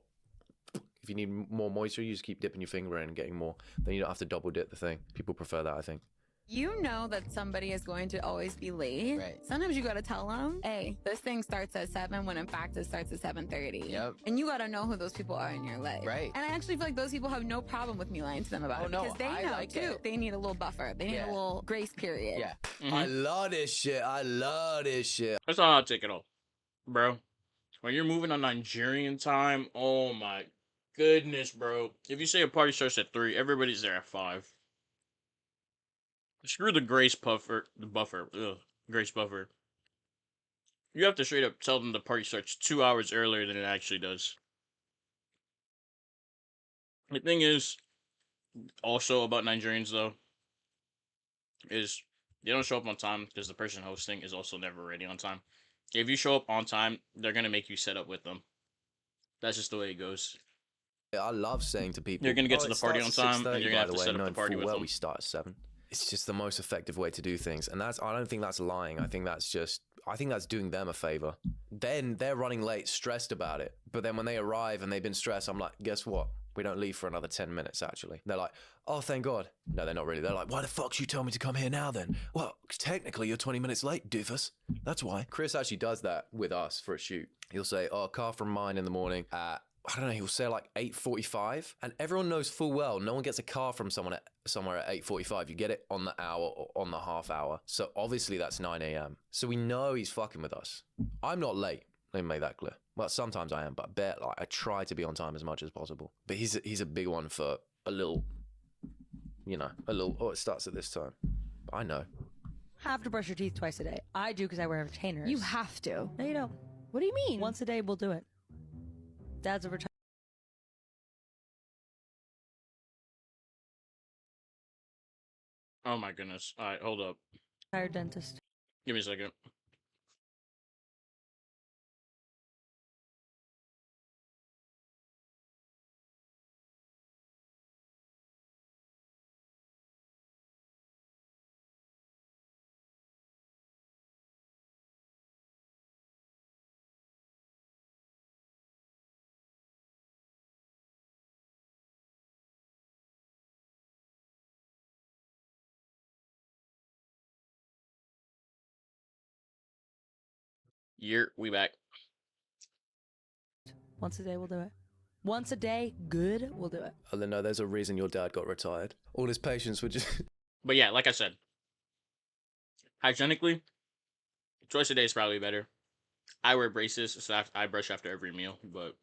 If you need more moisture, you just keep dipping your finger in and getting more. Then you don't have to double dip the thing. People prefer that, I think. You know that somebody is going to always be late. Right. Sometimes you gotta tell them, hey, this thing starts at 7 when in fact it starts at 7:30. Yep. And you gotta know who those people are in your life. Right. And I actually feel like those people have no problem with me lying to them about Oh, it. no, Because they I know like too. it. They need a little buffer. They need a little grace period. Yeah. I love this shit. I love this shit. That's not how I take it all, bro. When you're moving on Nigerian time, oh my goodness, bro. If you say a party starts at 3, everybody's there at 5. Screw the grace buffer. Grace buffer. You have to straight up tell them the party starts 2 hours earlier than it actually does. The thing is, also about Nigerians though, is they don't show up on time because the person hosting is also never ready on time. If you show up on time, they're gonna make you set up with them. That's just the way it goes. I love saying to people, You're gonna get to it the party on starts at time, and 6:30, you're gonna have by to the way, set up the knowing party full with well them. we start at 7. It's just the most effective way to do things, and I don't think that's lying. I think that's doing them a favor. Then they're running late, stressed about it, but then when they arrive and they've been stressed, I'm like, guess what? We don't leave for another 10 minutes, actually. They're like, oh, thank God. No, they're not really. They're like, why the fuck you tell me to come here now then? Well, technically you're 20 minutes late, doofus. That's why. Chris actually does that with us for a shoot. He'll say, oh, car from mine in the morning at, I don't know, he'll say like 8:45. And everyone knows full well, no one gets a car from somewhere at 8:45. You get it on the hour or on the half hour. So obviously that's 9 a.m. So we know he's fucking with us. I'm not late. Let me make that clear. Well, sometimes I am, but I try to be on time as much as possible. But he's a big one for a little, oh, it starts at this time. But I know. Have to brush your teeth twice a day. I do because I wear retainers. You have to. No, you don't. What do you mean? Once a day, we'll do it. Dad's a Oh my goodness. Alright, hold up. retired dentist. Give me a second. We back. Once a day, we'll do it. Once a day, good, we'll do it. Oh, no, there's a reason your dad got retired. All his patients were just... But yeah, like I said, hygienically, twice a day is probably better. I wear braces, so I brush after every meal, but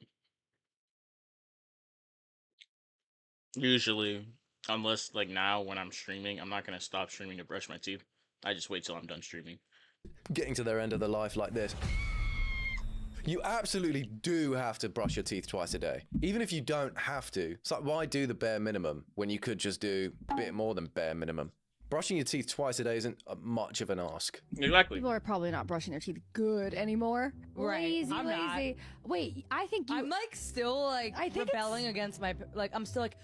usually, unless like now when I'm streaming, I'm not going to stop streaming to brush my teeth. I just wait till I'm done streaming. Getting to their end of their life like this. You absolutely do have to brush your teeth twice a day. Even if you don't have to. It's like, why do the bare minimum when you could just do a bit more than bare minimum? Brushing your teeth twice a day isn't much of an ask. Exactly. People are probably not brushing their teeth good anymore. Right. Lazy, I'm not. lazy. Wait, I think you... I'm like still like I think rebelling against my I'm still like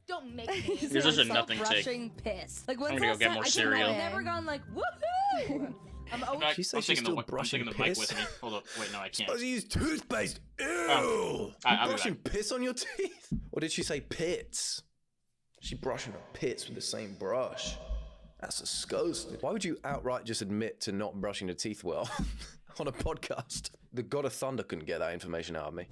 don't make me. This is a nothing take. Brushing piss. Like I'm when's gonna the go get last more time- cereal. I've never gone like woohoo. I'm always She says I'm she's taking still the brushing I'm taking the mic piss. with me. Hold up. Wait, no, I can't. Suppose you use toothpaste. Ew! I'll You be brushing back. piss on your teeth? Or did she say pits? She brushing her pits with the same brush. That's disgusting. Why would you outright just admit to not brushing your teeth well on a podcast? The God of Thunder couldn't get that information out of me.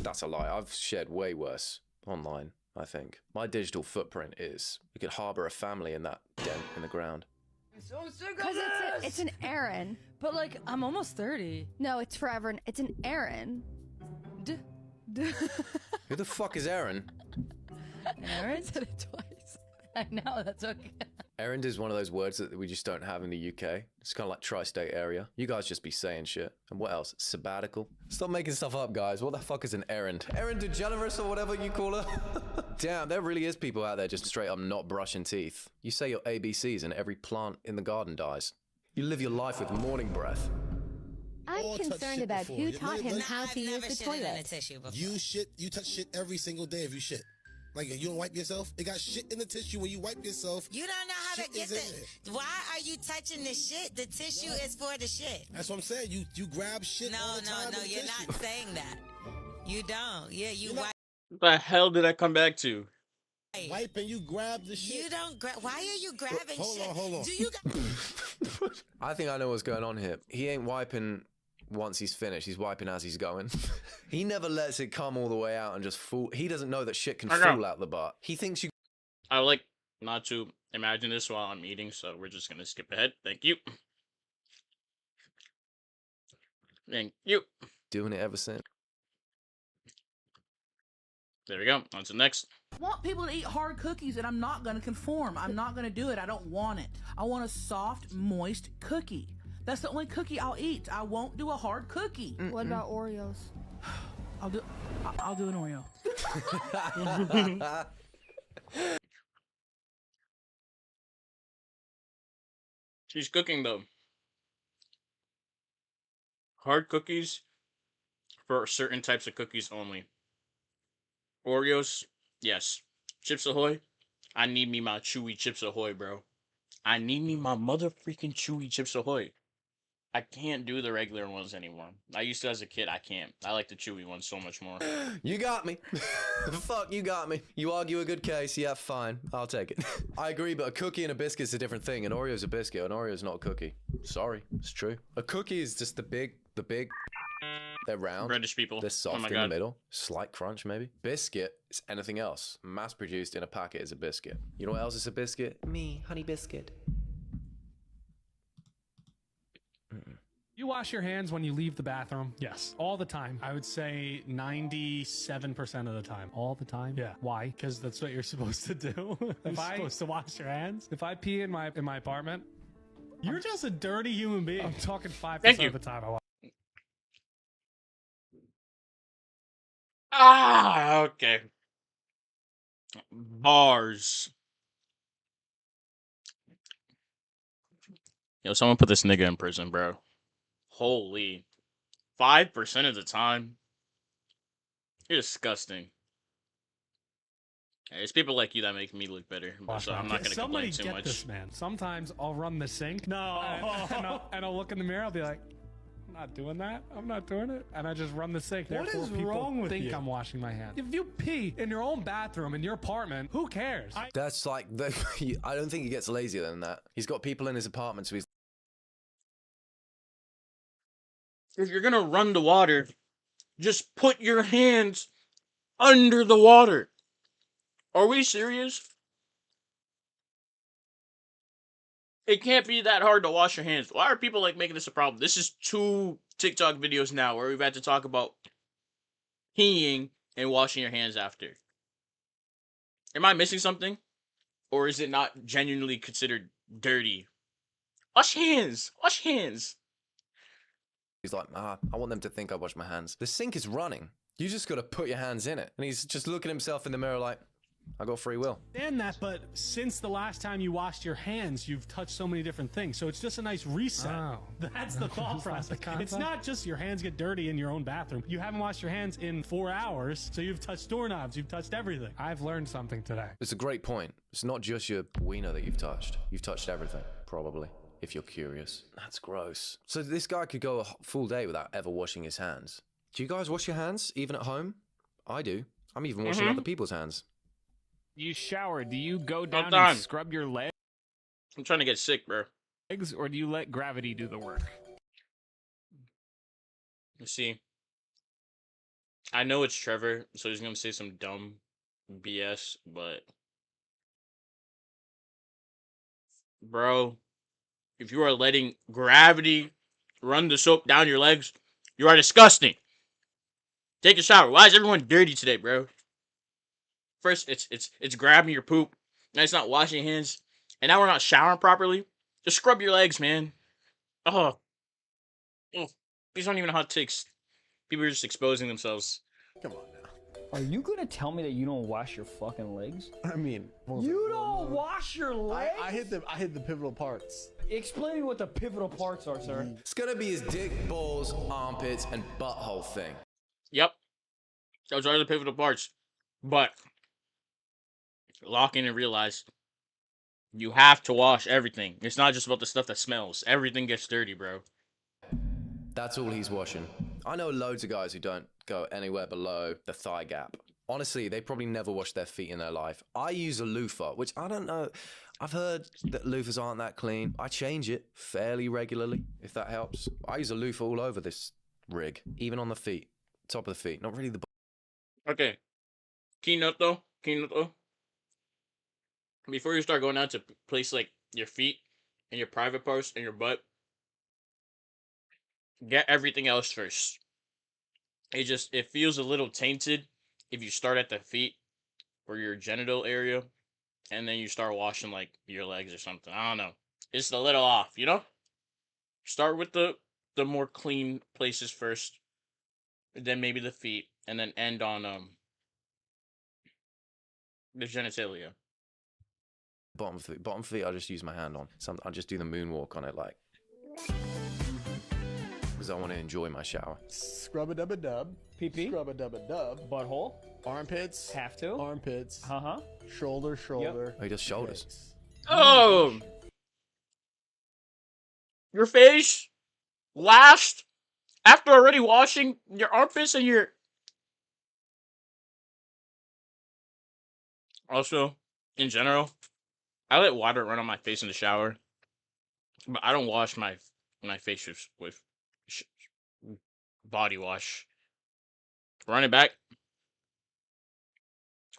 That's a lie. I've shared way worse online, I think. My digital footprint is, you could harbor a family in that dent in the ground. so sick of Because this. it's an errand. But like I'm almost 30. No, it's forever. It's an errand. Who the fuck is Aaron? Aaron said it twice. I know, that's okay. Errand is one of those words that we just don't have in the UK. It's kind of like tri-state area. You guys just be saying shit. And what else? Sabbatical? Stop making stuff up, guys. What the fuck is an errand? Erin DeGeneres or whatever you call her? Damn, there really is people out there just straight up not brushing teeth. You say your ABCs and every plant in the garden dies. You live your life with morning breath. I'm concerned about who taught him how to use the toilet. You touch shit every single day if you shit. Like, you don't wipe yourself? It got shit in the tissue when you wipe yourself. You don't know how to shit get is in the... Why are you touching the shit? The tissue is for the shit. That's what I'm saying. You grab shit all the time. No, you're not saying that. You don't. Yeah, you wipe... What the hell did I come back to? wipe and you grab the shit. You don't grab. Why are you grabbing Hold shit? on, hold on. Do you? I think I know what's going on here. He ain't wiping once he's finished. He's wiping as he's going. He never lets it come all the way out and just fall. He doesn't know that shit can fall out the butt. He thinks you. I like not to imagine this while I'm eating, so we're just gonna skip ahead. Thank you. Thank you. Doing it ever since. There we go. On to the next. I want people to eat hard cookies, and I'm not going to conform. I'm not going to do it. I don't want it. I want a soft, moist cookie. That's the only cookie I'll eat. I won't do a hard cookie. What about Oreos? I'll do an Oreo. She's cooking though. Hard cookies for certain types of cookies only. Oreos, yes. Chips Ahoy, I need me my chewy Chips Ahoy, bro. I need me my mother freaking chewy Chips Ahoy. I can't do the regular ones anymore. I used to as a kid, I can't. I like the chewy ones so much more. You got me. Fuck, you got me. You argue a good case, yeah, fine. I'll take it. I agree, but a cookie and a biscuit's a different thing. An Oreo's a biscuit, an Oreo's not a cookie. Sorry, it's true. A cookie is just the big, they're round. British people. They're soft my in God. the middle. Slight crunch, maybe. Biscuit is anything else. Mass produced in a packet is a biscuit. You know what else is a biscuit? Me, honey biscuit. You wash your hands when you leave the bathroom? Yes. All the time. I would say 97% of the time. All the time? Yeah. Why? Because that's what you're supposed to do. You're supposed to wash your hands. If I pee in my apartment, you're just a dirty human being. I'm talking 5% of the time I wash. Ah, okay. Bars. Yo, someone put this nigga in prison, bro. Holy. 5% of the time? You're disgusting. Hey, it's people like you that make me look better, so I'm not going to complain too much. This, man. Sometimes I'll run the sink. No. And I'll look in the mirror. I'll be like, I'm not doing that. I'm not doing it. And I just run the sink. What Therefore, is people wrong with think you? I'm washing my hands. If you pee in your own bathroom in your apartment, who cares? That's like, I don't think he gets lazier than that. He's got people in his apartment, so he's. If you're going to run the water, just put your hands under the water. Are we serious? It can't be that hard to wash your hands. Why are people like making this a problem? This is 2 TikTok videos now where we've had to talk about peeing and washing your hands after. Am I missing something? Or is it not genuinely considered dirty? Wash hands! Wash hands! He's like, I want them to think I wash my hands. The sink is running. You just got to put your hands in it. And he's just looking at himself in the mirror like, I got free will. And that, but since the last time you washed your hands, you've touched so many different things. So it's just a nice reset. Oh. That's the thought process. It's not just your hands get dirty in your own bathroom. You haven't washed your hands in 4 hours, so you've touched doorknobs, you've touched everything. I've learned something today. It's a great point. It's not just your wiener that you've touched. You've touched everything, probably, if you're curious. That's gross. So this guy could go a full day without ever washing his hands. Do you guys wash your hands, even at home? I do. I'm even washing other people's hands. You shower, do you go down done. and scrub your legs? I'm trying to get sick, bro. Or do you let gravity do the work? You see, I know it's Trevor, so he's going to say some dumb BS, but... Bro, if you are letting gravity run the soap down your legs, you are disgusting. Take a shower. Why is everyone dirty today, bro? First, it's grabbing your poop. Now it's not washing your hands. And now we're not showering properly. Just scrub your legs, man. Oh. These aren't even hot takes. People are just exposing themselves. Come on now. Are you gonna tell me that you don't wash your fucking legs? I mean, You don't wash your legs? I hit the pivotal parts. Explain me what the pivotal parts are, sir. It's gonna be his dick, balls, armpits, and butthole thing. Yep. Those are the pivotal parts. But lock in and realize you have to wash everything. It's not just about the stuff that smells. Everything gets dirty, bro. That's all he's washing. I know loads of guys who don't go anywhere below the thigh gap. Honestly, they probably never washed their feet in their life. I use a loofah, which I don't know. I've heard that loofahs aren't that clean. I change it fairly regularly, if that helps. I use a loofah all over this rig, even on the feet, top of the feet, not really the. Okay. Keynote though. Before you start going out to place like your feet and your private parts and your butt, get everything else first. It feels a little tainted if you start at the feet or your genital area and then you start washing like your legs or something. I don't know. It's a little off, you know? Start with the more clean places first, then maybe the feet, and then end on the genitalia. Bottom feet, I just use my hand on. I just do the moonwalk on it, like, because I want to enjoy my shower. Scrub-a-dub-a-dub. PP. Scrub-a-dub-a-dub. Butthole. Armpits. Have to. Armpits. Uh-huh. Shoulder. Oh, he does shoulders. Legs. Oh! Your face last after already washing your armpits and your. Also, in general, I let water run on my face in the shower, but I don't wash my face with body wash. Run it back.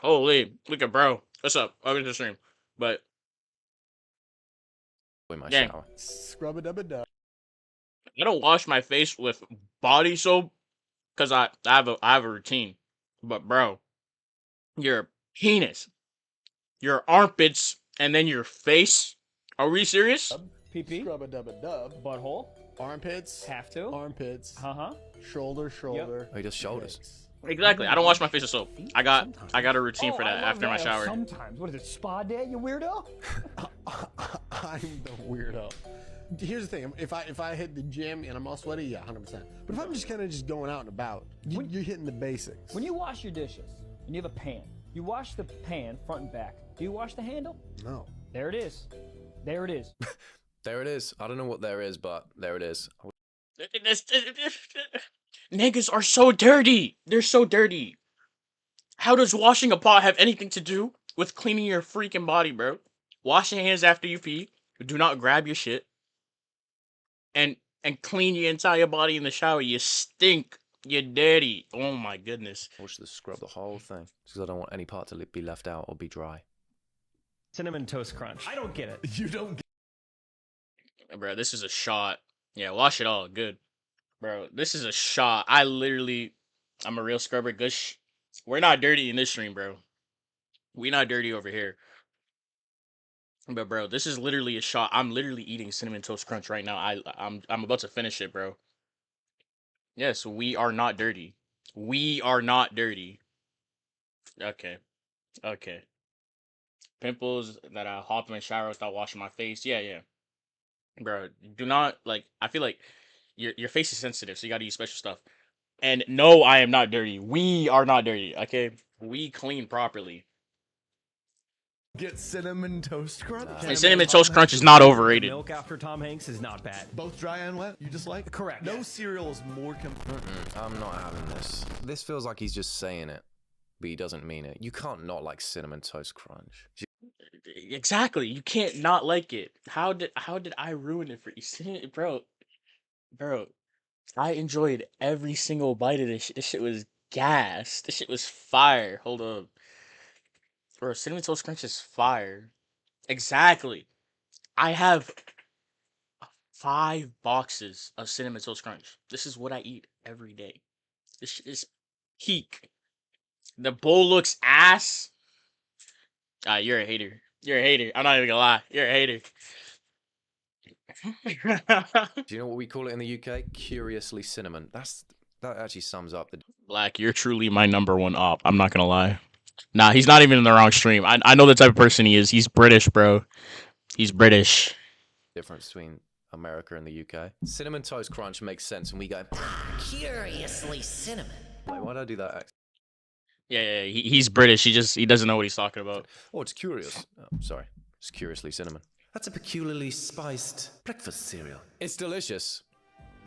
Holy, look at bro. What's up? Welcome to the stream. But in my gang, shower. Scrub-a-dub-a-dub. I don't wash my face with body soap because I have a routine. But bro, your penis, your armpits, and then your face. Are we serious? PP. Scrub-a-dub-a-dub. Butthole. Armpits. Have to. Armpits. Uh-huh. Shoulder. Oh, he does shoulders. Legs. Exactly. I don't wash my face with soap. I got a routine for that after my shower. Sometimes. What is it, spa day, you weirdo? I'm the weirdo. Here's the thing: if I hit the gym and I'm all sweaty, yeah, 100%. But if I'm just kind of going out and about, you're hitting the basics. When you wash your dishes and you have a pan, you wash the pan front and back. Do you wash the handle? No. There it is. There it is. There it is. I don't know what there is, but there it is. Niggas are so dirty. They're so dirty. How does washing a pot have anything to do with cleaning your freaking body, bro? Wash your hands after you pee. Do not grab your shit. And clean your entire body in the shower. You stink. You're dirty. Oh my goodness. I wish to scrub the whole thing because I don't want any part to be left out or be dry. Cinnamon Toast Crunch. I don't get it. You don't get Bro, this is a shot. Yeah, wash it all. Good. Bro, this is a shot. I'm a real scrubber. Good We're not dirty in this stream, bro. We not dirty over here. But bro, this is literally a shot. I'm literally eating Cinnamon Toast Crunch right now. I'm about to finish it, bro. Yes, we are not dirty. We are not dirty. Okay. Pimples that I hop in the shower without washing my face. Yeah. Bro, do not I feel like your face is sensitive, so you gotta use special stuff. And no, I am not dirty. We are not dirty, okay? We clean properly. Get Cinnamon Toast Crunch. And Cinnamon Toast Crunch is not overrated. Milk after Tom Hanks is not bad. Both dry and wet. You just like? Correct. No cereal is more. I'm not having this. This feels like he's just saying it, but he doesn't mean it. You can't not like Cinnamon Toast Crunch. Exactly. You can't not like it. How did I ruin it for you? Bro, I enjoyed every single bite of this shit. This shit was gas. This shit was fire. Hold up. Bro, Cinnamon Toast Crunch is fire. Exactly. I have 5 boxes of Cinnamon Toast Crunch. This is what I eat every day. This shit is peak. The bowl looks ass. You're a hater. You're a hater. I'm not even gonna lie. You're a hater. Do you know what we call it in the UK? Curiously cinnamon. That actually sums up the. Black, you're truly my #1 op. I'm not gonna lie. Nah, he's not even in the wrong stream. I know the type of person he is. He's British, bro. He's British. Difference between America and the UK. Cinnamon Toast Crunch makes sense, and we go Curiously cinnamon. Like, why'd I do that? Yeah. He's British. He doesn't know what he's talking about. Oh, it's curious. Oh, sorry, it's curiously cinnamon. That's a peculiarly spiced breakfast cereal. It's delicious.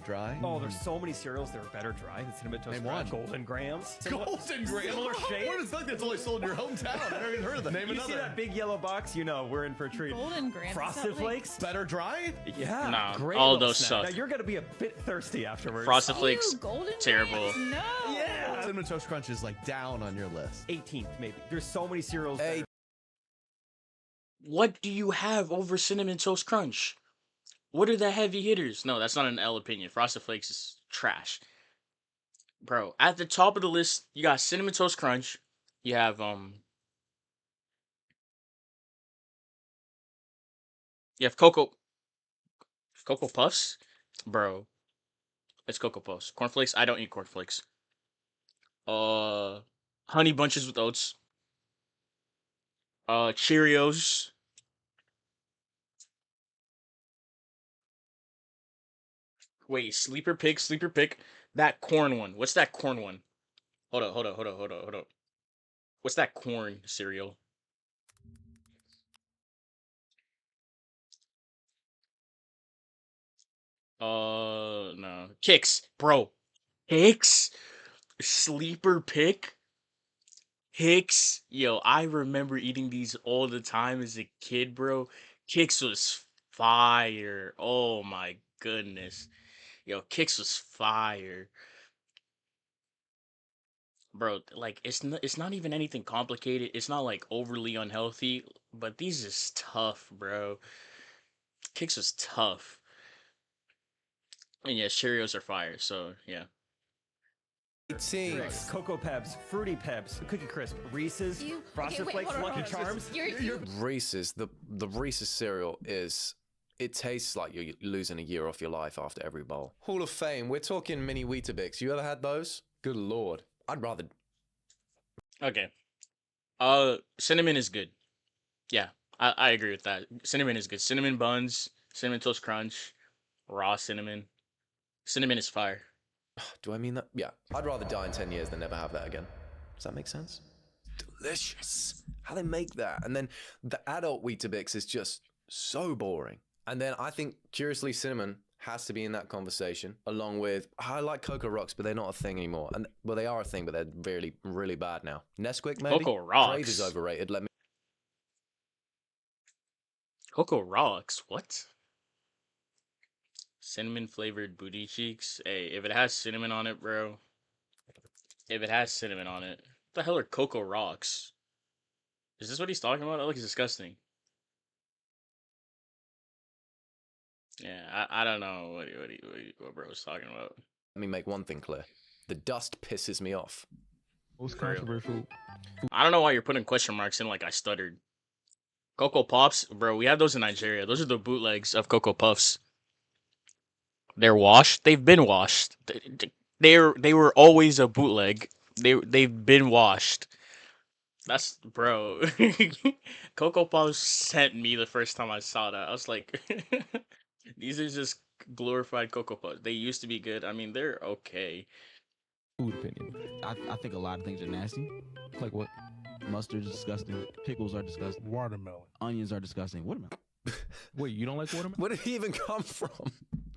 dry? Oh, there's so many cereals that are better dry than Cinnamon Toast Crunch. Golden Grams. Golden Graham. Similar shape. What is that? That's only sold in your hometown. I've never even heard of that. Name You see that big yellow box? You know we're in for a treat. Golden Grahams, Frosted is that like- Flakes. Better dry? Yeah. Nah, great all little those snack. suck. Now you're gonna be a bit thirsty afterwards. Frosted Flakes, Golden terrible. Grahams? No. Yeah. Cinnamon Toast Crunch is like down on your list. 18th maybe. There's so many cereals. Hey. What do you have over Cinnamon Toast Crunch? What are the heavy hitters? No, that's not an L opinion. Frosted Flakes is trash. Bro, at the top of the list, you got Cinnamon Toast Crunch. You have Cocoa Puffs? Bro. It's Cocoa Puffs. Cornflakes? I don't eat cornflakes. Honey Bunches with Oats. Cheerios. Wait, Sleeper Pig. That corn one. What's that corn one? Hold up. What's that corn cereal? No. Kix, bro. Kix? Sleeper Pick? Kix? Yo, I remember eating these all the time as a kid, bro. Kix was fire. Oh my goodness. Yo, Kix was fire. Bro, like it's not even anything complicated. It's not like overly unhealthy, but these is tough, bro. Kix was tough. And yeah, Cheerios are fire, so yeah. Trix, Cocoa Pebs, Fruity Pebs, Cookie Crisp, Reese's, Frosted Flakes, Lucky Charms. Reese's, the Reese's cereal it tastes like you're losing a year off your life after every bowl. Hall of Fame, we're talking mini Weetabix. You ever had those? Good lord. I'd rather... Okay. Cinnamon is good. Yeah, I agree with that. Cinnamon is good. Cinnamon buns, Cinnamon Toast Crunch, raw cinnamon. Cinnamon is fire. Do I mean that? Yeah. I'd rather die in 10 years than never have that again. Does that make sense? Delicious. How they make that. And then the adult Weetabix is just so boring. And then I think, curiously, cinnamon has to be in that conversation, along with, I like Cocoa Rocks, but they're not a thing anymore. And well, they are a thing, but they're really, really bad now. Nesquik, maybe? Cocoa Rocks? Crave is overrated. Let me... Cocoa Rocks? What? Cinnamon flavored booty cheeks? Hey, if it has cinnamon on it, bro. If it has cinnamon on it. What the hell are Cocoa Rocks? Is this what he's talking about? That looks disgusting. Yeah, I don't know what bro's talking about. Let me make one thing clear. The dust pisses me off. Most controversial. I don't know why you're putting question marks in like I stuttered. Cocoa Pops? Bro, we have those in Nigeria. Those are the bootlegs of Cocoa Puffs. They're washed. They've been washed. They were always a bootleg. They've been washed. That's bro. Cocoa Puffs sent me the first time I saw that. I was like, these are just glorified Cocoa Puffs. They used to be good. I mean, they're okay. Food opinion. I think a lot of things are nasty. Like what? Mustard is disgusting. Pickles are disgusting. Watermelon. Onions are disgusting. Watermelon. Wait, you don't like watermelon? Where did he even come from?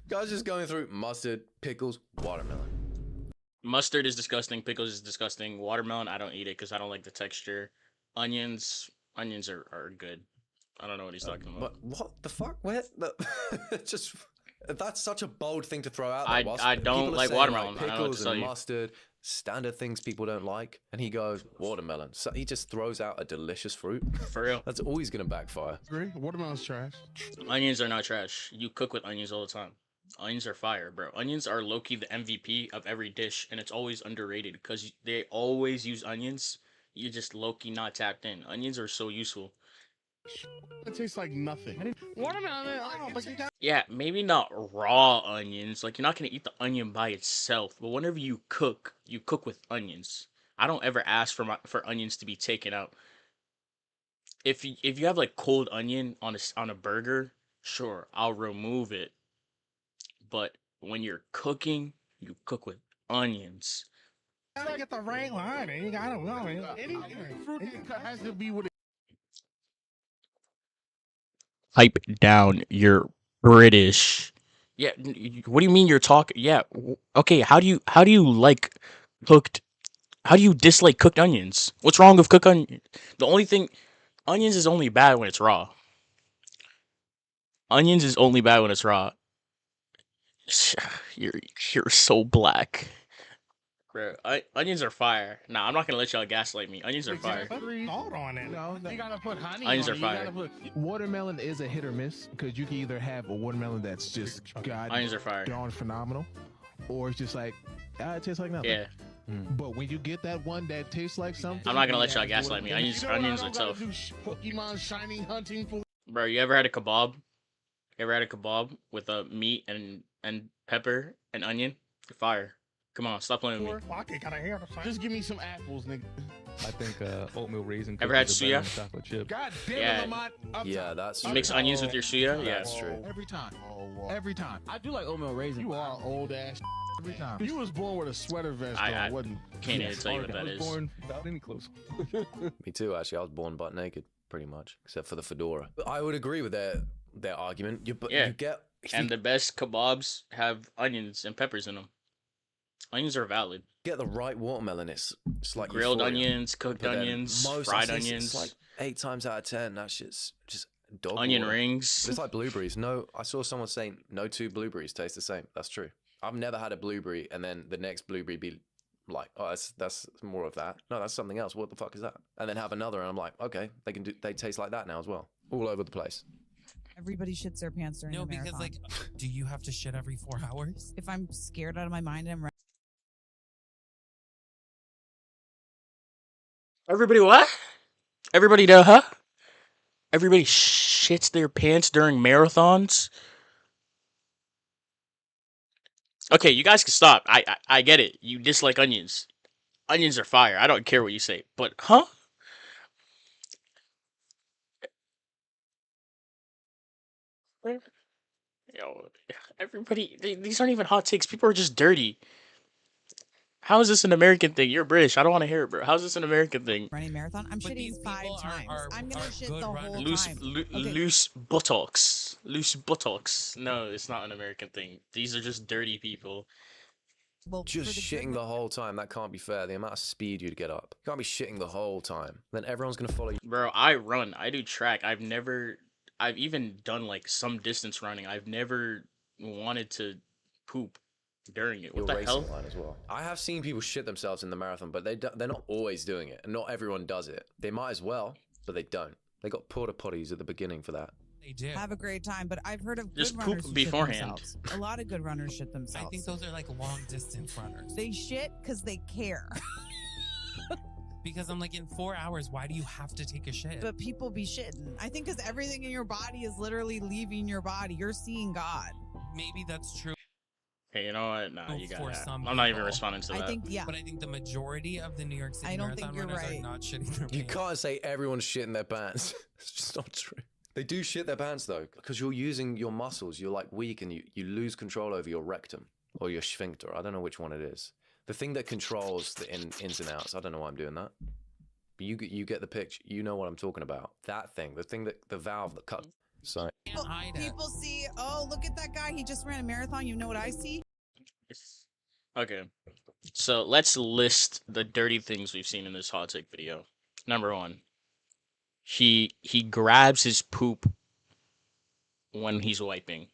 Guys just going through mustard, pickles, watermelon. Mustard is disgusting. Pickles is disgusting. Watermelon, I don't eat it because I don't like the texture. Onions are good. I don't know what he's talking about. But what the fuck? Where? Just that's such a bold thing to throw out there. I People don't are like saying, watermelon. Like, I don't know what pickles to tell and you. mustard, standard things people don't like, and he goes watermelon. So he just throws out a delicious fruit. For real. That's always gonna backfire. Agree. Watermelon's trash. Onions are not trash. You cook with onions all the time. Onions are fire, bro. Onions are low-key the MVP of every dish, and it's always underrated because they always use onions. You're just low-key not tapped in. Onions are so useful. It tastes like nothing. Watermelon. Oh, but you got. Yeah, maybe not raw onions. Like, you're not gonna eat the onion by itself, but whenever you cook with onions. I don't ever ask for onions to be taken out. If you have like cold onion on a burger, sure, I'll remove it. But when you're cooking, you cook with onions. You gotta get the right line. You gotta know. Anything. Fruit has to be with it. Pipe down, you're British. Yeah. What do you mean you're talking? Yeah. Okay. How do you like cooked? How do you dislike cooked onions? What's wrong with cooked onions? The only thing, onions is only bad when it's raw. Onions is only bad when it's raw. You're so black. Bro, onions are fire. Nah, I'm not gonna let y'all gaslight me. Onions are fire. Thought on it. No, You gotta put honey Onions on are it. fire. You gotta put Watermelon is a hit or miss because you can either have a watermelon that's just god Onions are fire. darn phenomenal, or it's just like it tastes like nothing. Yeah. But when you get that one that tastes like something, I'm not gonna let y'all gaslight me. Onions are tough. Pokemon shining hunting for Bro, you ever had a kebab? You ever had a kebab with a meat and pepper and onion? Fire. Come on, stop playing with me. Pocket, gotta hear the sound. Just give me some apples, nigga. I think oatmeal raisin. Ever had cookies are better suya? than chocolate chip. God damn Yeah. it, Lamont. Yeah, that's You mix onions with your suya? Yeah. That's true. every time. Every time. I do like oatmeal raisin. You are old ass. Every time. You was born with a sweater vest I on, wasn't? can't even tell you what I that was is. born without any clothes. Me too, actually. I was born butt naked, pretty much, except for the fedora. But I would agree with their argument. But Yeah. you get And the best kebabs have onions and peppers in them. Onions are valid. get the right watermelon, it's like Grilled euphoria. onions, cooked But then onions, most, fried I say onions. It's like 8 times out of 10, that shit's just dog Onion water. rings. It's like blueberries. No, I saw someone saying no 2 blueberries taste the same. That's true. I've never had a blueberry and then the next blueberry be like, oh, that's more of that. No, that's something else. What the fuck is that? And then have another, and I'm like, okay, they taste like that now as well, all over the place. Everybody shits their pants during No, the because marathon. like, do you have to shit every 4 hours? If I'm scared out of my mind and I'm Everybody what? Everybody huh? Everybody shits their pants during marathons? Okay, you guys can stop. I get it. You dislike onions. Onions are fire. I don't care what you say. But huh? Yo, everybody, these aren't even hot takes. People are just dirty. How is this an American thing? You're British. I don't want to hear it, bro. How's this an American thing? running marathon, I'm shitting 5 times. I'm gonna shit the whole Loose, time. loose buttocks. Loose buttocks. No, it's not an American thing. These are just dirty people. Just shitting the whole time. That can't be fair. The amount of speed you'd get up. You can't be shitting the whole time. Then everyone's gonna follow you. Bro, I run. I do track. I've even done like some distance running. I've never wanted to poop during it. What Your the hell? racing line as well. I have seen people shit themselves in the marathon, but they're not always doing it, and not everyone does it. They might as well, but they don't. They got porta potties at the beginning for that. They do. Have a great time, but I've heard of good Just runners poop who shit beforehand. themselves. A lot of good runners shit themselves. I think those are like long distance runners. They shit because they care. Because I'm like, in 4 hours, why do you have to take a shit? But people be shitting. I think because everything in your body is literally leaving your body. You're seeing God. Maybe that's true. Hey, you know what? Nah, you got for that. some I'm not even people. responding to that. I think, yeah. But I think the majority of the New York City I don't think marathon you're runners right. are not shitting their You pants. can't say everyone's shitting their pants. It's just not true. They do shit their pants though, because you're using your muscles. You're like weak, and you lose control over your rectum or your sphincter. I don't know which one it is. The thing that controls the ins and outs. I don't know why I'm doing that. But you get the picture. You know what I'm talking about. That thing, the valve that cuts. So People see, oh, look at that guy. He just ran a marathon. You know what I see? Okay. So let's list the dirty things we've seen in this hot take video. Number 1. He grabs his poop when he's wiping.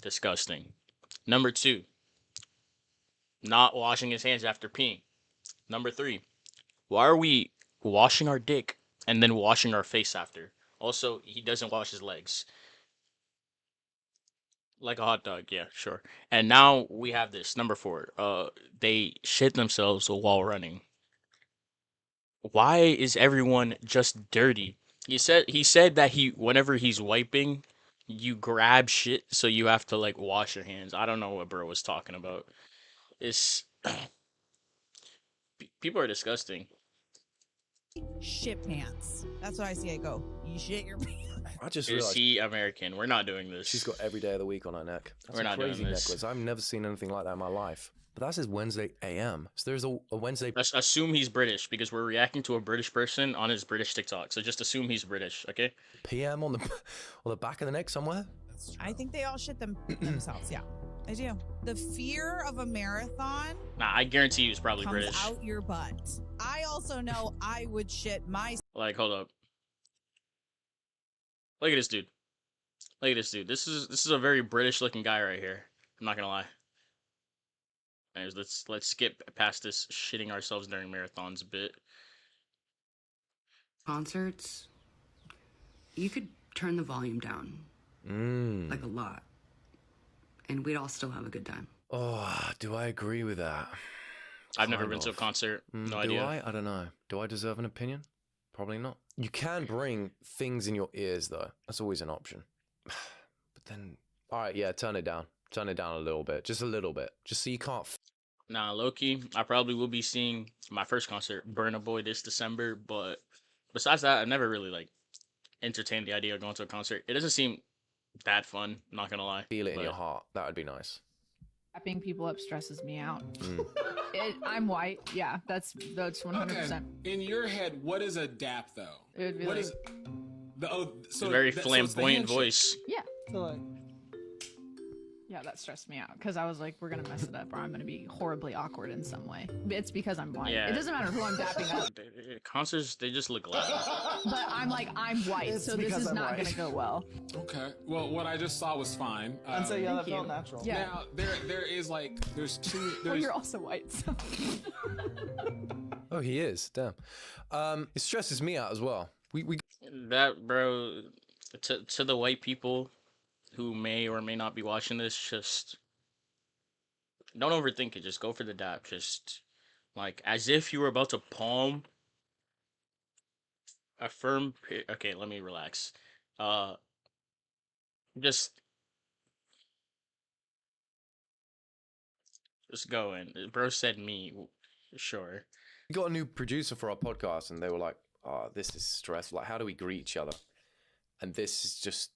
Disgusting. Number 2. Not washing his hands after peeing. Number 3. Why are we washing our dick and then washing our face after? Also, he doesn't wash his legs. Like a hot dog, yeah, sure. And now we have this. Number 4. They shit themselves while running. Why is everyone just dirty? He said that whenever he's wiping, you grab shit, so you have to like wash your hands. I don't know what bro was talking about. It's people are disgusting. Shit pants. That's what I see. I go, you shit your pants. I just Is realized he American? We're not doing this. she's got every day of the week on her neck. That's We're a not doing crazy this. necklace. I've never seen anything like that in my life. But that says Wednesday AM. So there's a Wednesday. Let's assume he's British because we're reacting to a British person on his British TikTok. So just assume he's British, okay? PM on the back of the neck somewhere. I think they all shit themselves. Yeah, I do. The fear of a marathon Nah, I guarantee you it's probably comes British. out your butt. I also know I would shit my. Like, hold up. Look at this dude. Look at this dude. This is a very British looking guy right here. I'm not gonna lie. Anyways, let's skip past this shitting ourselves during marathons a bit. Concerts, you could turn the volume down like a lot, and we'd all still have a good time. Oh, do I agree with that? I've never Kind been to a of. concert. No Do idea. I? I don't know. Do I deserve an opinion? Probably not. You can bring things in your ears, though. That's always an option. But then, all right, yeah, turn it down. Turn it down a little bit. Just a little bit. Just so you can't. Nah, low-key, I probably will be seeing my first concert, Burna Boy, this December. But besides that, I've never really like entertained the idea of going to a concert. It doesn't seem that fun. Not gonna lie. Feel it in But- your heart. That would be nice. Dapping people up stresses me out. Mm. I'm white. Yeah, that's 100%. In your head, what is a dap though? It would be What like- is the so a very that- so it's the flamboyant handshake. voice. Yeah. So like, yeah, that stressed me out because I was like, we're gonna mess it up or I'm gonna be horribly awkward in some way. It's because I'm white. Yeah. It doesn't matter who I'm dapping up, Concerts, they just look loud. but I'm like, I'm white, It's so this because is I'm not white. gonna go well. Okay. Well, what I just saw was fine. And so, yeah, that felt natural. Yeah. Now there is like there's two. Well, There's, you're also white, so. Oh, he is. Damn. It stresses me out as well. We That, bro, to the white people who may or may not be watching this, just don't overthink it. Just go for the dap. Just like as if you were about to palm a firm. Okay, let me relax. Just go in. Bro said me. Sure. We got a new producer for our podcast, and they were like, "Oh, this is stressful. Like, how do we greet each other?" And this is just,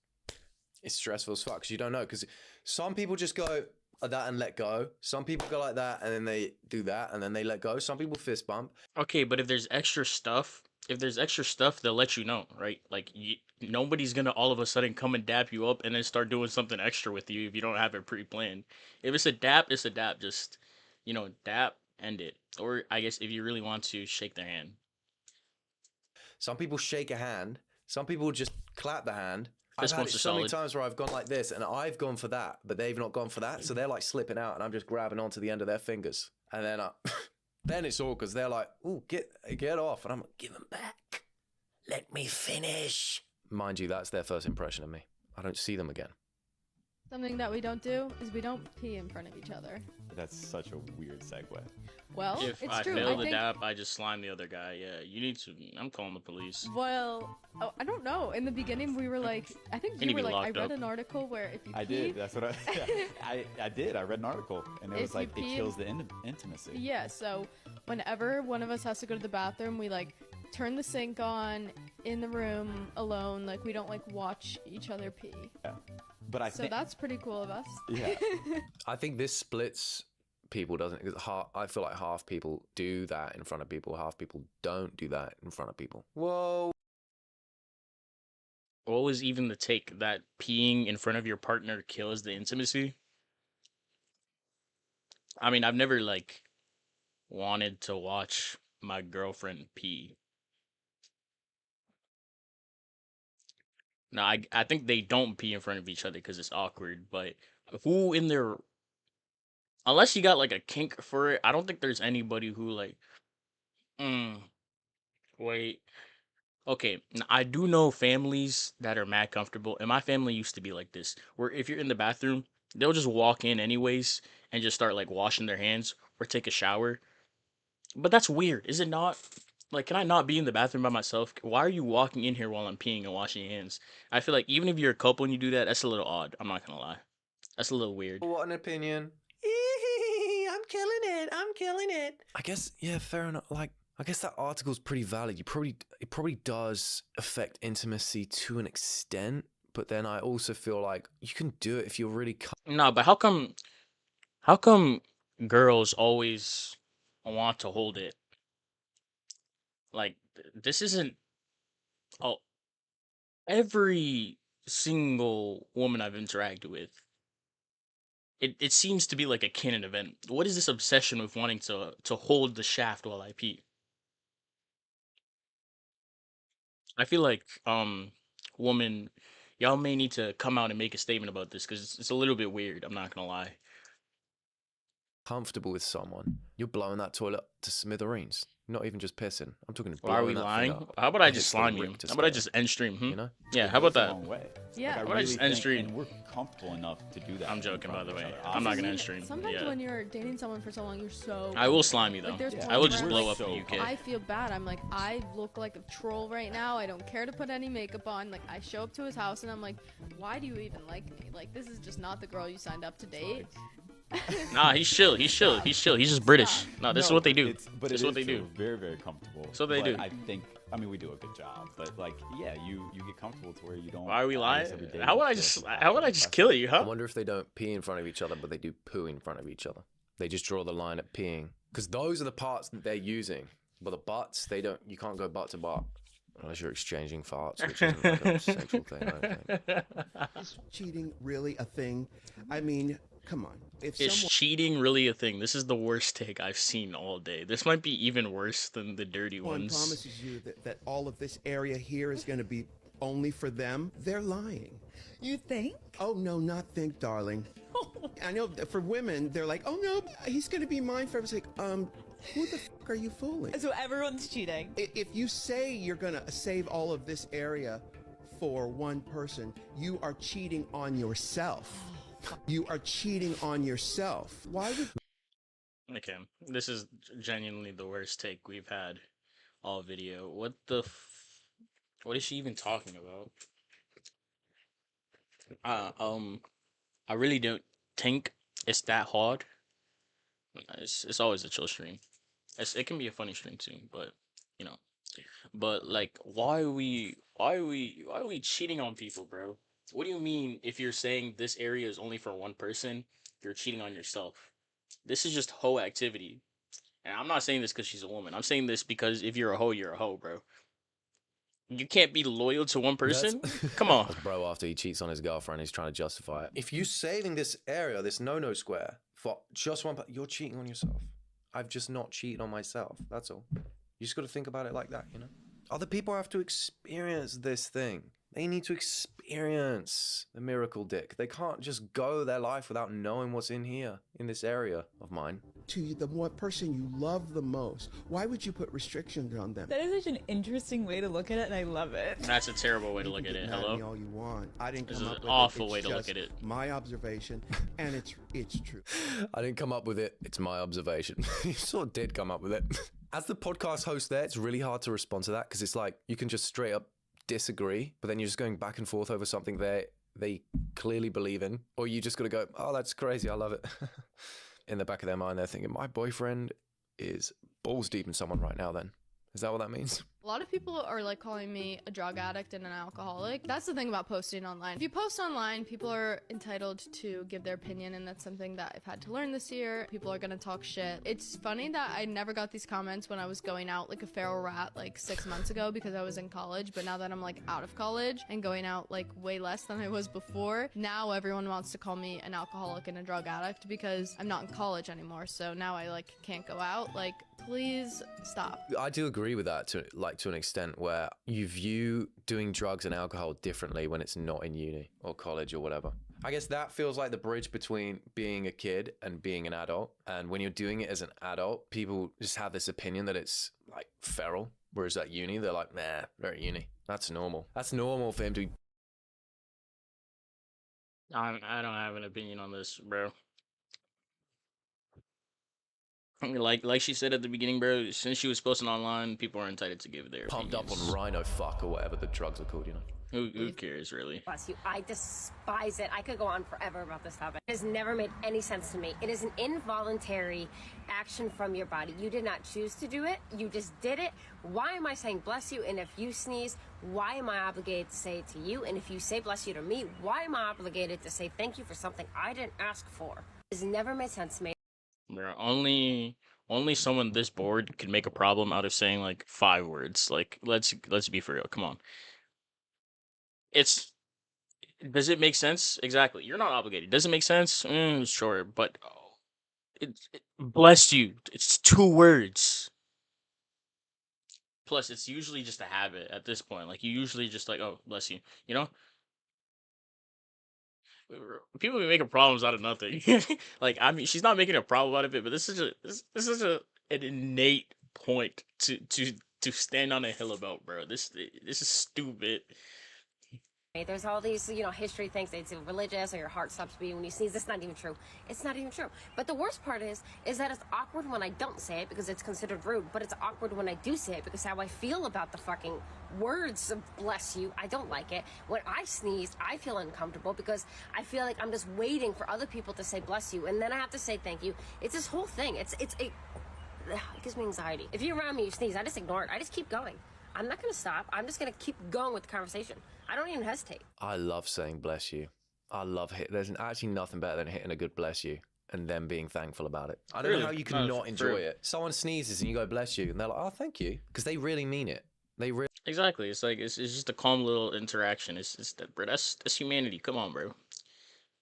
it's stressful as fuck because you don't know. Because some people just go like that and let go. Some people go like that and then they do that and then they let go. Some people fist bump. Okay, but if there's extra stuff, they'll let you know, right? Like, nobody's gonna all of a sudden come and dap you up and then start doing something extra with you if you don't have it pre-planned. If it's a dap, it's a dap. Just, dap, end it. Or I guess if you really want to, shake their hand. Some people shake a hand. Some people just clap the hand. Fist I've had it bumps are so many solid. times where I've gone like this and I've gone for that, but they've not gone for that. So they're like slipping out and I'm just grabbing onto the end of their fingers. And then then it's awkward because they're like, "Ooh, get off." And I'm like, "Give them back. Let me finish." Mind you, that's their first impression of me. I don't see them again. Something that we don't do is we don't pee in front of each other. That's such a weird segue. Well, If it's I true. fail I the think, dap, I just slime the other guy. Yeah, you need to. I'm calling the police. well, I don't know. In the beginning, we were like, I think You you need were to be like, I locked read up. an article where if you I pee, did. That's what I did. I read an article, and it If was like you it pee- kills the intimacy. Yeah, so whenever one of us has to go to the bathroom, we like turn the sink on in the room alone. Like we don't like watch each other pee. Yeah. But I So think that's pretty cool of us. Yeah. I think this splits people, doesn't it? 'Cause I feel like half people do that in front of people, half people don't do that in front of people. Whoa. What was even the take that peeing in front of your partner kills the intimacy? I mean, I've never like wanted to watch my girlfriend pee. No, I think they don't pee in front of each other because it's awkward. But who in their, unless you got like a kink for it, I don't think there's anybody who like, wait. Okay, I do know families that are mad comfortable, and my family used to be like this, where if you're in the bathroom, they'll just walk in anyways and just start like washing their hands or take a shower. But that's weird, is it not? Like, can I not be in the bathroom by myself? Why are you walking in here while I'm peeing and washing your hands? I feel like even if you're a couple and you do that, that's a little odd. I'm not gonna lie. That's a little weird. What an opinion. I'm killing it. I'm killing it. I guess, yeah, fair enough. Like, I guess that article's pretty valid. It probably does affect intimacy to an extent, but then I also feel like you can do it if you're really. No, but how come girls always want to hold it? Like, this isn't. Oh, every single woman I've interacted with, it seems to be like a canon event. What is this obsession with wanting to hold the shaft while I pee? I feel like woman, y'all may need to come out and make a statement about this because it's a little bit weird. I'm not gonna lie. Comfortable with someone, you're blowing that toilet to smithereens. Not even just pissing. I'm talking. Why are we blowing that lying? thing up. How about I Like just it's the slime you? Richter How about I scale. just end stream? You know? Yeah. How about that? Yeah. How about I just end stream? And we're comfortable enough to do that. I'm joking, by the way. I'm not gonna end stream. Sometimes Yeah. when you're dating someone for so long, you're so. I will slime you though. Like, there's I will points just where, blow like, up the UK. I feel bad. I'm like, I look like a troll right now. I don't care to put any makeup on. Like, I show up to his house and I'm like, why do you even like me? Like, this is just not the girl you signed up to date. Nah, he's chill. He's chill. He's chill. He's just British. No, this is what they do. But This is what they do. Very, very comfortable. So they But do. I think. I mean, we do a good job. But like, yeah, you get comfortable to where you don't. Why are we I guess lying? every day How would I feel just like how would I just kill you, I huh? wonder if they don't pee in front of each other, but they do poo in front of each other. They just draw the line at peeing because those are the parts that they're using. But the butts, they don't. You can't go butt to butt unless you're exchanging farts, which isn't like a sexual thing. I don't think. Is cheating really a thing? I mean, come on. If Is someone cheating really a thing? This is the worst take I've seen all day. This might be even worse than the dirty ones. promises you that all of this area here is going to be only for them, they're lying. You think? Oh, no, not think, darling. I know that for women, they're like, oh, no, he's going to be mine forever. It's like, who the fuck are you fooling? So everyone's cheating. If you say you're going to save all of this area for one person, you are cheating on yourself. You are cheating on yourself. Why would... Okay, this is genuinely the worst take we've had all video. What the what is she even talking about? I really don't think it's that hard. It's always a chill stream. It can be a funny stream too, but you know. But like, why are we cheating on people, bro? What do you mean if you're saying this area is only for one person, you're cheating on yourself? This is just hoe activity. And I'm not saying this because she's a woman. I'm saying this because if you're a hoe, you're a hoe, bro. You can't be loyal to one person? Come on. That's bro after he cheats on his girlfriend, he's trying to justify it. If you're saving this area, this no-no square, for just one you're cheating on yourself. I've just not cheated on myself. That's all. You just got to think about it like that, you know? Other people have to experience this thing. They need to experience the miracle dick. They can't just go their life without knowing what's in here, in this area of mine. To you, the one person you love the most, why would you put restrictions on them? That is such an interesting way to look at it, and I love it. That's a terrible way to look at it. Mad at me Hello? all you want. I didn't This come is up an with awful it. way It's to look just at it. My observation, and it's true. I didn't come up with it. It's my observation. You sort of did come up with it. As the podcast host there, it's really hard to respond to that because it's like you can just straight up disagree, but then you're just going back and forth over something they clearly believe in, or you just got to go, oh, that's crazy. I love it. In the back of their mind, they're thinking, my boyfriend is balls deep in someone right now then. Is that what that means? A lot of people are like calling me a drug addict and an alcoholic. That's the thing about posting online. If you post online, people are entitled to give their opinion, and that's something that I've had to learn this year. People are gonna talk shit. It's funny that I never got these comments when I was going out like a feral rat like 6 months ago because I was in college, but now that I'm like out of college and going out like way less than I was before, now everyone wants to call me an alcoholic and a drug addict because I'm not in college anymore, so now I like can't go out. Like, please stop. I do agree with that to an extent where you view doing drugs and alcohol differently when it's not in uni or college or whatever. I guess that feels like the bridge between being a kid and being an adult. And when you're doing it as an adult, people just have this opinion that it's like feral. Whereas at uni, they're like, nah, they're at uni. That's normal. That's normal for him to be. I don't have an opinion on this, bro. I mean, like she said at the beginning, bro, since she was posting online, people are entitled to give their Pumped opinions. up on rhino fuck or whatever the drugs are called, you know? Who cares, really? Bless you. I despise it. I could go on forever about this topic. It has never made any sense to me. It is an involuntary action from your body. You did not choose to do it. You just did it. Why am I saying bless you? And if you sneeze, why am I obligated to say it to you? And if you say bless you to me, why am I obligated to say thank you for something I didn't ask for? It has never made sense to me. Bro, only someone this bored could make a problem out of saying like 5 words. Like, let's be for real. Come on. Does it make sense? Exactly. You're not obligated. Does it make sense? Sure, but bless you. It's 2 words. Plus, it's usually just a habit at this point. Like you usually just like, oh, bless you. You know, people be making problems out of nothing. Like I mean, she's not making a problem out of it, but this is an innate point to stand on a hill about, bro. This is stupid. There's all these, you know, history things. It's religious, or your heart stops beating when you sneeze. That's not even true. It's not even true. But the worst part is that it's awkward when I don't say it because it's considered rude. But it's awkward when I do say it because how I feel about the fucking words of bless you, I don't like it. When I sneeze, I feel uncomfortable because I feel like I'm just waiting for other people to say bless you, and then I have to say thank you. It's this whole thing. It gives me anxiety. If you're around me, you sneeze, I just ignore it. I just keep going. I'm not gonna stop. I'm just gonna keep going with the conversation. I don't even hesitate. I love saying bless you. I love there's actually nothing better than hitting a good bless you and then being thankful about it. I don't know how you can not enjoy it. Someone sneezes and you go bless you and they're like, oh, thank you. Because they really mean it. They really. Exactly. It's like it's just a calm little interaction. It's that, bro. That's humanity. Come on, bro.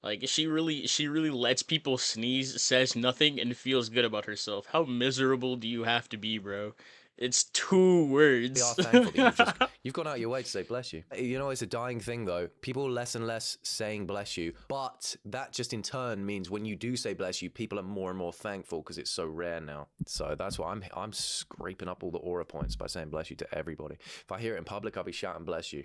Like she really lets people sneeze, says nothing, and feels good about herself. How miserable do you have to be, bro? It's 2 words. We are thankful that you've gone out of your way to say bless you. You know, it's a dying thing though. People less and less saying bless you, but that just in turn means when you do say bless you, people are more and more thankful because it's so rare now. So that's why I'm scraping up all the aura points by saying bless you to everybody. If I hear it in public, I'll be shouting bless you.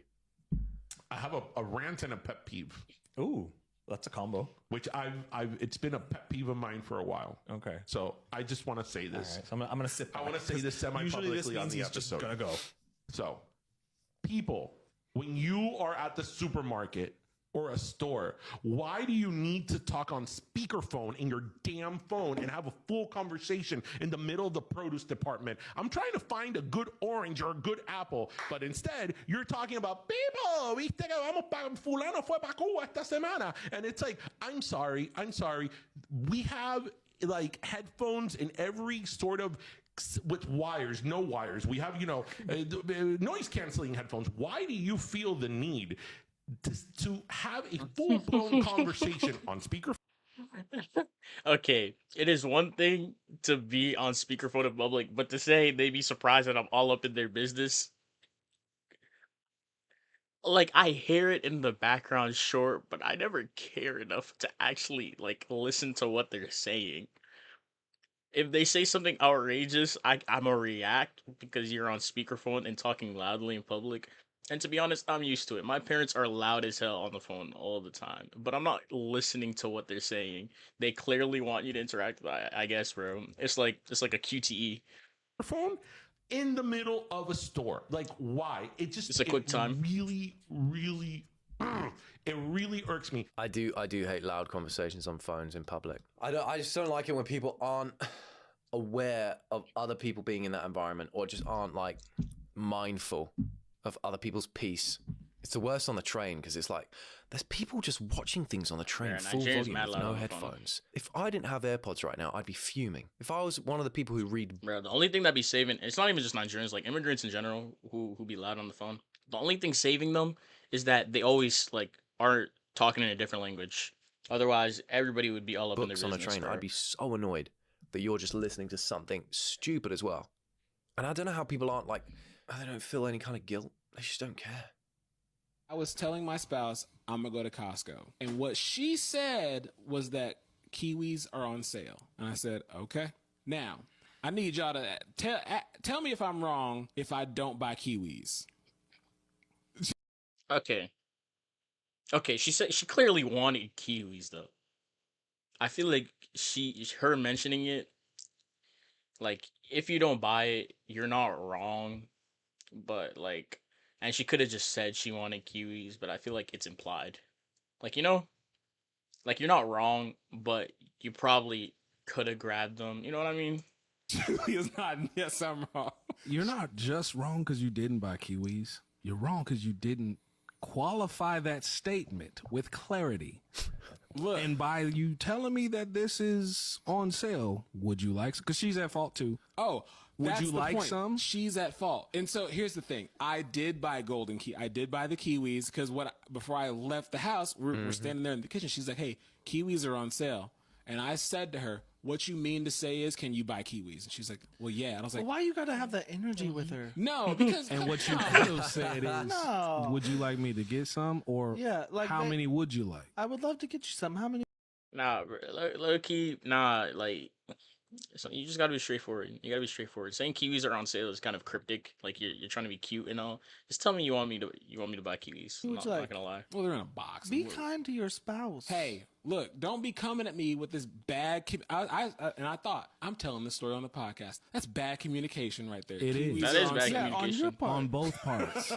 I have a rant and a pet peeve. Ooh. That's a combo. Which it's been a pet peeve of mine for a while. Okay. So I just want to say this. All right, so I'm gonna sit back. I want to say this semi-publicly on the episode. Just gonna go. So, people, when you are at the supermarket or a store, why do you need to talk on speakerphone in your damn phone and have a full conversation in the middle of the produce department? I'm trying to find a good orange or a good apple, but instead you're talking about people, viste que vamos para fulano fue para Cuba esta semana. And it's like, I'm sorry. We have like headphones in every sort of with wires, no wires. We have, noise canceling headphones. Why do you feel the need to have a full-blown conversation on speaker? Okay, it is one thing to be on speakerphone in public, but to say they be surprised that I'm all up in their business. Like, I hear it in the background, sure, but I never care enough to actually, like, listen to what they're saying. If they say something outrageous, I'm gonna react because you're on speakerphone and talking loudly in public. And to be honest, I'm used to it. My parents are loud as hell on the phone all the time, but I'm not listening to what they're saying. They clearly want you to interact with it, I guess, bro. It's like a QTE. Phone in the middle of a store. Like, why? It's a quick time. It really irks me. I do hate loud conversations on phones in public. I just don't like it when people aren't aware of other people being in that environment or just aren't like mindful of other people's peace. It's the worst on the train because it's like there's people just watching things on the train full volume with no headphones. If I didn't have AirPods right now, I'd be fuming. If I was one of the people who read, bro, the only thing that'd be saving, it's not even just Nigerians, like immigrants in general who be loud on the phone. The only thing saving them is that they always like aren't talking in a different language. Otherwise, everybody would be all up in their business. On a train, I'd be so annoyed that you're just listening to something stupid as well. And I don't know how people aren't like, they don't feel any kind of guilt. They just don't care. I was telling my spouse I'm gonna go to Costco, and what she said was that kiwis are on sale, and I said, okay. Now I need y'all to tell me if I'm wrong if I don't buy kiwis. Okay, she said she clearly wanted kiwis though. I feel like her mentioning it, like if you don't buy it, you're not wrong, but like. And she could have just said she wanted kiwis, but I feel like it's implied. Like, like you're not wrong, but you probably could have grabbed them. You know what I mean? It's not, yes, I'm wrong. You're not just wrong because you didn't buy kiwis. You're wrong because you didn't qualify that statement with clarity. And by you telling me that this is on sale, would you like? Because she's at fault too. Oh, would that's you the like point. some? She's at fault. And so here's the thing: I did buy golden key. I did buy the kiwis because before I left the house, we're standing there in the kitchen. She's like, "Hey, kiwis are on sale," and I said to her, "What you mean to say is, can you buy kiwis?" And she's like, "Well, yeah." And I was like, Why you gotta have that energy with her? No, because And what you could have said is, No. would you like me to get some, or Yeah, like how many would you like? I would love to get you some. How many? Nah, low key, nah, like, so you just gotta be straightforward. You gotta be straightforward. Saying kiwis are on sale is kind of cryptic. Like you're trying to be cute and all. Just tell me you want me to buy kiwis. I'm Would not, you I'm like? not gonna lie. well, they're in a box. Be kind to your spouse. Hey, look, don't be coming at me with this bad. I thought I'm telling this story on the podcast. That's bad communication right there. It is. That is on bad sale. communication. on your part. On both parts.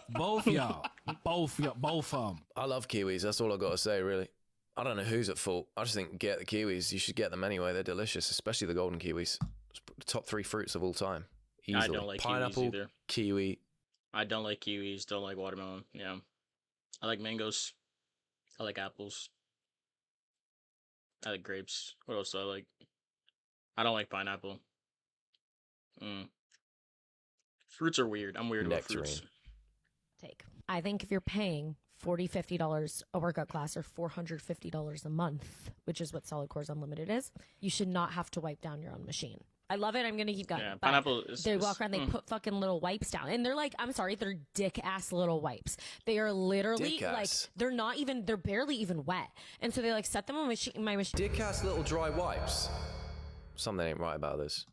both y'all. Both of them. I love kiwis. That's all I got to say, really. I don't know who's at fault. I just think get the kiwis. You should get them anyway. They're delicious, especially the golden kiwis. It's the top 3 fruits of all time. Easily. I don't like Pineapple, kiwis either. kiwi. I don't like kiwis. Don't like watermelon. Yeah, I like mangoes. I like apples. I like grapes. What else do I like? I don't like pineapple. Fruits are weird. I'm weird about fruits. Take. I think if you're paying $40, $50 a workout class or $450 a month, which is what Solid Cores Unlimited is, you should not have to wipe down your own machine. I love it. I'm going to keep going. Yeah, But pineapple is. they walk around, they put fucking little wipes down. And they're like, I'm sorry, they're dick ass little wipes. They are literally Dick like, ass. they're barely even wet. And so they like set them on my machine. Dick ass little dry wipes. Something ain't right about this.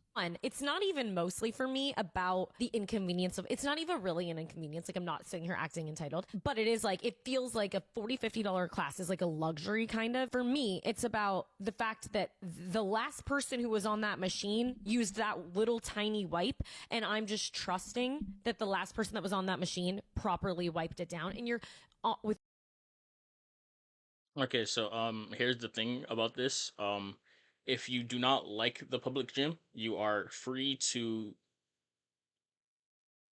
It's not even mostly for me about the inconvenience of, it's not even really an inconvenience. Like I'm not sitting here acting entitled, but it is like, it feels like a $40, $50 class is like a luxury kind of. For me, it's about the fact that the last person who was on that machine used that little tiny wipe. And I'm just trusting that the last person that was on that machine properly wiped it down. And you're with. Okay, so here's the thing about this. If you do not like the public gym, you are free to,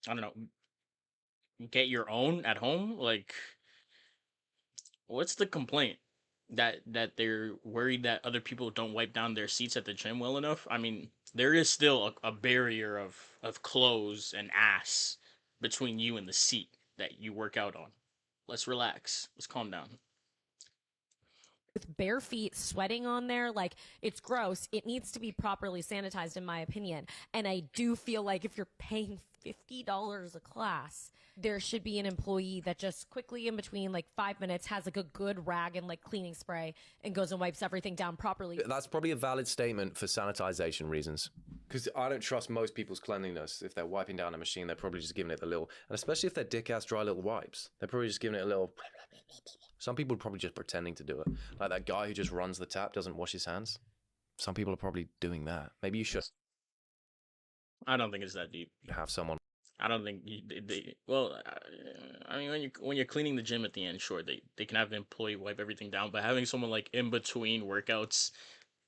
I don't know, get your own at home. Like, what's the complaint? That they're worried that other people don't wipe down their seats at the gym well enough? I mean, there is still a barrier of clothes and ass between you and the seat that you work out on. Let's relax. Let's calm down. With bare feet, sweating on there, like it's gross. It needs to be properly sanitized, in my opinion. And I do feel like if you're paying $50 a class, there should be an employee that just quickly in between like 5 minutes has like a good rag and like cleaning spray and goes and wipes everything down properly. That's probably a valid statement for sanitization reasons. Because I don't trust most people's cleanliness. If they're wiping down a machine, they're probably just giving it the little, and especially if they're dick-ass dry little wipes, they're probably just giving it a little. Some people are probably just pretending to do it. Like that guy who just runs the tap, doesn't wash his hands. Some people are probably doing that. Maybe you should. I don't think it's that deep. Have someone. I don't think well, I mean, when you're cleaning the gym at the end, sure, they can have an employee wipe everything down, but having someone like in between workouts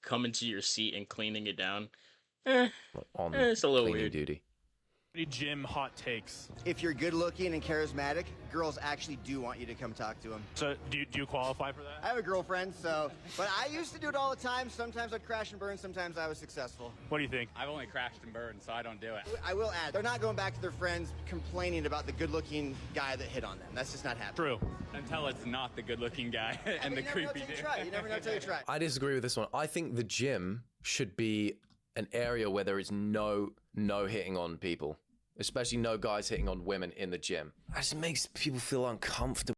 come into your seat and cleaning it down, it's a little weird. Duty. Gym hot takes. If you're good looking and charismatic, girls actually do want you to come talk to them. So do you qualify for that? I have a girlfriend, but I used to do it all the time. Sometimes I'd crash and burn, sometimes I was successful. What do you think? I've only crashed and burned, so I don't do it. I will add, they're not going back to their friends complaining about the good looking guy that hit on them. That's just not happening. True. Until it's not the good-looking guy and the creepy dude. You never know until you try. I disagree with this one. I think the gym should be an area where there is no hitting on people. Especially no guys hitting on women in the gym. That just makes people feel uncomfortable.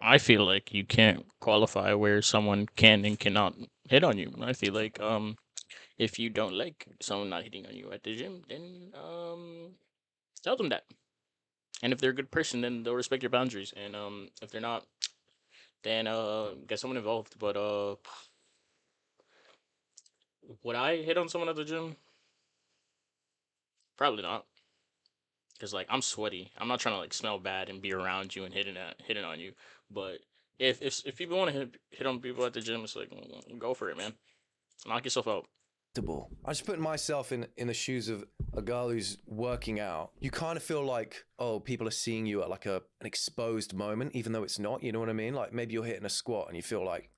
I feel like you can't qualify where someone can and cannot hit on you. I feel like if you don't like someone not hitting on you at the gym, then tell them that. And if they're a good person, then they'll respect your boundaries. And if they're not, then get someone involved. But would I hit on someone at the gym? Probably not. Cause like I'm sweaty. I'm not trying to like smell bad and be around you and hitting on you. But if people want to hit on people at the gym, it's like go for it, man. Knock yourself out. I just put myself in the shoes of a girl who's working out. You kind of feel like, oh, people are seeing you at like an exposed moment, even though it's not, you know what I mean? Like maybe you're hitting a squat and you feel like,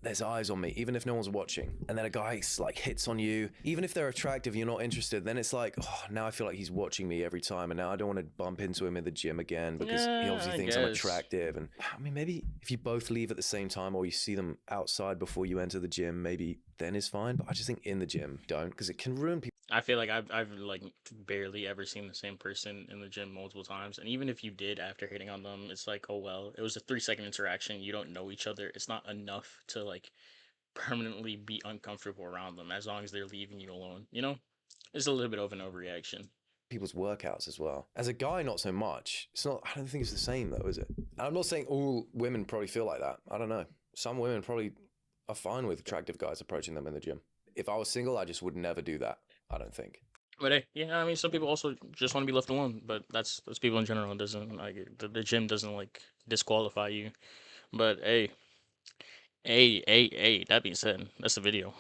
there's eyes on me, even if no one's watching. And then a guy like hits on you, even if they're attractive, you're not interested. Then it's like, oh, now I feel like he's watching me every time. And now I don't want to bump into him in the gym again because he obviously thinks I'm attractive. And I mean, maybe if you both leave at the same time or you see them outside before you enter the gym, maybe then is fine. But I just think in the gym, don't, because it can ruin people. I feel like I've like barely ever seen the same person in the gym multiple times, and even if you did after hitting on them, it's like, oh well, it was a 3-second interaction. You don't know each other. It's not enough to like permanently be uncomfortable around them as long as they're leaving you alone. You know, it's a little bit of an overreaction. People's workouts as well. As a guy, not so much. It's not. I don't think it's the same though, is it? And I'm not saying all women probably feel like that. I don't know. Some women probably are fine with attractive guys approaching them in the gym. If I was single, I just would never do that. I don't think. But hey, yeah, I mean, some people also just want to be left alone. But that's people in general. It doesn't like the gym doesn't like disqualify you. But hey. That being said, that's the video.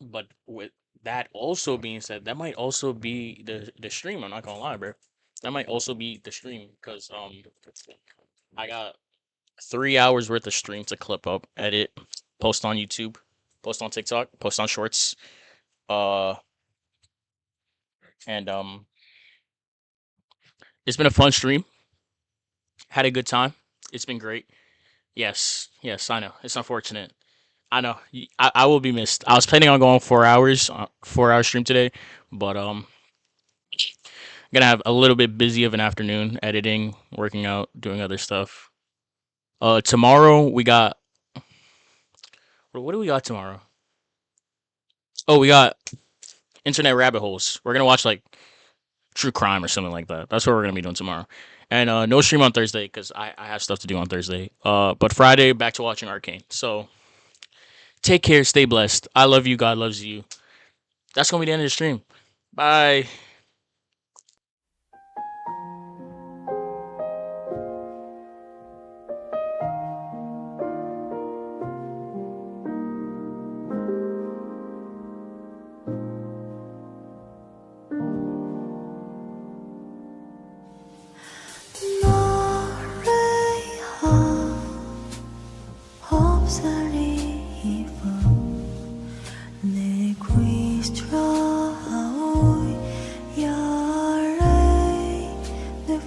But with that also being said, that might also be the stream. I'm not gonna lie, bro. That might also be the stream because I got 3 hours worth of stream to clip up, edit, post on YouTube, post on TikTok, post on Shorts, and it's been a fun stream. Had a good time. It's been great. Yes, I know. It's unfortunate. I know. I will be missed. I was planning on going 4 hours, 4-hour stream today, but gonna have a little bit busy of an afternoon editing, working out, doing other stuff. Tomorrow we got. What do we got tomorrow? Oh, we got Internet Rabbit Holes. We're gonna watch like true crime or something like that. That's what we're gonna be doing tomorrow. And no stream on Thursday because I have stuff to do on Thursday. But Friday, back to watching Arcane. So take care, stay blessed. I love you, God loves you. That's gonna be the end of the stream. Bye.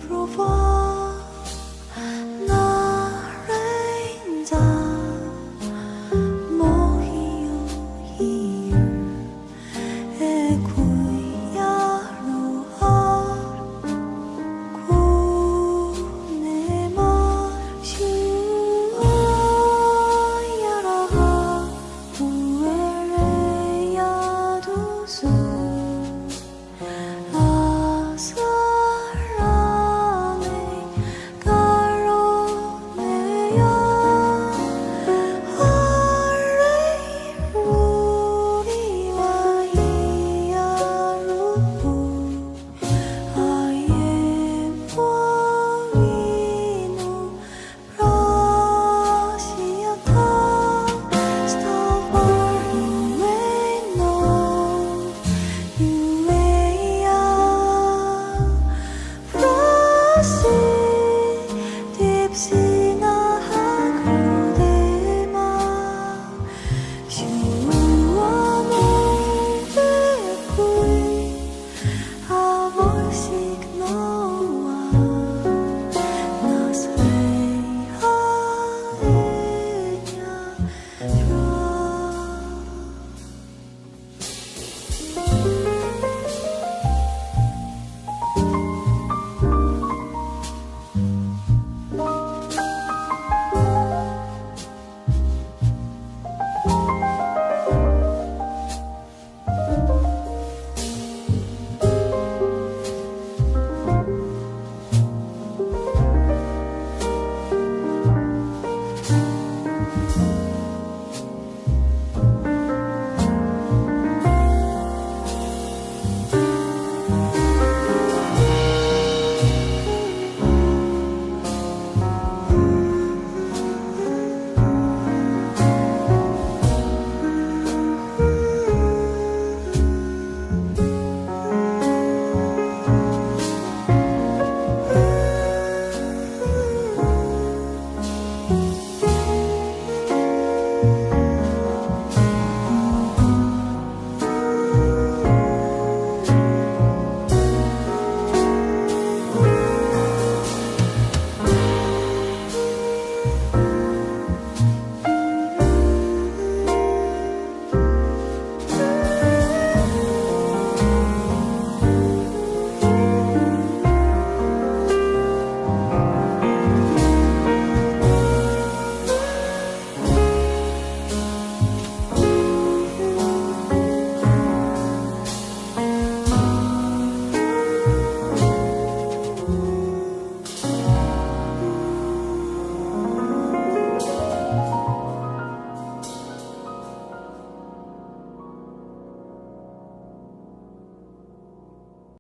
Profile